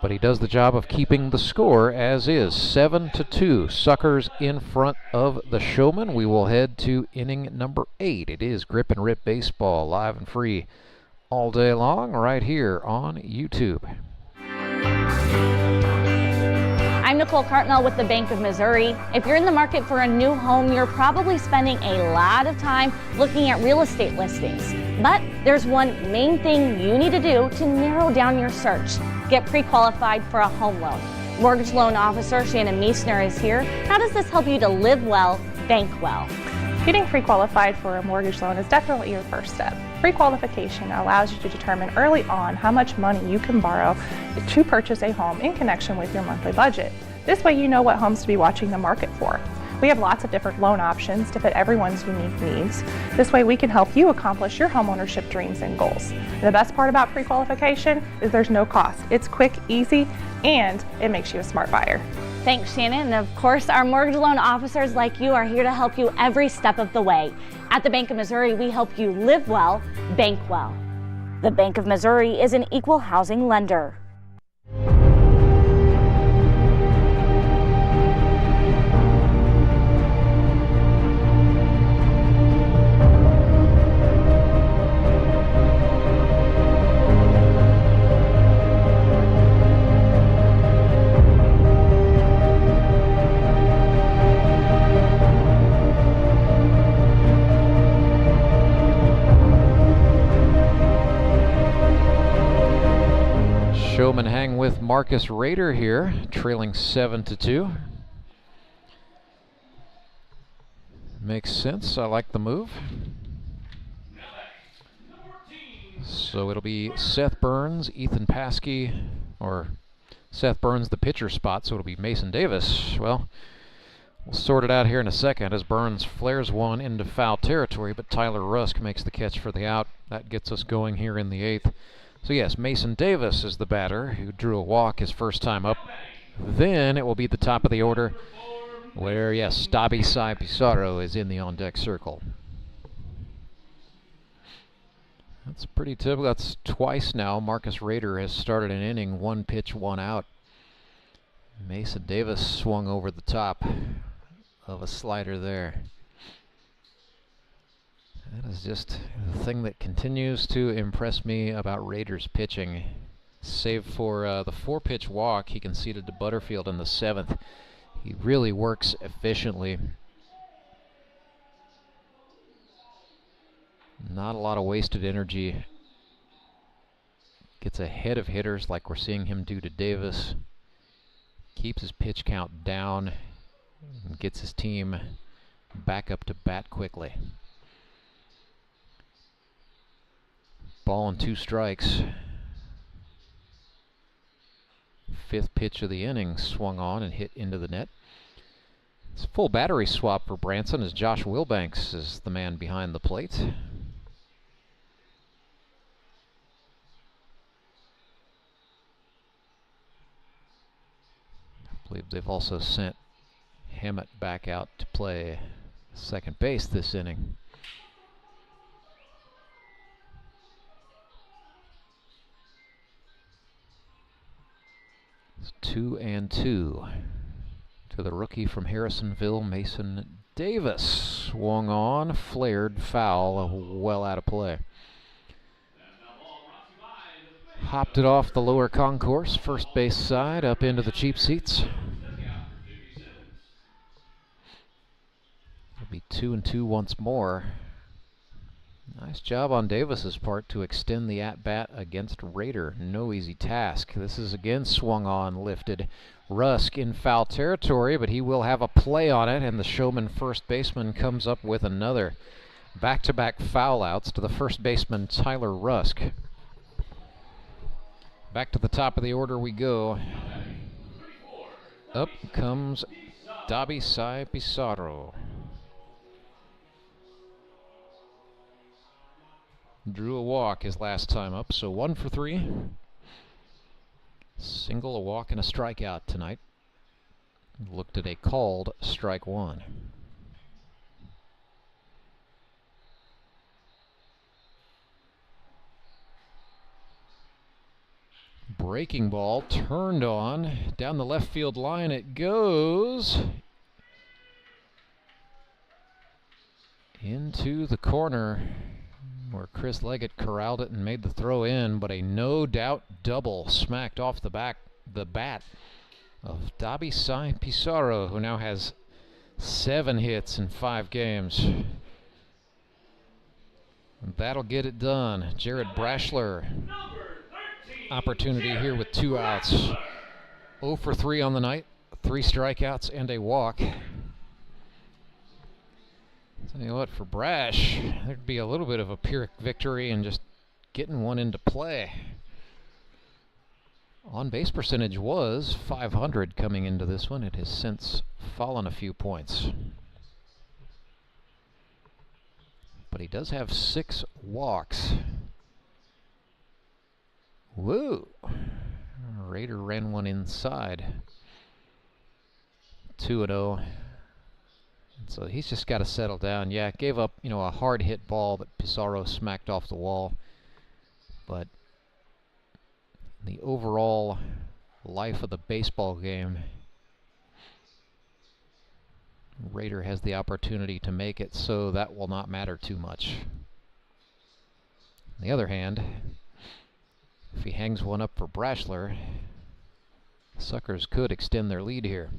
Speaker 12: but he does the job of keeping the score as is. 7-2, Suckers in front of the Showmen. We will head to inning number 8. It is Grip and Rip Baseball, live and free all day long, right here on YouTube.
Speaker 9: I'm Nicole Cartmel with the Bank of Missouri. If you're in the market for a new home, you're probably spending a lot of time looking at real estate listings. But there's one main thing you need to do to narrow down your search. Get pre-qualified for a home loan. Mortgage loan officer Shannon Meissner is here. How does this help you to live well, bank well?
Speaker 10: Getting pre-qualified for a mortgage loan is definitely your first step. Pre-qualification allows you to determine early on how much money you can borrow to purchase a home in connection with your monthly budget. This way you know what homes to be watching the market for. We have lots of different loan options to fit everyone's unique needs. This way we can help you accomplish your homeownership dreams and goals. And the best part about pre-qualification is there's no cost. It's quick, easy, and it makes you a smart buyer.
Speaker 9: Thanks, Shannon. And of course, our mortgage loan officers like you are here to help you every step of the way. At the Bank of Missouri, we help you live well, bank well. The Bank of Missouri is an equal housing lender.
Speaker 12: Showmen hang with Marcus Rader here, trailing 7-2. Makes sense. I like the move. So it'll be Seth Burns, Ethan Paschke, or Seth Burns the pitcher spot, so it'll be Mason Davis. Well, we'll sort it out here in a second as Burns flares one into foul territory, but Tyler Rusk makes the catch for the out. That gets us going here in the 8th. So yes, Mason Davis is the batter who drew a walk his first time up. Then it will be the top of the order where, yes, Dabi Sai Pizarro is in the on-deck circle. That's pretty typical. That's twice now Marcus Rader has started an inning, 1 pitch, 1 out. Mason Davis swung over the top of a slider there. That is just the thing that continues to impress me about Raiders pitching. Save for the 4-pitch walk he conceded to Butterfield in the 7th. He really works efficiently. Not a lot of wasted energy. Gets ahead of hitters like we're seeing him do to Davis. Keeps his pitch count down and gets his team back up to bat quickly. Ball and 2 strikes. 5th pitch of the inning swung on and hit into the net. It's a full battery swap for Branson as Josh Wilbanks is the man behind the plate. I believe they've also sent Hammett back out to play second base this inning. 2-2 to the rookie from Harrisonville, Mason Davis. Swung on, flared, foul, well out of play. Hopped it off the lower concourse, first base side, up into the cheap seats. It'll be 2-2 once more. Nice job on Davis's part to extend the at-bat against Rader. No easy task. This is again swung on, lifted. Rusk in foul territory, but he will have a play on it, and the Showman first baseman comes up with another. Back-to-back foul outs to the first baseman, Tyler Rusk. Back to the top of the order we go. Up comes Dabi Sai Pizarro. Drew a walk his last time up, so 1 for 3. Single, a walk, and a strikeout tonight. Looked at a called strike 1. Breaking ball turned on. Down the left field line it goes. Into the corner, where Chris Leggett corralled it and made the throw in, but a no-doubt double smacked off the bat of Dabi Sai Pizarro, who now has 7 hits in 5 games. And that'll get it done. Jared Brashler, opportunity here with 2 outs. 0 for 3 on the night, 3 strikeouts and a walk. Tell you what, for Brash, there'd be a little bit of a Pyrrhic victory in just getting one into play. On-base percentage was .500 coming into this one. It has since fallen a few points. But he does have 6 walks. Woo! Raider ran one inside. 2-0. So he's just got to settle down. Yeah, gave up, a hard hit ball that Pizarro smacked off the wall. But the overall life of the baseball game, Raider has the opportunity to make it, so that will not matter too much. On the other hand, if he hangs one up for Brashler, Suckers could extend their lead here.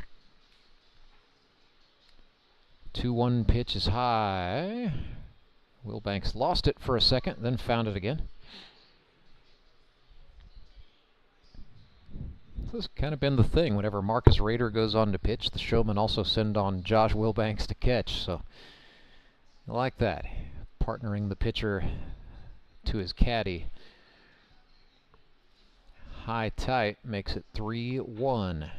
Speaker 12: 2-1 pitch is high. Wilbanks lost it for a second, then found it again. This has kind of been the thing. Whenever Marcus Raider goes on to pitch, the Showmen also send on Josh Wilbanks to catch. So I like that. Partnering the pitcher to his caddy. High tight makes it 3-1.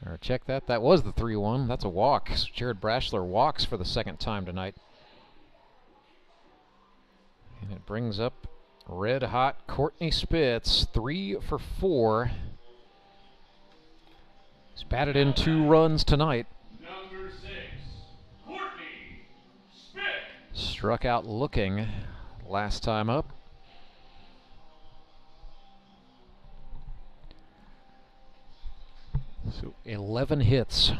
Speaker 12: Or check that. That was the 3-1. That's a walk. Jared Brashler walks for the second time tonight. And it brings up red hot Courtney Spitz. 3 for 4. He's batted in 2 runs tonight.
Speaker 15: Number 6, Courtney Spitz.
Speaker 12: Struck out looking last time up. So 11 hits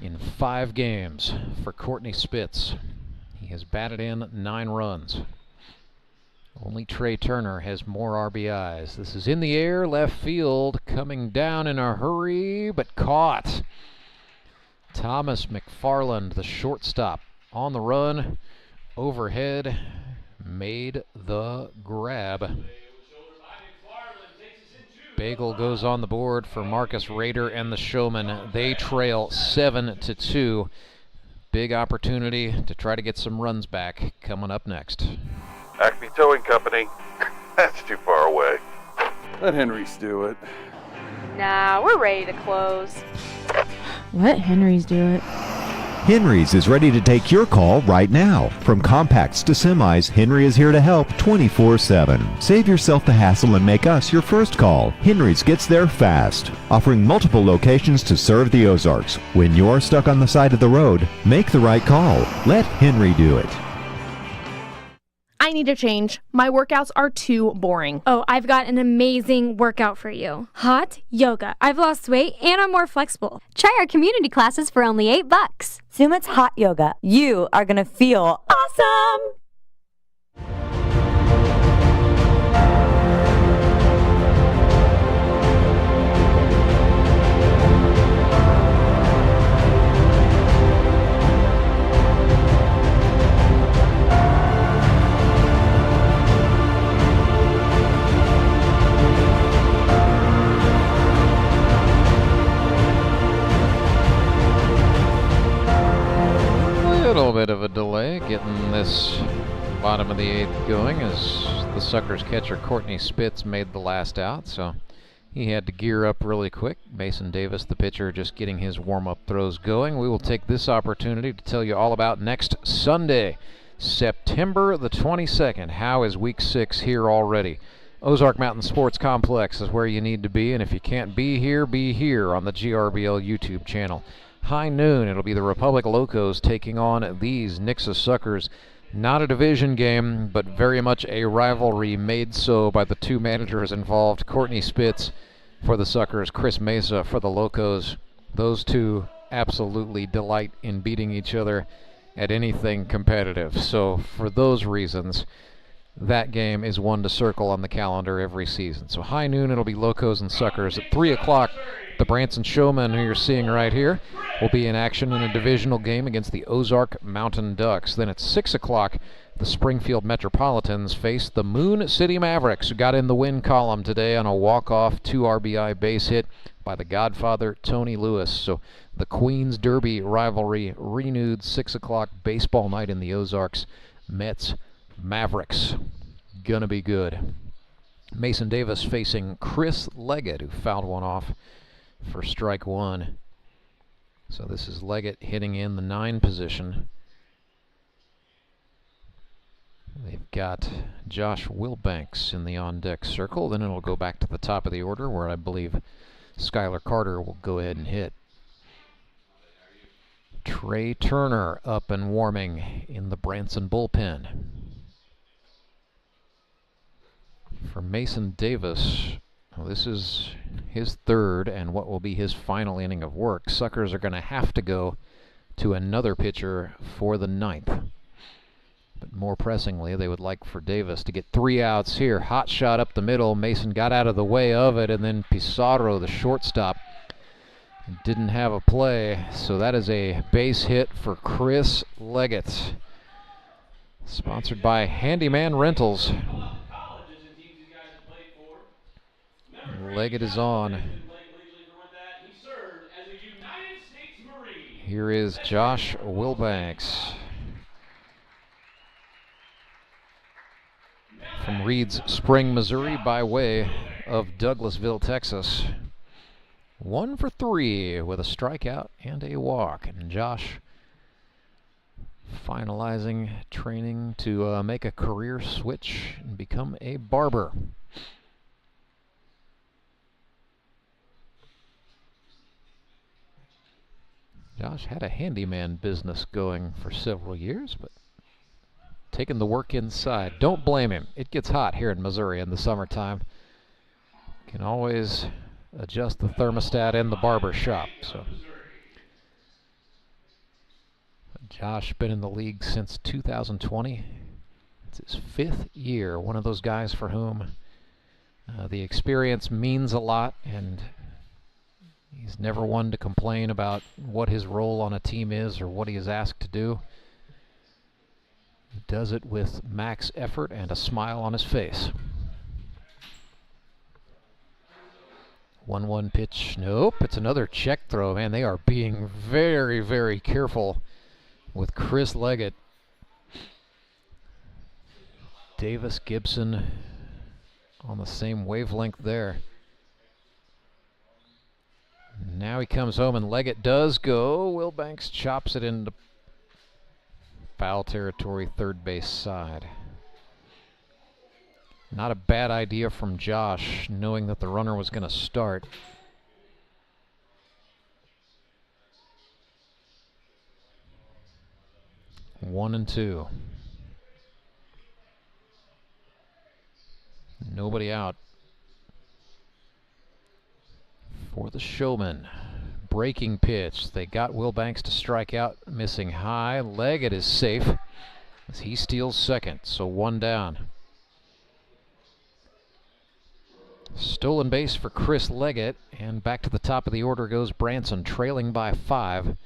Speaker 12: in 5 games for Courtney Spitz. He has batted in 9 runs. Only Trey Turner has more RBIs. This is in the air, left field, coming down in a hurry, but caught. Thomas McFarland, the shortstop, on the run, overhead, made the grab. Bagel goes on the board for Marcus Raider and the Showmen. They trail 7-2. Big opportunity to try to get some runs back coming up next.
Speaker 1: Acme Towing Company. That's too far away.
Speaker 2: Let Henry's do it.
Speaker 3: Nah, we're ready to close.
Speaker 4: Let Henry's do it.
Speaker 5: Henry's is ready to take your call right now. From compacts to semis, Henry is here to help 24/7. Save yourself the hassle and make us your first call. Henry's gets there fast, offering multiple locations to serve the Ozarks. When you're stuck on the side of the road, make the right call. Let Henry do it.
Speaker 6: I need a change. My workouts are too boring.
Speaker 7: Oh, I've got an amazing workout for you. Hot yoga. I've lost weight and I'm more flexible.
Speaker 8: Try our community classes for only $8. Sumit's Hot Yoga. You are going to feel awesome.
Speaker 12: A little bit of a delay getting this bottom of the 8th going as the Suckers catcher Courtney Spitz made the last out, so he had to gear up really quick. Mason Davis, the pitcher, just getting his warm-up throws going. We will take this opportunity to tell you all about next Sunday, September the 22nd. How is Week 6 here already? Ozark Mountain Sports Complex is where you need to be, and if you can't be here on the GRBL YouTube channel. High noon, it'll be the Republic Locos taking on these Nixa Suckers. Not a division game, but very much a rivalry made so by the 2 managers involved. Courtney Spitz for the Suckers, Chris Mesa for the Locos. Those 2 absolutely delight in beating each other at anything competitive. So for those reasons, that game is one to circle on the calendar every season. So high noon, it'll be Locos and Suckers. At 3 o'clock, the Branson Showmen, who you're seeing right here, will be in action in a divisional game against the Ozark Mountain Ducks. Then at 6 o'clock, the Springfield Metropolitans face the Moon City Mavericks, who got in the win column today on a walk-off 2 RBI base hit by the Godfather, Tony Lewis. So the Queens Derby rivalry renewed. 6 o'clock baseball night in the Ozarks. Mets, Mavericks. Gonna be good. Mason Davis facing Chris Leggett, who fouled one off for strike one. So this is Leggett hitting in the 9 position. They've got Josh Wilbanks in the on-deck circle. Then it'll go back to the top of the order, where I believe Skylar Carter will go ahead and hit. Trey Turner up and warming in the Branson bullpen. For Mason Davis, well, this is his 3rd and what will be his final inning of work. Suckers are going to have to go to another pitcher for the 9th. But more pressingly, they would like for Davis to get 3 outs here. Hot shot up the middle. Mason got out of the way of it, and then Pizarro, the shortstop, didn't have a play. So that is a base hit for Chris Leggett. Sponsored by Handyman Rentals. Leggett is on. Here is Josh Wilbanks from Reeds Spring, Missouri, by way of Douglasville, Texas. 1 for 3 with a strikeout and a walk. And Josh finalizing training to make a career switch and become a barber. Josh had a handyman business going for several years, but taking the work inside. Don't blame him. It gets hot here in Missouri in the summertime. Can always adjust the thermostat in the barber shop. So Josh been in the league since 2020. It's his 5th year. One of those guys for whom the experience means a lot, and he's never one to complain about what his role on a team is or what he is asked to do. He does it with max effort and a smile on his face. 1-1 pitch. Nope, it's another check throw. Man, they are being very, very careful with Chris Leggett. Davis, Gibson on the same wavelength there. Now he comes home and Leggett does go. Wilbanks chops it into foul territory, third base side. Not a bad idea from Josh, knowing that the runner was going to start. One and two. Nobody out for the Showmen. Breaking pitch. They got Wilbanks to strike out, missing high. Leggett is safe as he steals second, so one down. Stolen base for Chris Leggett, and back to the top of the order goes Branson, trailing by 5.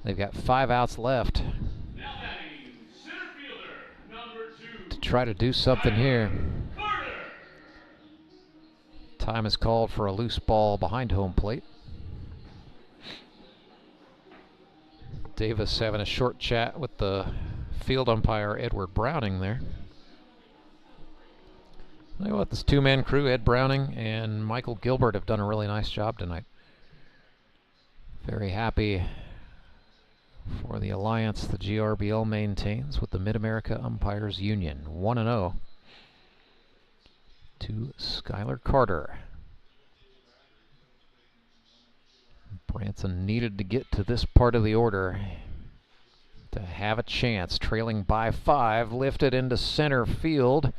Speaker 12: They've got 5 outs left to try to do something here. Time is called for a loose ball behind home plate. Davis having a short chat with the field umpire Edward Browning there. You know what, this two-man crew, Ed Browning and Michael Gilbert, have done a really nice job tonight. Very happy for the alliance the GRBL maintains with the Mid-America Umpires Union. 1-0 to Skylar Carter. Branson needed to get to this part of the order to have a chance. Trailing by 5, lifted into center field.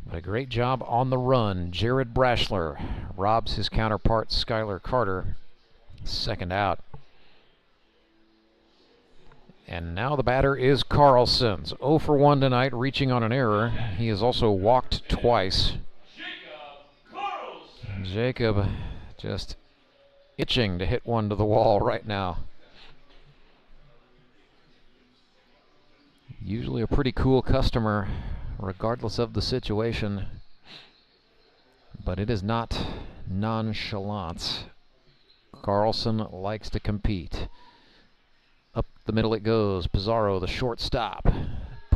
Speaker 12: But a great job on the run. Jared Brashler robs his counterpart Skylar Carter. Second out. And now the batter is Carlson's. 0 for 1 tonight, reaching on an error. He has also walked twice. Jacob just itching to hit one to the wall right now. Usually a pretty cool customer, regardless of the situation, but it is not nonchalance. Carlson likes to compete. Up the middle it goes. Pizarro, the shortstop,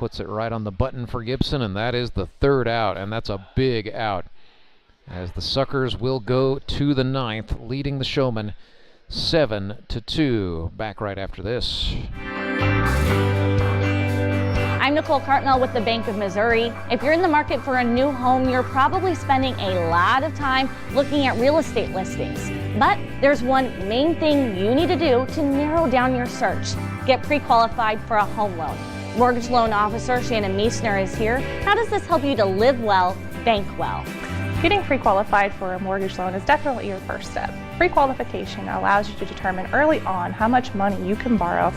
Speaker 12: puts it right on the button for Gibson, and that is the third out, and that's a big out, as the Suckers will go to the ninth, leading the Showmen 7-2. Back right after this.
Speaker 9: I'm Nicole Cartnell with the Bank of Missouri. If you're in the market for a new home, you're probably spending a lot of time looking at real estate listings. But there's one main thing you need to do to narrow down your search. Get pre-qualified for a home loan. Mortgage loan officer Shannon Meissner is here. How does this help you to live well, bank well?
Speaker 10: Getting pre-qualified for a mortgage loan is definitely your first step. Pre-qualification allows you to determine early on how much money you can borrow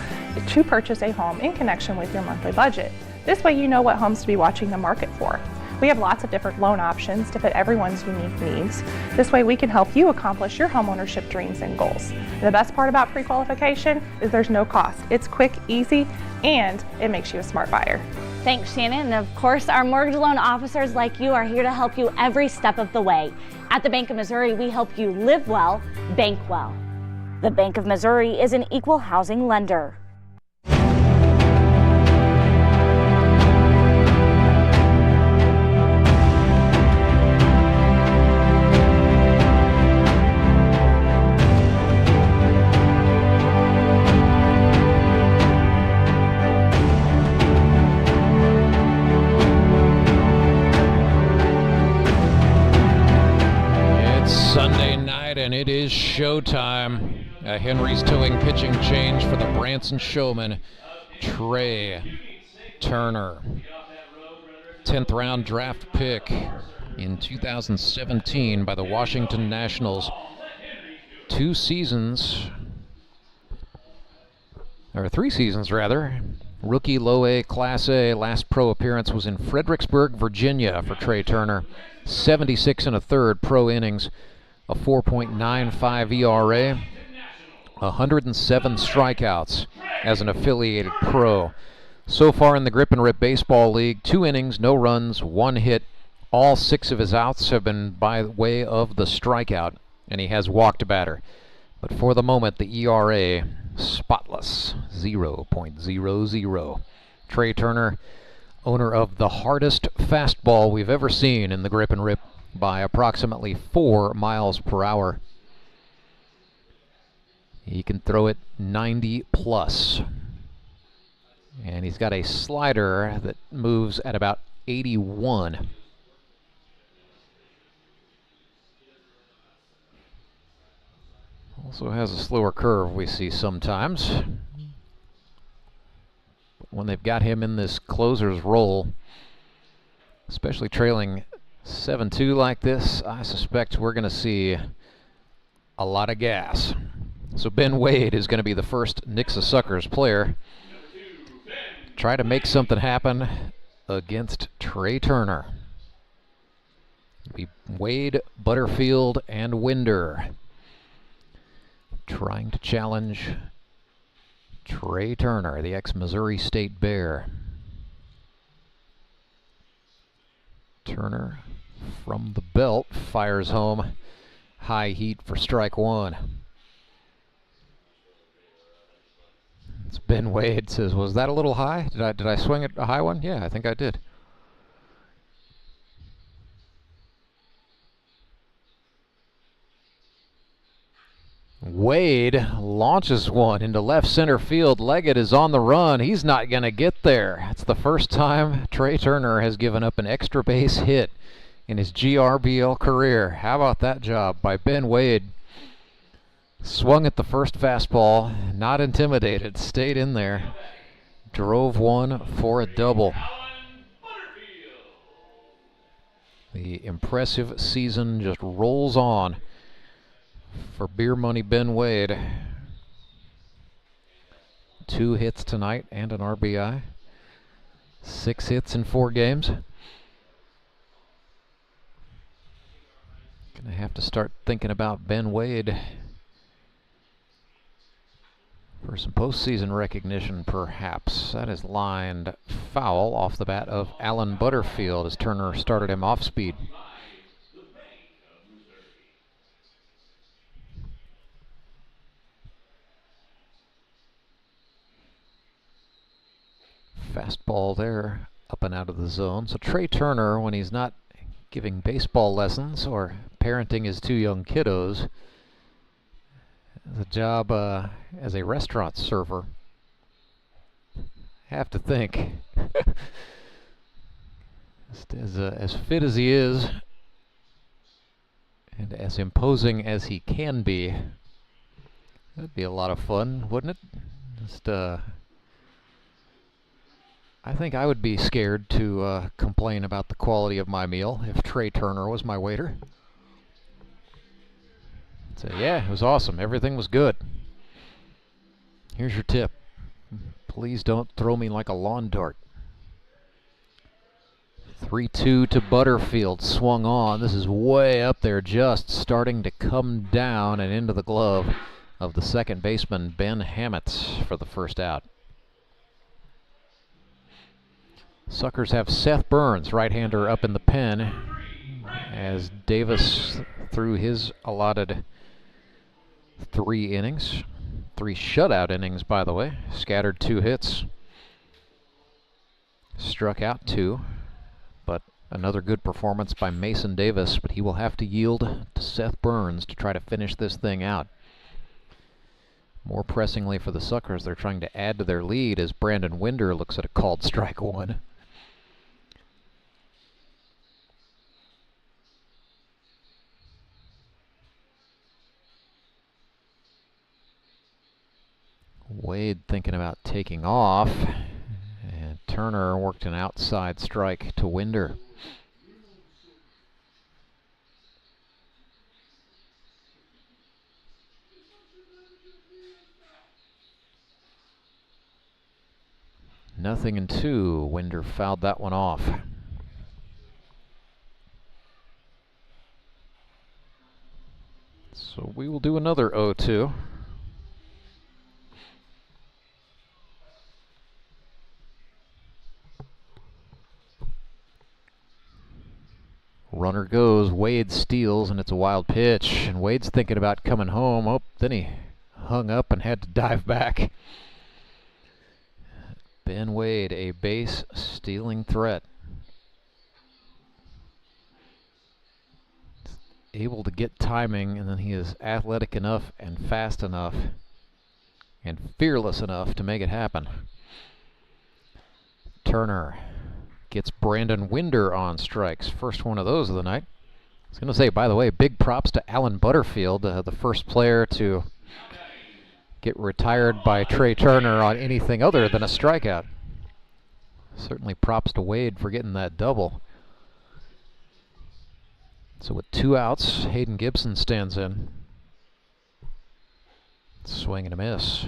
Speaker 10: to purchase a home in connection with your monthly budget. This way you know what homes to be watching the market for. We have lots of different loan options to fit everyone's unique needs. This way we can help you accomplish your homeownership dreams and goals. And the best part about pre-qualification is there's no cost. It's quick, easy, and it makes you a smart buyer.
Speaker 9: Thanks, Shannon. And of course, our mortgage loan officers like you are here to help you every step of the way. At the Bank of Missouri, we help you live well, bank well. The Bank of Missouri is an equal housing lender.
Speaker 12: And it is showtime. A Henry's towing pitching change for the Branson Showmen, Trey Turner. 10th round draft pick in 2017 by the Washington Nationals. 3 seasons rather. Rookie low A, Class A. Last pro appearance was in Fredericksburg, Virginia for Trey Turner. 76 1/3 pro innings. A 4.95 ERA, 107 strikeouts as an affiliated pro. So far in the Grip and Rip Baseball League, 2 innings, no runs, 1 hit. All 6 of his outs have been by way of the strikeout, and he has walked a batter. But for the moment, the ERA, spotless, 0.00. Trey Turner, owner of the hardest fastball we've ever seen in the Grip and Rip, by approximately 4 miles per hour. He can throw it 90 plus. And he's got a slider that moves at about 81. Also has a slower curve we see sometimes. But when they've got him in this closer's role, especially trailing 7-2 like this, I suspect we're going to see a lot of gas. So Ben Wade is going to be the first Nixa Suckers player. Try to make something happen against Trey Turner. It'll be Wade, Butterfield, and Winder trying to challenge Trey Turner, the ex-Missouri State Bear. Turner from the belt fires home. High heat for strike 1. It's Ben Wade says, was that a little high? Did I swing it a high one? Yeah, I think I did. Wade launches one into left center field. Leggett is on the run. He's not going to get there. It's the first time Trey Turner has given up an extra base hit in his GRBL career. How about that job by Ben Wade? Swung at the first fastball, not intimidated, stayed in there, drove one for a double. The impressive season just rolls on for Beer Money Ben Wade. 2 hits tonight and an RBI. 6 hits in 4 games. Gonna have to start thinking about Ben Wade for some postseason recognition, perhaps. That is lined foul off the bat of Alan Butterfield as Turner started him off speed. Fastball there, up and out of the zone. So Trey Turner, when he's not giving baseball lessons or parenting his 2 young kiddos, has a job as a restaurant server. I have to think, as fit as he is, and as imposing as he can be, that'd be a lot of fun, wouldn't it? Just, I think I would be scared to complain about the quality of my meal if Trey Turner was my waiter. I'd say, yeah, it was awesome. Everything was good. Here's your tip. Please don't throw me like a lawn dart. 3-2 to Butterfield. Swung on. This is way up there, just starting to come down and into the glove of the second baseman, Ben Hammett, for the first out. Suckers have Seth Burns, right-hander, up in the pen as Davis threw his allotted 3 innings. 3 shutout innings, by the way. Scattered 2 hits. Struck out 2. But another good performance by Mason Davis, but he will have to yield to Seth Burns to try to finish this thing out. More pressingly for the Suckers, they're trying to add to their lead as Brandon Winder looks at a called strike 1. Wade thinking about taking off, and Turner worked an outside strike to Winder. Nothing in 2. Winder fouled that one off. So we will do another 0-2. Runner goes, Wade steals, and it's a wild pitch, and Wade's thinking about coming home. Oh, then he hung up and had to dive back. Ben Wade, a base stealing threat. Able to get timing, and then he is athletic enough and fast enough and fearless enough to make it happen. Turner gets Brandon Winder on strikes. First one of those of the night. I was going to say, by the way, big props to Alan Butterfield, the first player to get retired by Trey Turner on anything other than a strikeout. Certainly props to Wade for getting that double. So with 2 outs, Hayden Gibson stands in. Swing and a miss.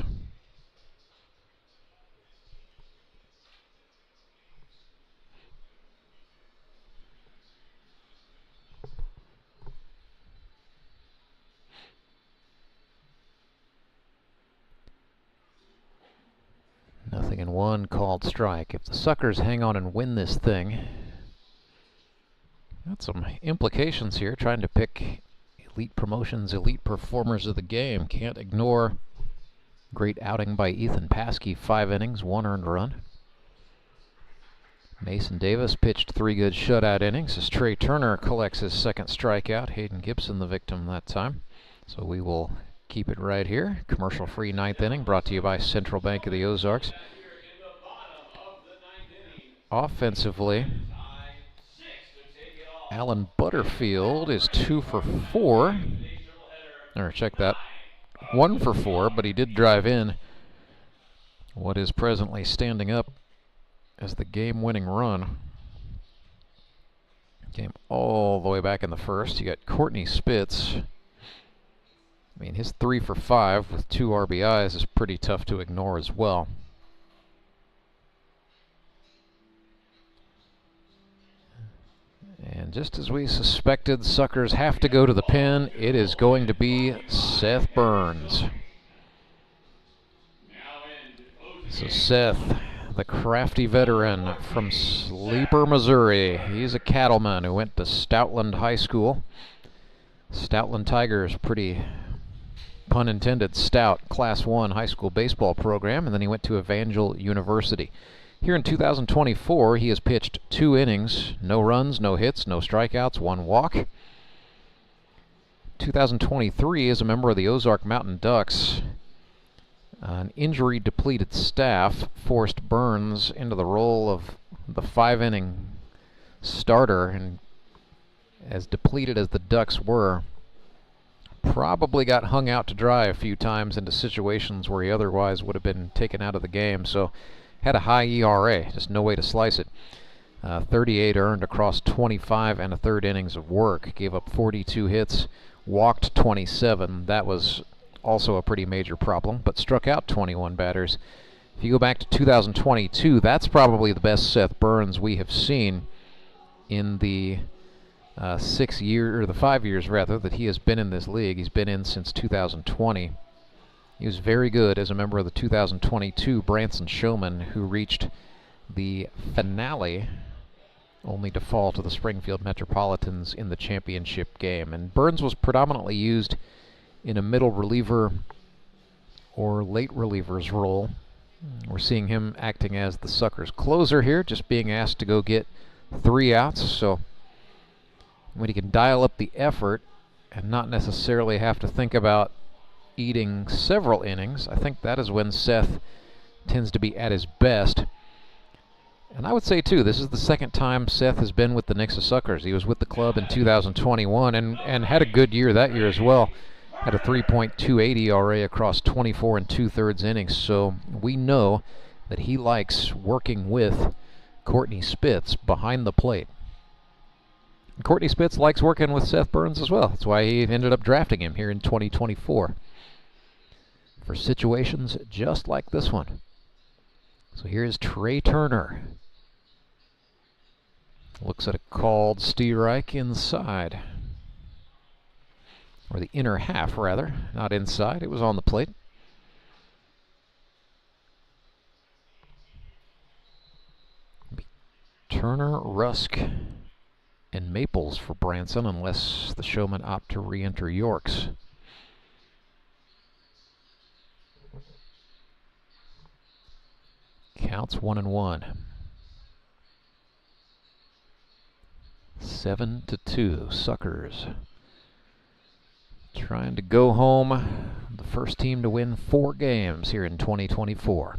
Speaker 12: Nothing in 1, called strike. If the Suckers hang on and win this thing, got some implications here, trying to pick elite promotions, elite performers of the game. Can't ignore great outing by Ethan Paschke, 5 innings, 1 earned run. Mason Davis pitched 3 good shutout innings as Trey Turner collects his second strikeout. Hayden Gibson the victim that time. So we will keep it right here. Commercial-free 9th inning brought to you by Central Bank of the Ozarks. Offensively, Alan Butterfield is 2 for 4. Or check that. 1 for 4, but he did drive in what is presently standing up as the game-winning run. Came all the way back in the first. You got Courtney Spitz. I mean, his 3 for 5 with 2 RBIs is pretty tough to ignore as well. And just as we suspected, Suckers have to go to the pen. It is going to be Seth Burns. So Seth, the crafty veteran from Sleeper, Missouri. He's a cattleman who went to Stoutland High School. Stoutland Tigers, pretty, pun intended, stout Class 1 high school baseball program, and then he went to Evangel University. Here in 2024, he has pitched 2 innings, no runs, no hits, no strikeouts, 1 walk. 2023, as a member of the Ozark Mountain Ducks, an injury-depleted staff forced Burns into the role of the 5-inning starter, and as depleted as the Ducks were, probably got hung out to dry a few times into situations where he otherwise would have been taken out of the game. So had a high ERA, just no way to slice it. 38 earned across 25 and a third innings of work. Gave up 42 hits, walked 27. That was also a pretty major problem, but struck out 21 batters. If you go back to 2022, that's probably the best Seth Burns we have seen in the 5 years rather, that he has been in this league. He's been in since 2020. He was very good as a member of the 2022 Branson Showmen, who reached the finale, only to fall to the Springfield Metropolitans in the championship game. And Burns was predominantly used in a middle reliever or late reliever's role. We're seeing him acting as the Suckers closer here, just being asked to go get 3 outs. So when he can dial up the effort and not necessarily have to think about eating several innings, I think that is when Seth tends to be at his best. And I would say, too, this is the second time Seth has been with the Nixa Suckers. He was with the club in 2021 and had a good year that year as well. Had a 3.28 ERA across 24 2/3 innings. So we know that he likes working with Courtney Spitz behind the plate. And Courtney Spitz likes working with Seth Burns as well. That's why he ended up drafting him here in 2024 for situations just like this one. So here's Trey Turner. Looks at a called strike inside. Or the inner half, rather. Not inside. It was on the plate. Turner, Rusk, and Maples for Branson, unless the Showmen opt to re-enter Yorks. Counts 1-1. 7-2, Suckers. Trying to go home, the first team to win 4 games here in 2024.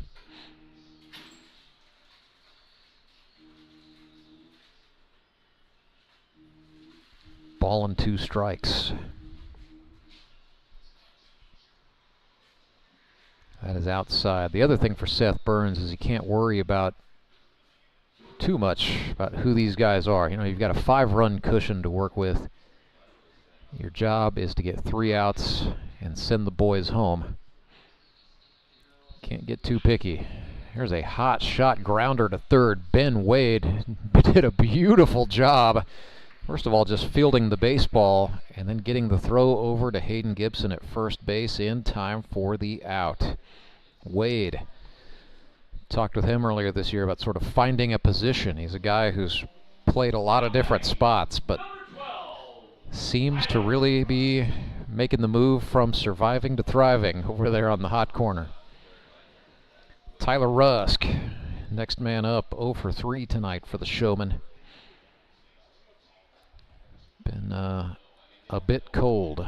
Speaker 12: Ball and 2 strikes. That is outside. The other thing for Seth Burns is he can't worry about too much about who these guys are. You know, you've got a 5-run cushion to work with. Your job is to get 3 outs and send the boys home. Can't get too picky. Here's a hot shot grounder to third. Ben Wade did a beautiful job. First of all, just fielding the baseball and then getting the throw over to Hayden Gibson at first base in time for the out. Wade. Talked with him earlier this year about sort of finding a position. He's a guy who's played a lot of different spots, but seems to really be making the move from surviving to thriving over there on the hot corner. Tyler Rusk, next man up, 0 for 3 tonight for the Showmen. Been a bit cold.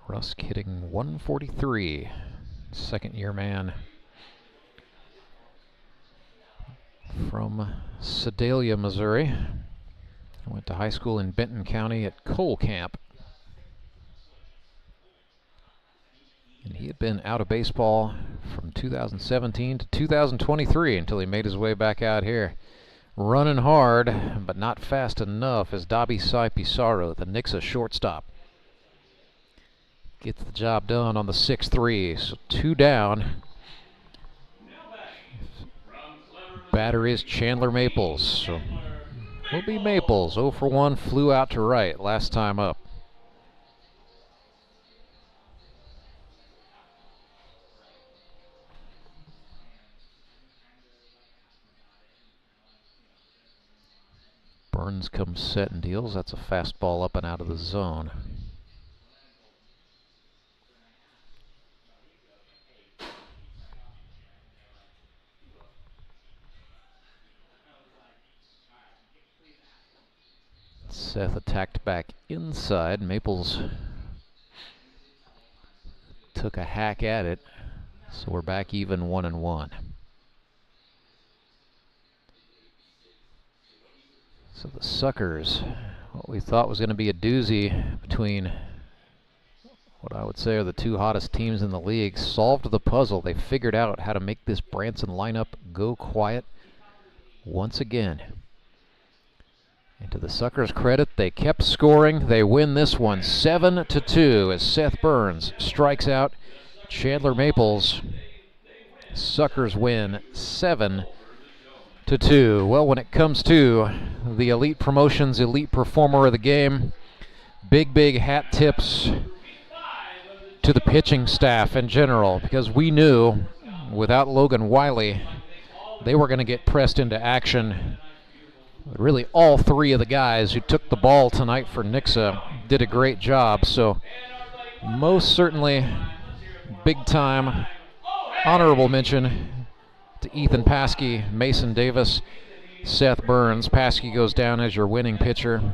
Speaker 12: Rusk hitting 143, second-year man from Sedalia, Missouri. Went to high school in Benton County at Cole Camp. And he had been out of baseball from 2017 to 2023 until he made his way back out here. Running hard, but not fast enough, as Dobby Sai Pizarro, the Nixa shortstop, gets the job done on the 6-3. So 2 down. Batter is Chandler Maples. So will be Maples. 0 for 1, flew out to right last time up. Burns comes set and deals. That's a fastball up and out of the zone. Seth attacked back inside. Maples took a hack at it, so we're back even 1-1. So the Suckers, what we thought was going to be a doozy between what I would say are the two hottest teams in the league, solved the puzzle. They figured out how to make this Branson lineup go quiet once again. And to the Suckers' credit, they kept scoring. They win this one 7-2 as Seth Burns strikes out Chandler Maples. Suckers win 7-2. Well, when it comes to the Elite Promotions Elite Performer of the Game, big hat tips to the pitching staff in general, because we knew without Logan Wiley, they were going to get pressed into action. Really, all three of the guys who took the ball tonight for Nixa did a great job. So most certainly big time honorable mention to Ethan Paschke, Mason Davis, Seth Burns. Paschke goes down as your winning pitcher.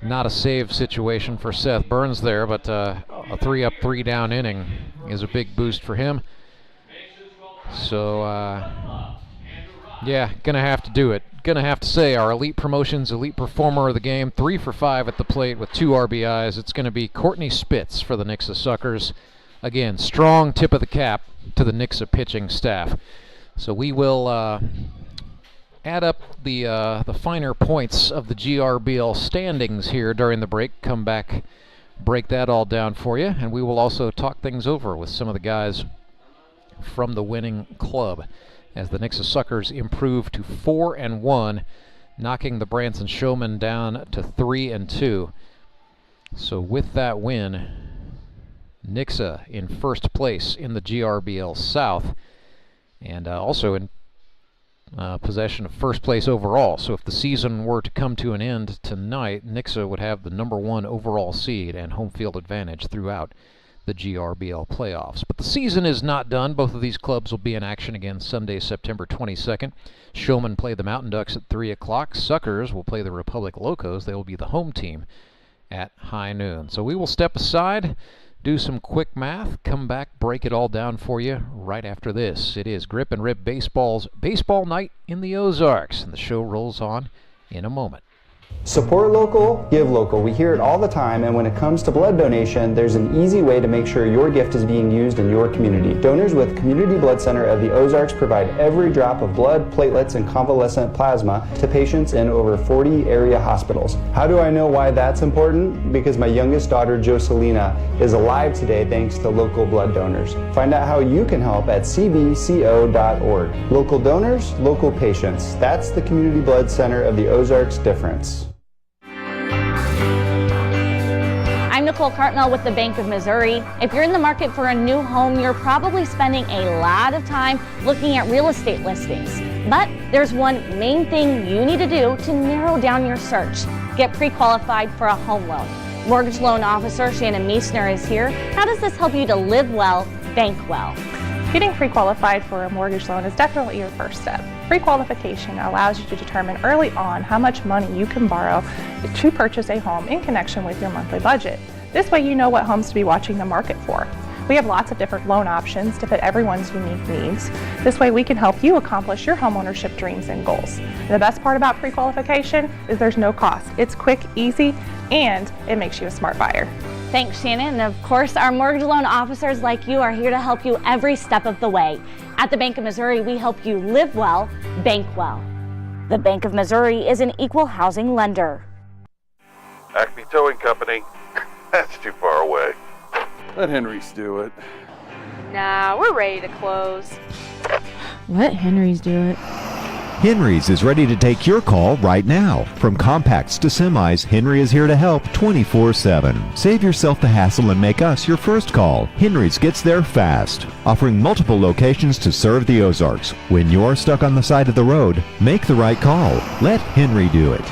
Speaker 12: Not a save situation for Seth Burns there, but a 3-up, 3-down inning is a big boost for him. So, yeah, gonna have to do it. Gonna have to say our Elite Promotions Elite Performer of the Game, 3 for 5 at the plate with 2 RBIs. It's gonna be Courtney Spitz for the Nixa Suckers. Again, strong tip of the cap to the Nixa pitching staff. So we will add up the finer points of the GRBL standings here during the break. Come back, break that all down for you, and we will also talk things over with some of the guys from the winning club as the Nixa Suckers improve to 4-1, knocking the Branson Showmen down to 3-2. So with that win, Nixa in first place in the GRBL South, and also in possession of first place overall. So if the season were to come to an end tonight, Nixa would have the #1 overall seed and home field advantage throughout the GRBL playoffs. But the season is not done. Both of these clubs will be in action again Sunday, September 22nd. Showmen play the Mountain Ducks at 3 o'clock. Suckers will play the Republic Locos. They will be the home team at high noon. So we will step aside, do some quick math, come back, break it all down for you right after this. It is Grip and Rip Baseball's Baseball Night in the Ozarks, and the show rolls on in a moment.
Speaker 16: Support local, give local. We hear it all the time, and when it comes to blood donation, there's an easy way to make sure your gift is being used in your community. Donors with Community Blood Center of the Ozarks provide every drop of blood, platelets, and convalescent plasma to patients in over 40 area hospitals. How do I know why that's important? Because my youngest daughter, Joselina, is alive today thanks to local blood donors. Find out how you can help at cbco.org. Local donors, local patients. That's the Community Blood Center of the Ozarks difference.
Speaker 9: I'm Nicole Cartmel with the Bank of Missouri. If you're in the market for a new home, you're probably spending a lot of time looking at real estate listings. But there's one main thing you need to do to narrow down your search. Get pre-qualified for a home loan. Mortgage loan officer Shannon Meissner is here. How does this help you to live well, bank well?
Speaker 10: Getting pre-qualified for a mortgage loan is definitely your first step. Pre-qualification allows you to determine early on how much money you can borrow to purchase a home in connection with your monthly budget. This way you know what homes to be watching the market for. We have lots of different loan options to fit everyone's unique needs. This way we can help you accomplish your homeownership dreams and goals. And the best part about pre-qualification is there's no cost. It's quick, easy, and it makes you a smart buyer.
Speaker 9: Thanks, Shannon. And of course, our mortgage loan officers like you are here to help you every step of the way. At the Bank of Missouri, we help you live well, bank well. The Bank of Missouri is an equal housing lender.
Speaker 1: Acme Towing Company. That's too far away.
Speaker 2: Let Henry's do it.
Speaker 3: Nah, we're ready to close.
Speaker 4: Let Henry's do it.
Speaker 5: Henry's is ready to take your call right now. From compacts to semis, Henry is here to help 24/7. Save yourself the hassle and make us your first call. Henry's gets there fast, offering multiple locations to serve the Ozarks. When you're stuck on the side of the road, make the right call. Let Henry do it.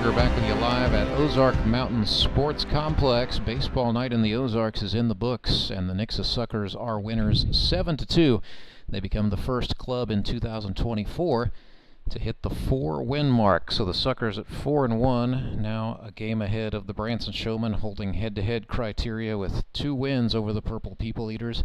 Speaker 12: Sucker back with you live at Ozark Mountain Sports Complex. Baseball night in the Ozarks is in the books, and the Nixa Suckers are winners 7-2. They become the first club in 2024 to hit the 4-win mark. So the Suckers at 4-1, now a game ahead of the Branson Showmen, holding head-to-head criteria with 2 wins over the Purple People Eaters.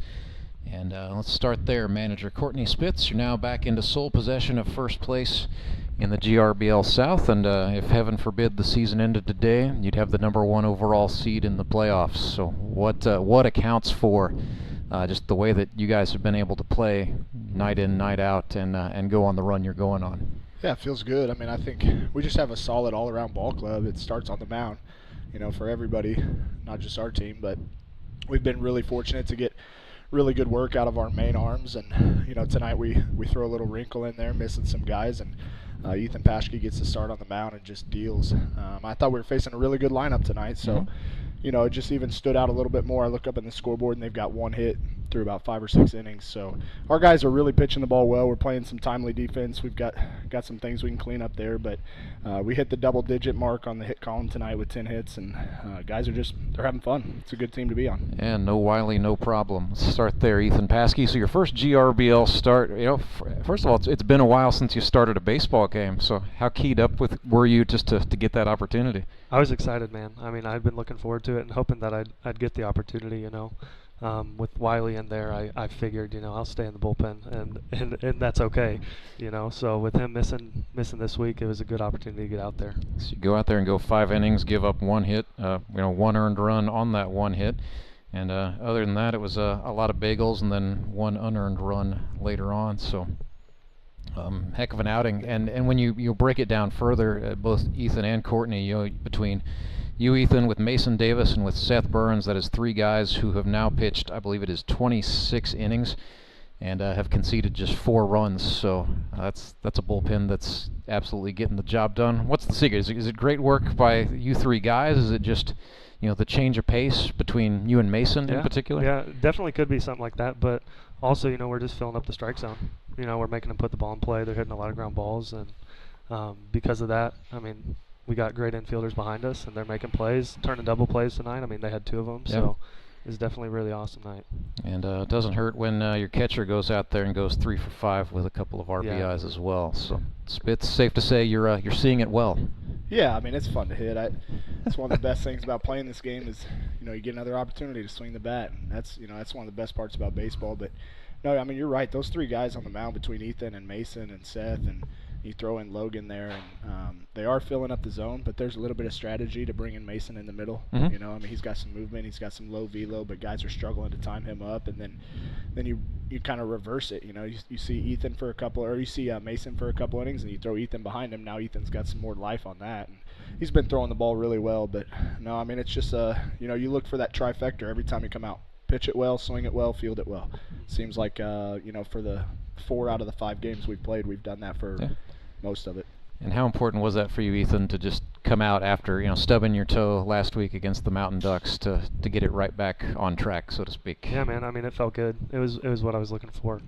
Speaker 12: And let's start there. Manager Courtney Spitz, you're now back into sole possession of first place in the GRBL South, and if heaven forbid the season ended today, you'd have the #1 overall seed in the playoffs. So what accounts for just the way that you guys have been able to play night in, night out, and go on the run you're going on?
Speaker 17: Yeah, it feels good. I mean, I think we just have a solid all-around ball club. It starts on the mound, for everybody, not just our team, but we've been really fortunate to get really good work out of our main arms, and tonight we throw a little wrinkle in there, missing some guys, and Ethan Paschke gets to start on the mound and just deals. I thought we were facing a really good lineup tonight, so it just even stood out a little bit more. I look up in the scoreboard and they've got 1 hit through about 5 or 6 innings. So our guys are really pitching the ball well. We're playing some timely defense. We've got some things we can clean up there, but we hit the double-digit mark on the hit column tonight with 10 hits, and guys are they're having fun. It's a good team to be on.
Speaker 12: And no Wiley, no problem. Let's start there, Ethan Paschke. So your first GRBL start, first of all, it's been a while since you started a baseball game. So how keyed up were you just to get that opportunity?
Speaker 22: I was excited, man. I mean, I'd been looking forward to it and hoping that I'd get the opportunity, With Wiley in there, I figured, I'll stay in the bullpen, and that's okay, So with him missing this week, it was a good opportunity to get out there.
Speaker 12: So you go out there and go 5 innings, give up 1 hit, 1 earned run on that 1 hit, and other than that, it was a lot of bagels and then 1 unearned run later on. So heck of an outing. And when you break it down further, both Ethan and Courtney, between you, Ethan, with Mason Davis and with Seth Burns, that is 3 guys who have now pitched, I believe it is 26 innings, and have conceded just 4 runs. So that's a bullpen that's absolutely getting the job done. What's the secret? Is it great work by you 3 guys? Is it just the change of pace between you and Mason in particular?
Speaker 22: Yeah, definitely could be something like that. But also, we're just filling up the strike zone. We're making them put the ball in play. They're hitting a lot of ground balls, and because of that, I mean, we got great infielders behind us, and they're making plays, turning double plays tonight. I mean, they had 2 of them, so it was definitely a really awesome night. And
Speaker 12: it doesn't hurt when your catcher goes out there and goes 3 for 5 with a couple of RBIs as well. So Spitz, safe to say you're seeing it well.
Speaker 17: Yeah, I mean, it's fun to hit. That's one of the best things about playing this game is, you get another opportunity to swing the bat. And that's one of the best parts about baseball. But no, I mean, you're right. Those 3 guys on the mound between Ethan and Mason and Seth, and you throw in Logan there, and they are filling up the zone, but there's a little bit of strategy to bring in Mason in the middle. I mean, he's got some movement, he's got some low velo, but guys are struggling to time him up, and then you kind of reverse it. You see Ethan for a couple, or you see Mason for a couple innings, and you throw Ethan behind him. Now Ethan's got some more life on that, and he's been throwing the ball really well. But no, I mean, it's just you look for that trifecta every time you come out. Pitch it well, swing it well, field it well. Seems like for the 4 out of the 5 games we've played, we've done that for most of it.
Speaker 12: And how important was that for you, Ethan, to just come out after stubbing your toe last week against the Mountain Ducks to get it right back on track, so to speak?
Speaker 22: Yeah, man. I mean, it felt good. It was what I was looking for.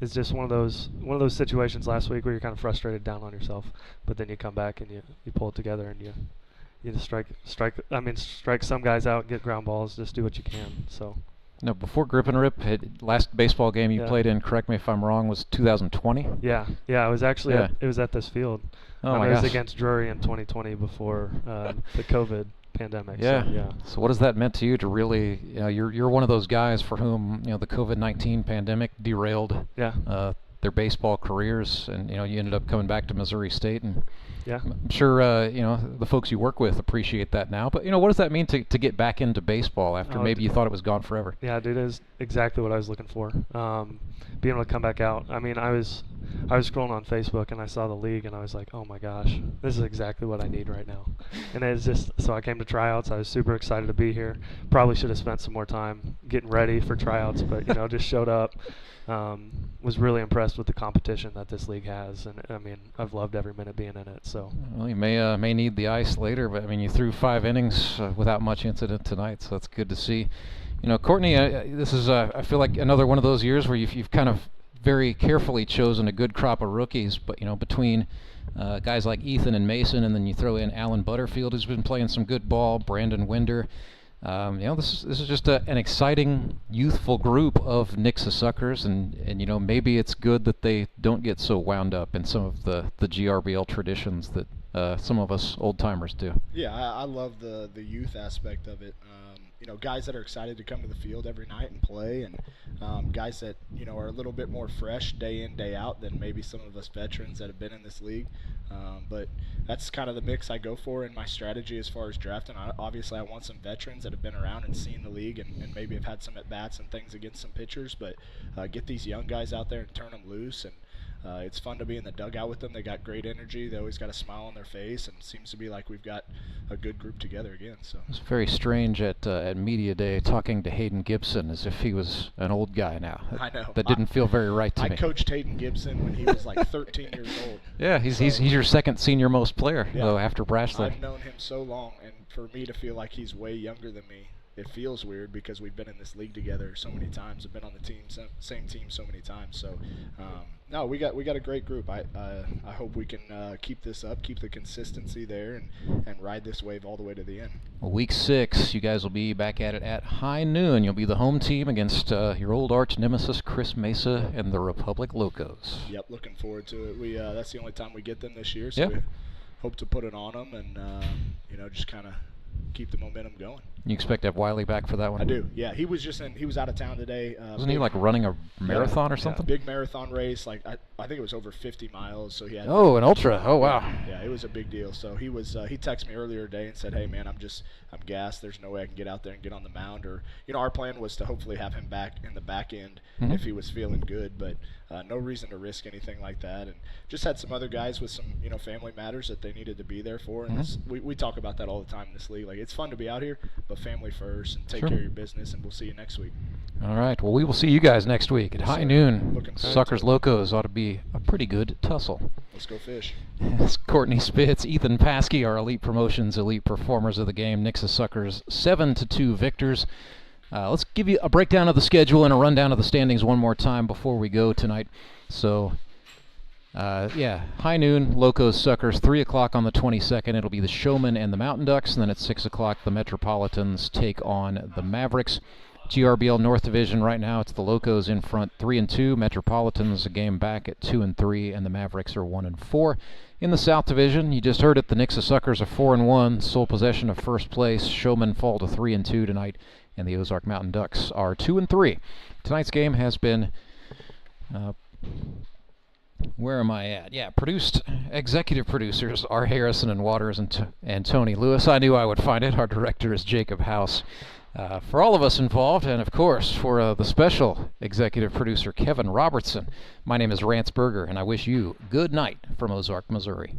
Speaker 22: It's just one of those situations last week where you're kind of frustrated, down on yourself, but then you come back and you pull it together and you just strike some guys out, get ground balls, just do what you can. So.
Speaker 12: No, before Grip and Rip, last baseball game you played in, correct me if I'm wrong, was 2020?
Speaker 22: Yeah, it was actually it was at this field.
Speaker 12: Oh my
Speaker 22: gosh. It was
Speaker 12: gosh.
Speaker 22: against Drury in 2020 before the COVID pandemic.
Speaker 12: Yeah.
Speaker 22: So, yeah.
Speaker 12: So what has that meant to you to really, you're one of those guys for whom, the COVID-19 pandemic derailed their baseball careers, and, you ended up coming back to Missouri State, and I'm sure, the folks you work with appreciate that now. But, what does that mean to get back into baseball after maybe you thought it was gone forever?
Speaker 22: Yeah, dude, it is exactly what I was looking for. Being able to come back out. I mean, I was scrolling on Facebook and I saw the league and I was like, oh my gosh, this is exactly what I need right now. And it's just, so I came to tryouts. I was super excited to be here. Probably should have spent some more time getting ready for tryouts, but just showed up. Was really impressed with the competition that this league has, and I mean, I've loved every minute being in it. So.
Speaker 12: Well, you may need the ice later, but I mean, you threw 5 innings without much incident tonight, so that's good to see. Courtney, this is I feel like another one of those years where you've kind of very carefully chosen a good crop of rookies, but between guys like Ethan and Mason, and then you throw in Alan Butterfield, who's been playing some good ball, Brandon Winder. This is just an exciting, youthful group of Nixa suckers, and maybe it's good that they don't get so wound up in some of the GRBL traditions that some of us old-timers do.
Speaker 17: Yeah, I love the youth aspect of it. Guys that are excited to come to the field every night and play, and guys that are a little bit more fresh day in, day out than maybe some of us veterans that have been in this league. But that's kind of the mix I go for in my strategy as far as drafting. Obviously, I want some veterans that have been around and seen the league and maybe have had some at-bats and things against some pitchers, but get these young guys out there and turn them loose. And it's fun to be in the dugout with them. They got great energy. They always got a smile on their face, and it seems to be like we've got a good group together again. So
Speaker 12: it's very strange at media day talking to Hayden Gibson as if he was an old guy now.
Speaker 17: I know.
Speaker 12: That didn't feel very right to me.
Speaker 17: I coached Hayden Gibson when he was like 13 years old.
Speaker 12: Yeah, he's your second senior most player, though, after Brashley.
Speaker 17: I've known him so long, and for me to feel like he's way younger than me, it feels weird because we've been in this league together so many times. We've been on the same team so many times. So, no, we got a great group. I hope we can keep this up, keep the consistency there, and ride this wave all the way to the end.
Speaker 12: Well, week 6, you guys will be back at it at high noon. You'll be the home team against your old arch nemesis Chris Mesa and the Republic Locos.
Speaker 17: Yep, looking forward to it. That's the only time we get them this year, so we hope to put it on them and just kind of keep the momentum going.
Speaker 12: You expect to have Wiley back for that one?
Speaker 17: I do. Yeah, he was out of town today.
Speaker 12: Wasn't he like running a marathon or something?
Speaker 17: Big marathon race, like I think it was over 50 miles. So he had.
Speaker 12: Oh, an ultra! Oh wow.
Speaker 17: Yeah, it was a big deal. So he texted me earlier today and said, "Hey man, I'm gassed. There's no way I can get out there and get on the mound." Or our plan was to hopefully have him back in the back end if he was feeling good, but no reason to risk anything like that. And just had some other guys with some family matters that they needed to be there for. And we talk about that all the time in this league. Like it's fun to be out here, but family first and take care of your business. And we'll see you next week.
Speaker 12: All right. Well, we will see you guys next week at high noon. Suckers Locos ought to be a pretty good tussle.
Speaker 17: Let's go fish.
Speaker 12: It's Courtney Spitz, Ethan Paschke, our elite promotions, elite performers of the game. Nixa Suckers 7-2 victors. Let's give you a breakdown of the schedule and a rundown of the standings one more time before we go tonight. So, high noon, Locos Suckers, 3 o'clock on the 22nd. It'll be the Showmen and the Mountain Ducks, and then at 6 o'clock, the Metropolitans take on the Mavericks. GRBL North Division right now, it's the Locos in front, 3-2. Metropolitans a game back at 2-3, and the Mavericks are 1-4. In the South Division, you just heard it, the Nixa Suckers are 4-1, sole possession of first place. Showmen fall to 3-2 tonight, and the Ozark Mountain Ducks are 2-3. Tonight's game has been, where am I at? Yeah, executive producers are Harrison and Waters and Tony Lewis. I knew I would find it. Our director is Jacob House. For all of us involved, and of course for the special executive producer Kevin Robertson, my name is Rance Berger, and I wish you good night from Ozark, Missouri.